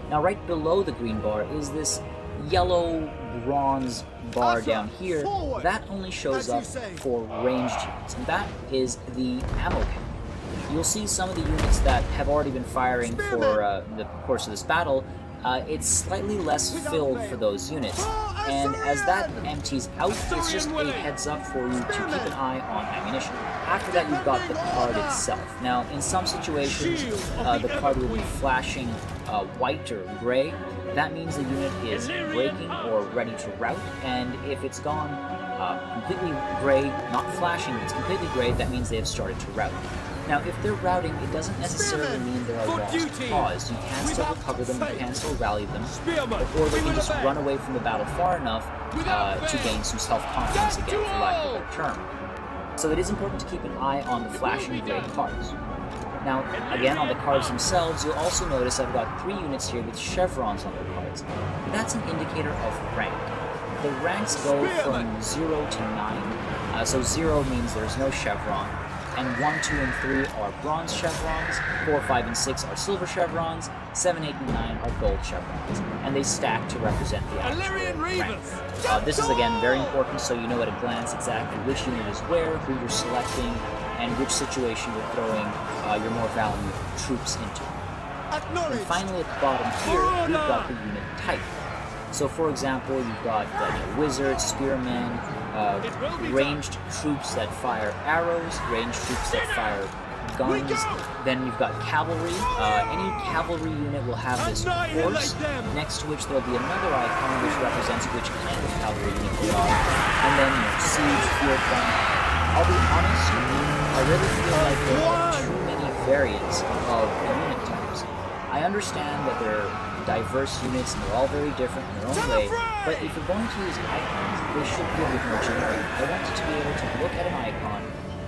Now right below the green bar is this yellow bronze bar down here. That only shows up for ranged units, and that is the ammo count. You'll see some of the units that have already been firing for the course of this battle. It's slightly less filled for those units, and as that empties out, it's just a heads up for you to keep an eye on ammunition. After that, you've got the card itself. Now, in some situations, the card will be flashing white or gray. That means the unit is breaking or ready to rout, and if it's gone completely gray, not flashing, it's completely gray, that means they have started to rout. Now, if they're routing, it doesn't necessarily mean they're a lost cause. You can still recover them, you can still rally them, or they can just run away from the battle far enough to gain some self-confidence again, for lack of a better term. So it is important to keep an eye on the flashing gray cards. Now, again, on the cards themselves, you'll also notice I've got 3 units here with chevrons on their cards. That's an indicator of rank. The ranks go from 0 to 9. So 0 means there's no chevron, and 1, 2, and 3 are bronze chevrons, 4, 5, and 6 are silver chevrons, 7, 8, and 9 are gold chevrons, and they stack to represent the actual rank. This is again very important, so you know at a glance exactly which unit is where, who you're selecting, and which situation you're throwing your more valued troops into. And finally at the bottom here, you've got the unit type. So for example, you've got wizards, spearmen, ranged troops that fire arrows, ranged troops that fire guns. Then you've got cavalry. Any cavalry unit will have this horse, next to which there'll be another icon which represents which kind of cavalry unit they are. And then siege, field gun. I'll be honest, I really feel like there are too many variants of the unit types. I understand that they're diverse units and they're all very different in their own way, but if you're going to use icons, they should be a bit more generic. I want you to be able to look at an icon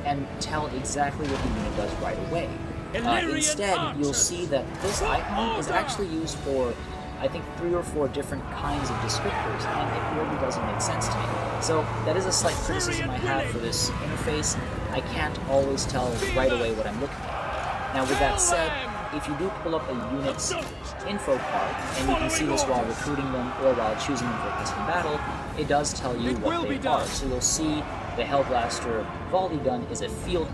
and tell exactly what the unit does right away. Instead, you'll see that this icon is actually used for, I think, 3 or 4 different kinds of descriptors, and it really doesn't make sense to me. So that is a slight criticism I have for this interface. I can't always tell right away what I'm looking at. Now with that said, if you do pull up a unit's info card, and you can see this while recruiting them or while choosing them for a custom battle, it does tell you what they are. So you'll see the Hellblaster volley gun is a field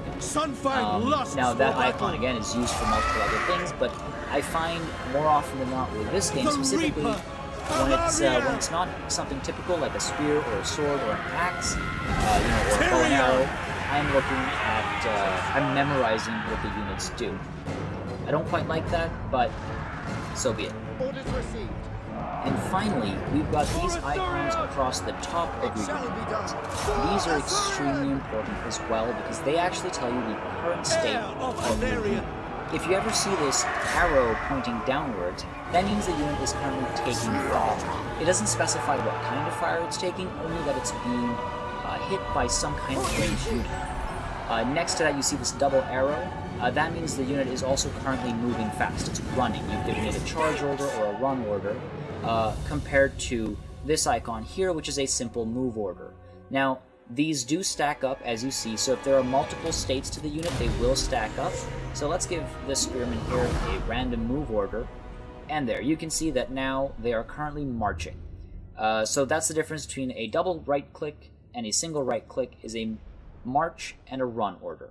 gun. Now that icon again is used for multiple other things, but I find more often than not with this game specifically, when it's not something typical like a spear or a sword or an axe, or a bow and arrow, I'm looking at, I'm memorizing what the units do. I don't quite like that, but so be it. Orders received. And finally, we've got these icons across the top of your unit. These are extremely important as well because they actually tell you the current state of the unit. If you ever see this arrow pointing downwards, that means the unit is currently taking fire. It doesn't specify what kind of fire it's taking, only that it's being hit by some kind of ranged unit. Next to that, you see this double arrow. That means the unit is also currently moving fast. It's running. You've given it a charge order or a run order, compared to this icon here, which is a simple move order. Now, these do stack up, as you see, so if there are multiple states to the unit, they will stack up. So let's give this spearman here a random move order, and there, you can see that now they are currently marching. So that's the difference between a double right-click and a single right-click is a march and a run order.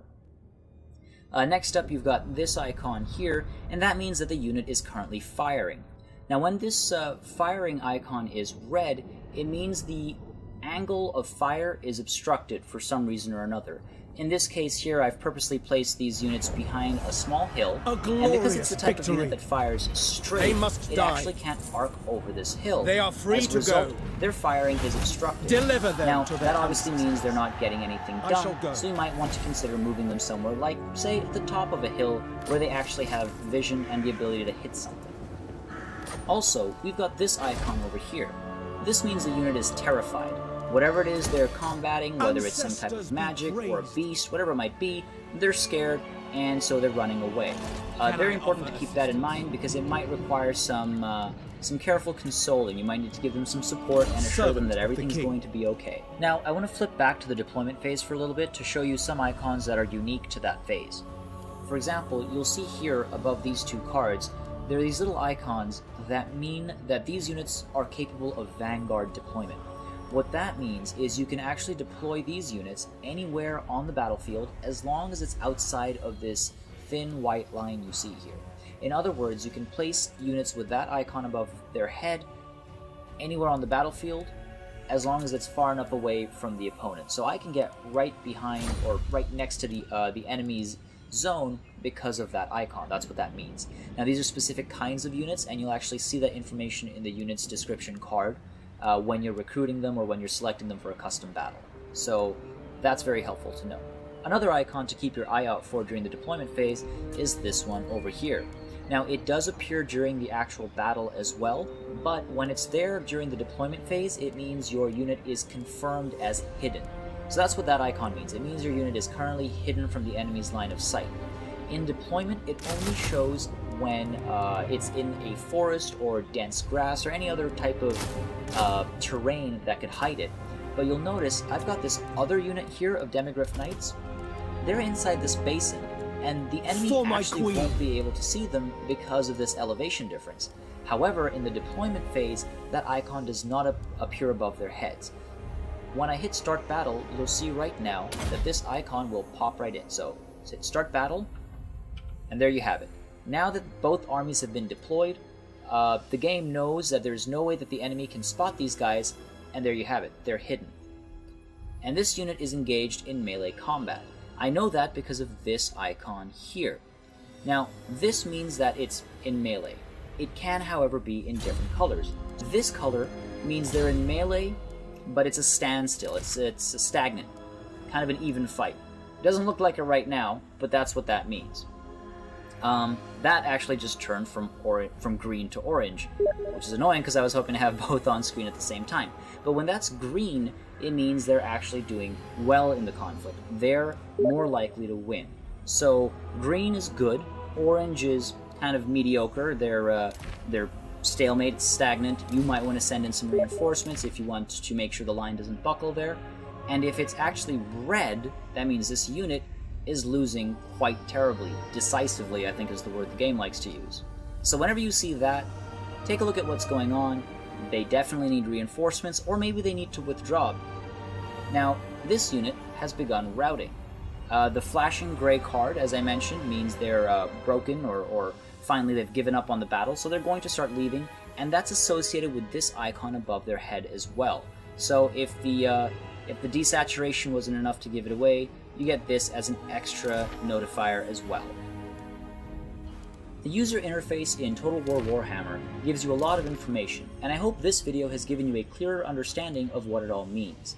Next up, you've got this icon here, and that means that the unit is currently firing. Now, when this firing icon is red, it means the angle of fire is obstructed for some reason or another. In this case here, I've purposely placed these units behind a small hill, and because it's the type of unit that fires straight, it actually can't arc over this hill. They are free As a to result, go. their firing is obstructed. Deliver them now, to their that obviously means they're not getting anything I shall done, go. so you might want to consider moving them somewhere like, say, at the top of a hill where they actually have vision and the ability to hit something. Also, we've got this icon over here. This means the unit is terrified. Whatever it is they're combating, whether it's some type of magic or a beast, whatever it might be, they're scared, and so they're running away. Very important to keep that in mind because it might require some careful consoling. You might need to give them some support and assure them that everything's going to be okay. Now, I want to flip back to the deployment phase for a little bit to show you some icons that are unique to that phase. For example, you'll see here above these two cards, there are these little icons that mean that these units are capable of vanguard deployment. What that means is you can actually deploy these units anywhere on the battlefield as long as it's outside of this thin white line you see here. In other words, you can place units with that icon above their head anywhere on the battlefield as long as it's far enough away from the opponent. So I can get right behind or right next to the enemy's zone because of that icon. That's what that means. Now, these are specific kinds of units, and you'll actually see that information in the unit's description card when you're recruiting them or when you're selecting them for a custom battle. So that's very helpful to know. Another icon to keep your eye out for during the deployment phase is this one over here. Now, it does appear during the actual battle as well, but when it's there during the deployment phase, it means your unit is confirmed as hidden. So that's what that icon means. It means your unit is currently hidden from the enemy's line of sight. In deployment, it only shows when it's in a forest or dense grass or any other type of terrain that could hide it. But you'll notice I've got this other unit here of Demigryph Knights. They're inside this basin, and the enemy actually won't be able to see them because of this elevation difference. However, in the deployment phase, that icon does not appear above their heads. When I hit Start Battle, you'll see right now that this icon will pop right in. So hit Start Battle, and there you have it. Now that both armies have been deployed, the game knows that there's no way that the enemy can spot these guys, and there you have it. They're hidden. And this unit is engaged in melee combat. I know that because of this icon here. Now, this means that it's in melee. It can, however, be in different colors. This color means they're in melee, but it's a standstill. It's a stagnant, kind of an even fight. It doesn't look like it right now, but that's what that means. That actually just turned from green to orange, which is annoying because I was hoping to have both on screen at the same time. But when that's green, it means they're actually doing well in the conflict. They're more likely to win. So green is good, orange is kind of mediocre. They're stalemate, it's stagnant. You might want to send in some reinforcements if you want to make sure the line doesn't buckle there. And if it's actually red, that means this unit is losing quite terribly. Decisively, I think is the word the game likes to use. So whenever you see that, take a look at what's going on. They definitely need reinforcements, or maybe they need to withdraw. Now, this unit has begun routing. The flashing gray card, as I mentioned, means they're broken or finally they've given up on the battle, so they're going to start leaving, and that's associated with this icon above their head as well. So if the desaturation wasn't enough to give it away, you get this as an extra notifier as well. The user interface in Total War Warhammer gives you a lot of information, and I hope this video has given you a clearer understanding of what it all means.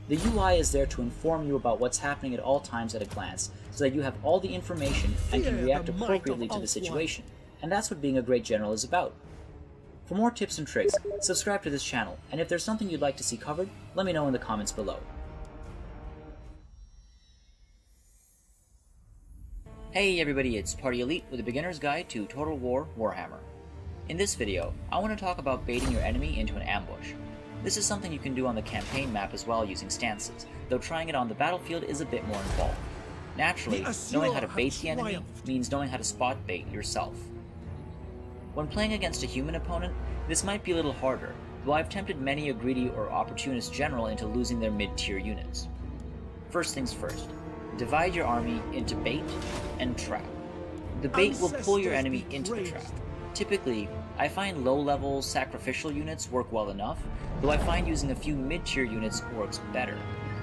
The UI is there to inform you about what's happening at all times at a glance, so that you have all the information and can react appropriately to the situation, and that's what being a great general is about. For more tips and tricks, subscribe to this channel, and if there's something you'd like to see covered, let me know in the comments below. Hey everybody, it's Party Elite with a beginner's guide to Total War Warhammer. In this video, I want to talk about baiting your enemy into an ambush. This is something you can do on the campaign map as well using stances, though trying it on the battlefield is a bit more involved. Naturally, knowing how to bait the enemy means knowing how to spot bait yourself. When playing against a human opponent, this might be a little harder, though I've tempted many a greedy or opportunist general into losing their mid-tier units. First things first. Divide your army into bait and trap. The bait will pull your enemy into the trap. Typically, I find low-level sacrificial units work well enough, though I find using a few mid-tier units works better.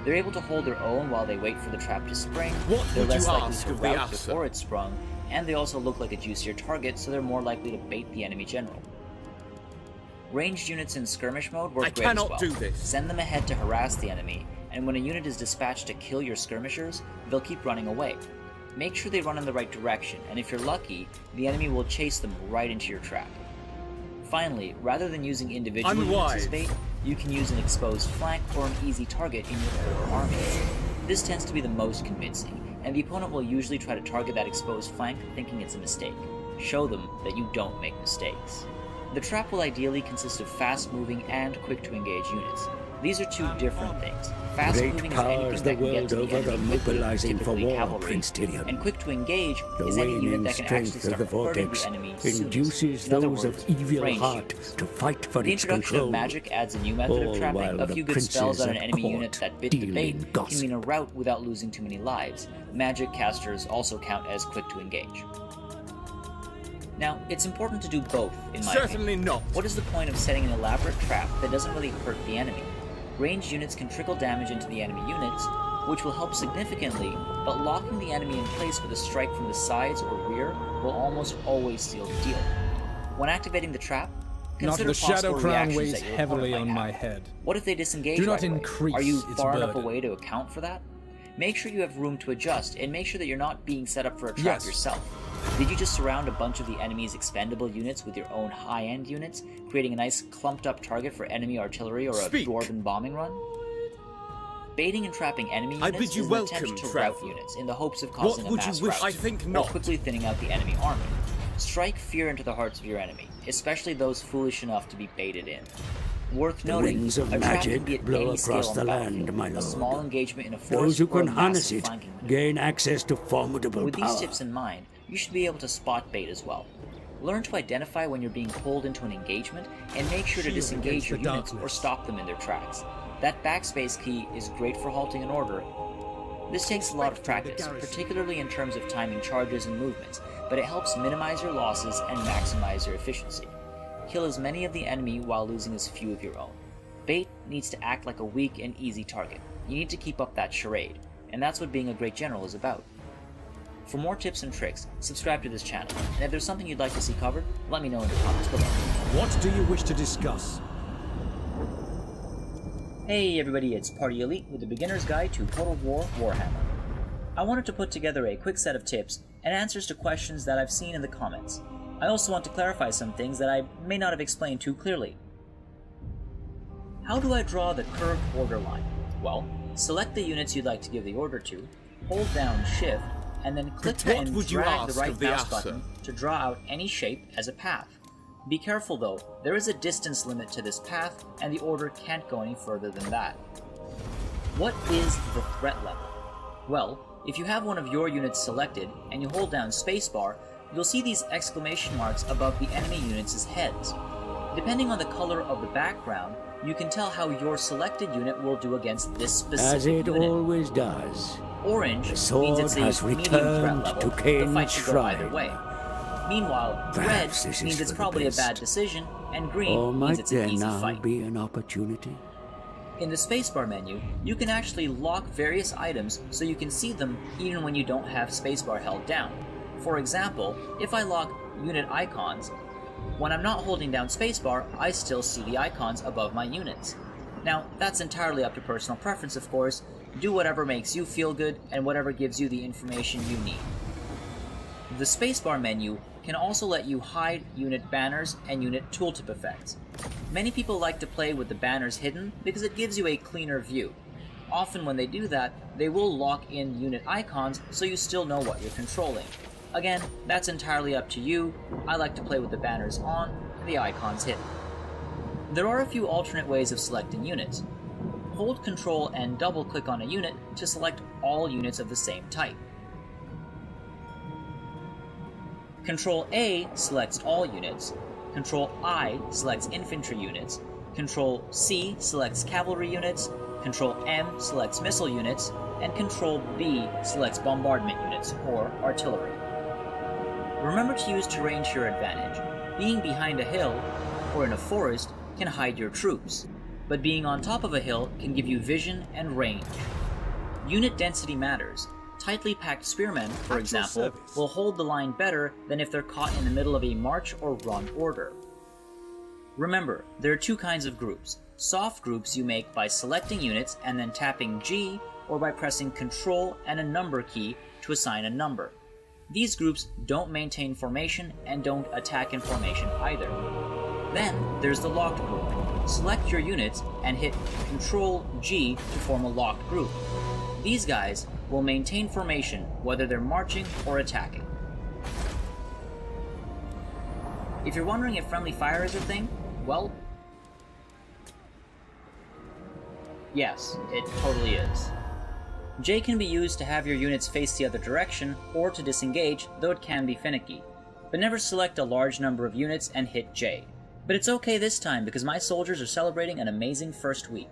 They're able to hold their own while they wait for the trap to spring, they're less likely to rout before it's sprung, and they also look like a juicier target, so they're more likely to bait the enemy general. Ranged units in skirmish mode work great as well. Send them ahead to harass the enemy, and when a unit is dispatched to kill your skirmishers, they'll keep running away. Make sure they run in the right direction, and if you're lucky, the enemy will chase them right into your trap. Finally, rather than using individual units as bait, you can use an exposed flank or an easy target in your core army. This tends to be the most convincing, and the opponent will usually try to target that exposed flank thinking it's a mistake. Show them that you don't make mistakes. The trap will ideally consist of fast-moving and quick-to-engage units. These are two different things. Fast-moving is anything that can get to the enemy quickly, typically cavalry, and quick-to-engage is any unit that can actually start hurting the enemy soonest. In other words, ranged. The introduction of magic adds a new method of trapping. A few good spells on an enemy unit that bit the bait can mean a rout without losing too many lives. Magic casters also count as quick-to-engage. Now, it's important to do both, in my opinion. Not. What is the point of setting an elaborate trap that doesn't really hurt the enemy? Ranged units can trickle damage into the enemy units, which will help significantly, but locking the enemy in place with a strike from the sides or rear will almost always seal the deal. When activating the trap, consider the Shadow Crown weighs that your heavily opponent on might my have. head. What if they disengage Do not right away? increase Are you its far enough burden. away to account for that? Make sure you have room to adjust, and make sure that you're not being set up for a trap yourself. Did you just surround a bunch of the enemy's expendable units with your own high-end units, creating a nice clumped-up target for enemy artillery or a dwarven bombing run? Baiting and trapping enemy units is an attempt to rout units in the hopes of causing a mass rout, or quickly thinning out the enemy army. Strike fear into the hearts of your enemy, especially those foolish enough to be baited in. Worth noting, winds of a trap can magic be at blow any across scale on the battlefield. land, my A lord. small engagement in a Those force who or a can harness massive it flanking maneuver. gain access to formidable With power. these tips in mind, you should be able to spot bait as well. Learn to identify when you're being pulled into an engagement, and make sure to Shield disengage your against the units or darkness. stop them in their tracks. That backspace key is great for halting an order. This takes a lot of practice, particularly in terms of timing charges and movements, but it helps minimize your losses and maximize your efficiency. Kill as many of the enemy while losing as few of your own. Bait needs to act like a weak and easy target. You need to keep up that charade, and that's what being a great general is about. For more tips and tricks, subscribe to this channel, and if there's something you'd like to see covered, let me know in the comments below. What do you wish to discuss? Hey everybody, it's Party Elite with a beginner's guide to Total War Warhammer. I wanted to put together a quick set of tips and answers to questions that I've seen in the comments. I also want to clarify some things that I may not have explained too clearly. How do I draw the curved order line? Well, select the units you'd like to give the order to, hold down Shift, and then click and drag the right mouse button to draw out any shape as a path. Be careful though, there is a distance limit to this path, and the order can't go any further than that. What is the threat level? Well, if you have one of your units selected, and you hold down spacebar, you'll see these exclamation marks above the enemy units' heads. Depending on the color of the background, you can tell how your selected unit will do against this specific As it unit. always does. Orange The sword means has it's a medium threat returned level. to The Cain's fight could go either shrine. way. Meanwhile, Perhaps red this means is it's for the probably a best. bad decision, and green Or means might it's an there easy now fight. be an opportunity? In the spacebar menu, you can actually lock various items so you can see them even when you don't have spacebar held down. For example, if I lock unit icons, when I'm not holding down spacebar, I still see the icons above my units. Now, that's entirely up to personal preference, of course. Do whatever makes you feel good and whatever gives you the information you need. The spacebar menu can also let you hide unit banners and unit tooltip effects. Many people like to play with the banners hidden because it gives you a cleaner view. Often when they do that, they will lock in unit icons so you still know what you're controlling. Again, that's entirely up to you. I like to play with the banners on and the icons hidden. There are a few alternate ways of selecting units. Hold Control and double-click on a unit to select all units of the same type. Control A selects all units, Control I selects infantry units, Control C selects cavalry units, Control M selects missile units, and Control B selects bombardment units, or artillery. Remember to use terrain to your advantage. Being behind a hill, or in a forest, can hide your troops, but being on top of a hill can give you vision and range. Unit density matters. Tightly packed spearmen, for example, will hold the line better than if they're caught in the middle of a march or run order. Remember, there are two kinds of groups. Soft groups you make by selecting units and then tapping G, or by pressing Control and a number key to assign a number. These groups don't maintain formation and don't attack in formation either. Then there's the locked group. Select your units and hit Control G to form a locked group. These guys will maintain formation whether they're marching or attacking. If you're wondering if friendly fire is a thing, well, yes, it totally is. J can be used to have your units face the other direction or to disengage, though it can be finicky. But never select a large number of units and hit J. But it's okay this time because my soldiers are celebrating an amazing first week.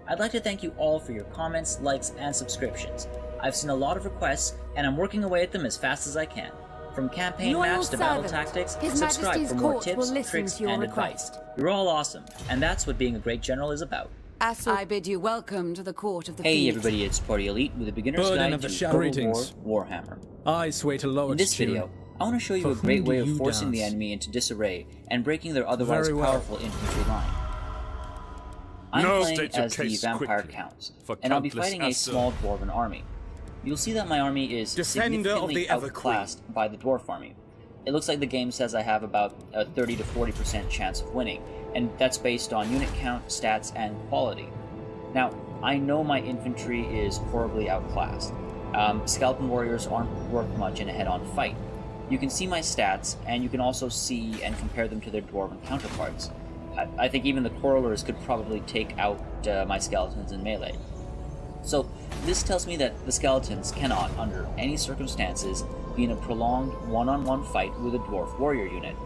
I'd like to thank you all for your comments, likes, and subscriptions. I've seen a lot of requests, and I'm working away at them as fast as I can. From campaign maps to battle tactics, subscribe for more tips, tricks, and advice. You're all awesome, and that's what being a great general is about. I bid you welcome to the court of the Hey Fleet. everybody, it's Party Elite with a beginner's Burden guide of the to shadow. Total War Warhammer. I sway to Lower In this video, I want to show you a great way of forcing the enemy into disarray and breaking their otherwise Very well. powerful infantry line. I'm playing as the Vampire Counts, and I'll be fighting a small Dwarven army. You'll see that my army is significantly outclassed by the Dwarf army. It looks like the game says I have about a 30 to 40% chance of winning, and that's based on unit count, stats, and quality. Now, I know my infantry is horribly outclassed. Skeleton warriors aren't worth much in a head-on fight. You can see my stats, and you can also see and compare them to their Dwarven counterparts. I think even the Quarrelers could probably take out my skeletons in melee. So, this tells me that the skeletons cannot, under any circumstances, be in a prolonged one-on-one fight with a Dwarf warrior unit.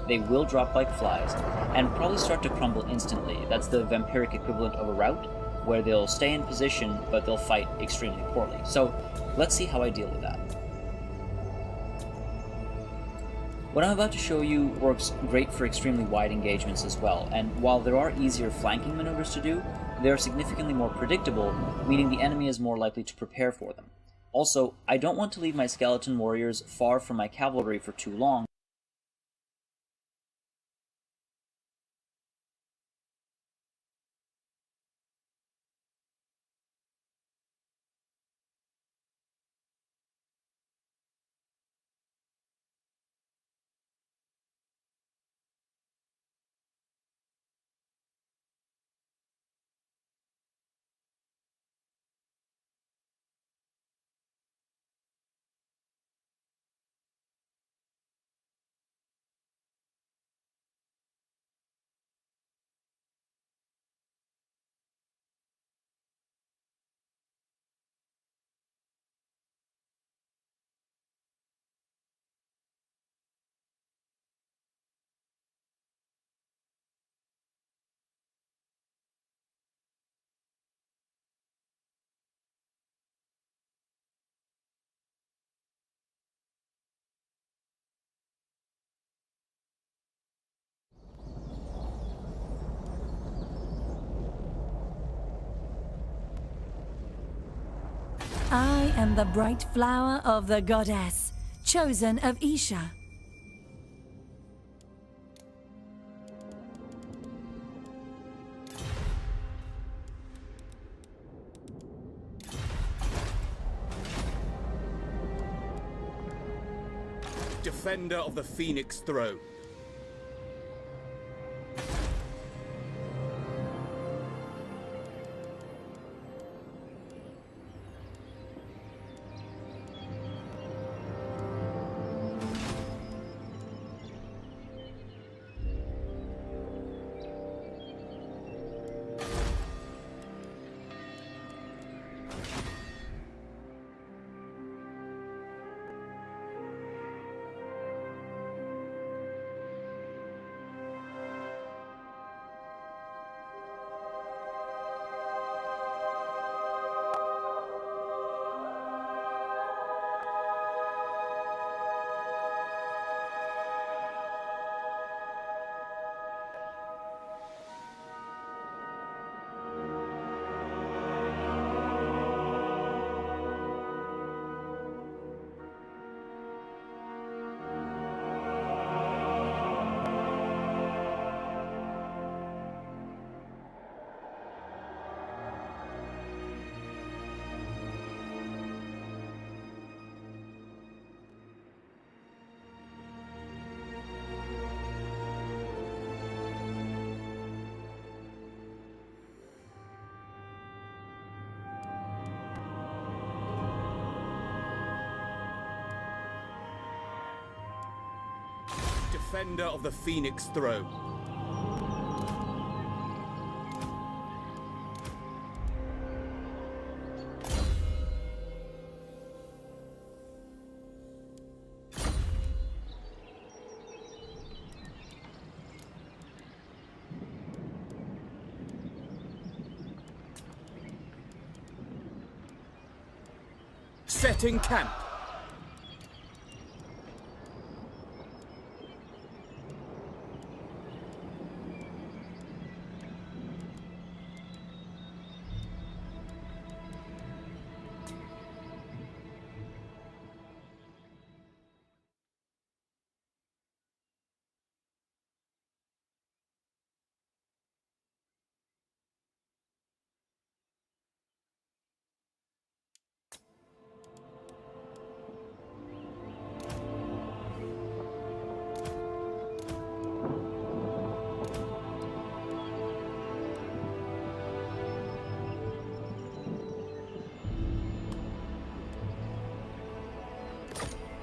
They will drop like flies, and probably start to crumble instantly. That's the vampiric equivalent of a rout, where they'll stay in position, but they'll fight extremely poorly. So, let's see how I deal with that. What I'm about to show you works great for extremely wide engagements as well, and while there are easier flanking maneuvers to do, they are significantly more predictable, meaning the enemy is more likely to prepare for them. Also, I don't want to leave my skeleton warriors far from my cavalry for too long, I am the bright flower of the goddess, chosen of Isha. Defender of the Phoenix Throne. Defender of the Phoenix Throne. Setting camp.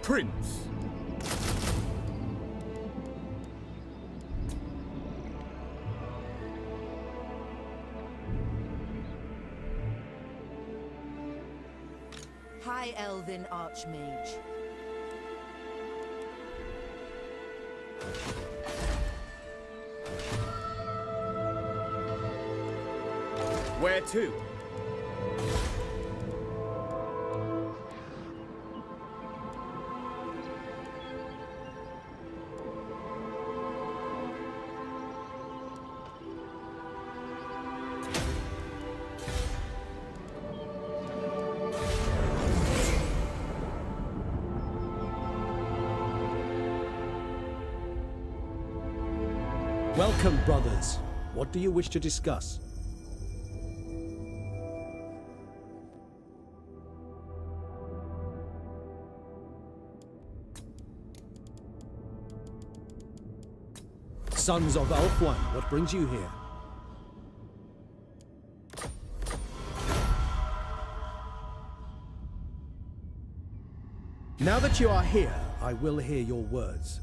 Prince. High Elven Archmage. Where to? Welcome, brothers. What do you wish to discuss? Sons of Ulthuan, what brings you here? Now that you are here, I will hear your words.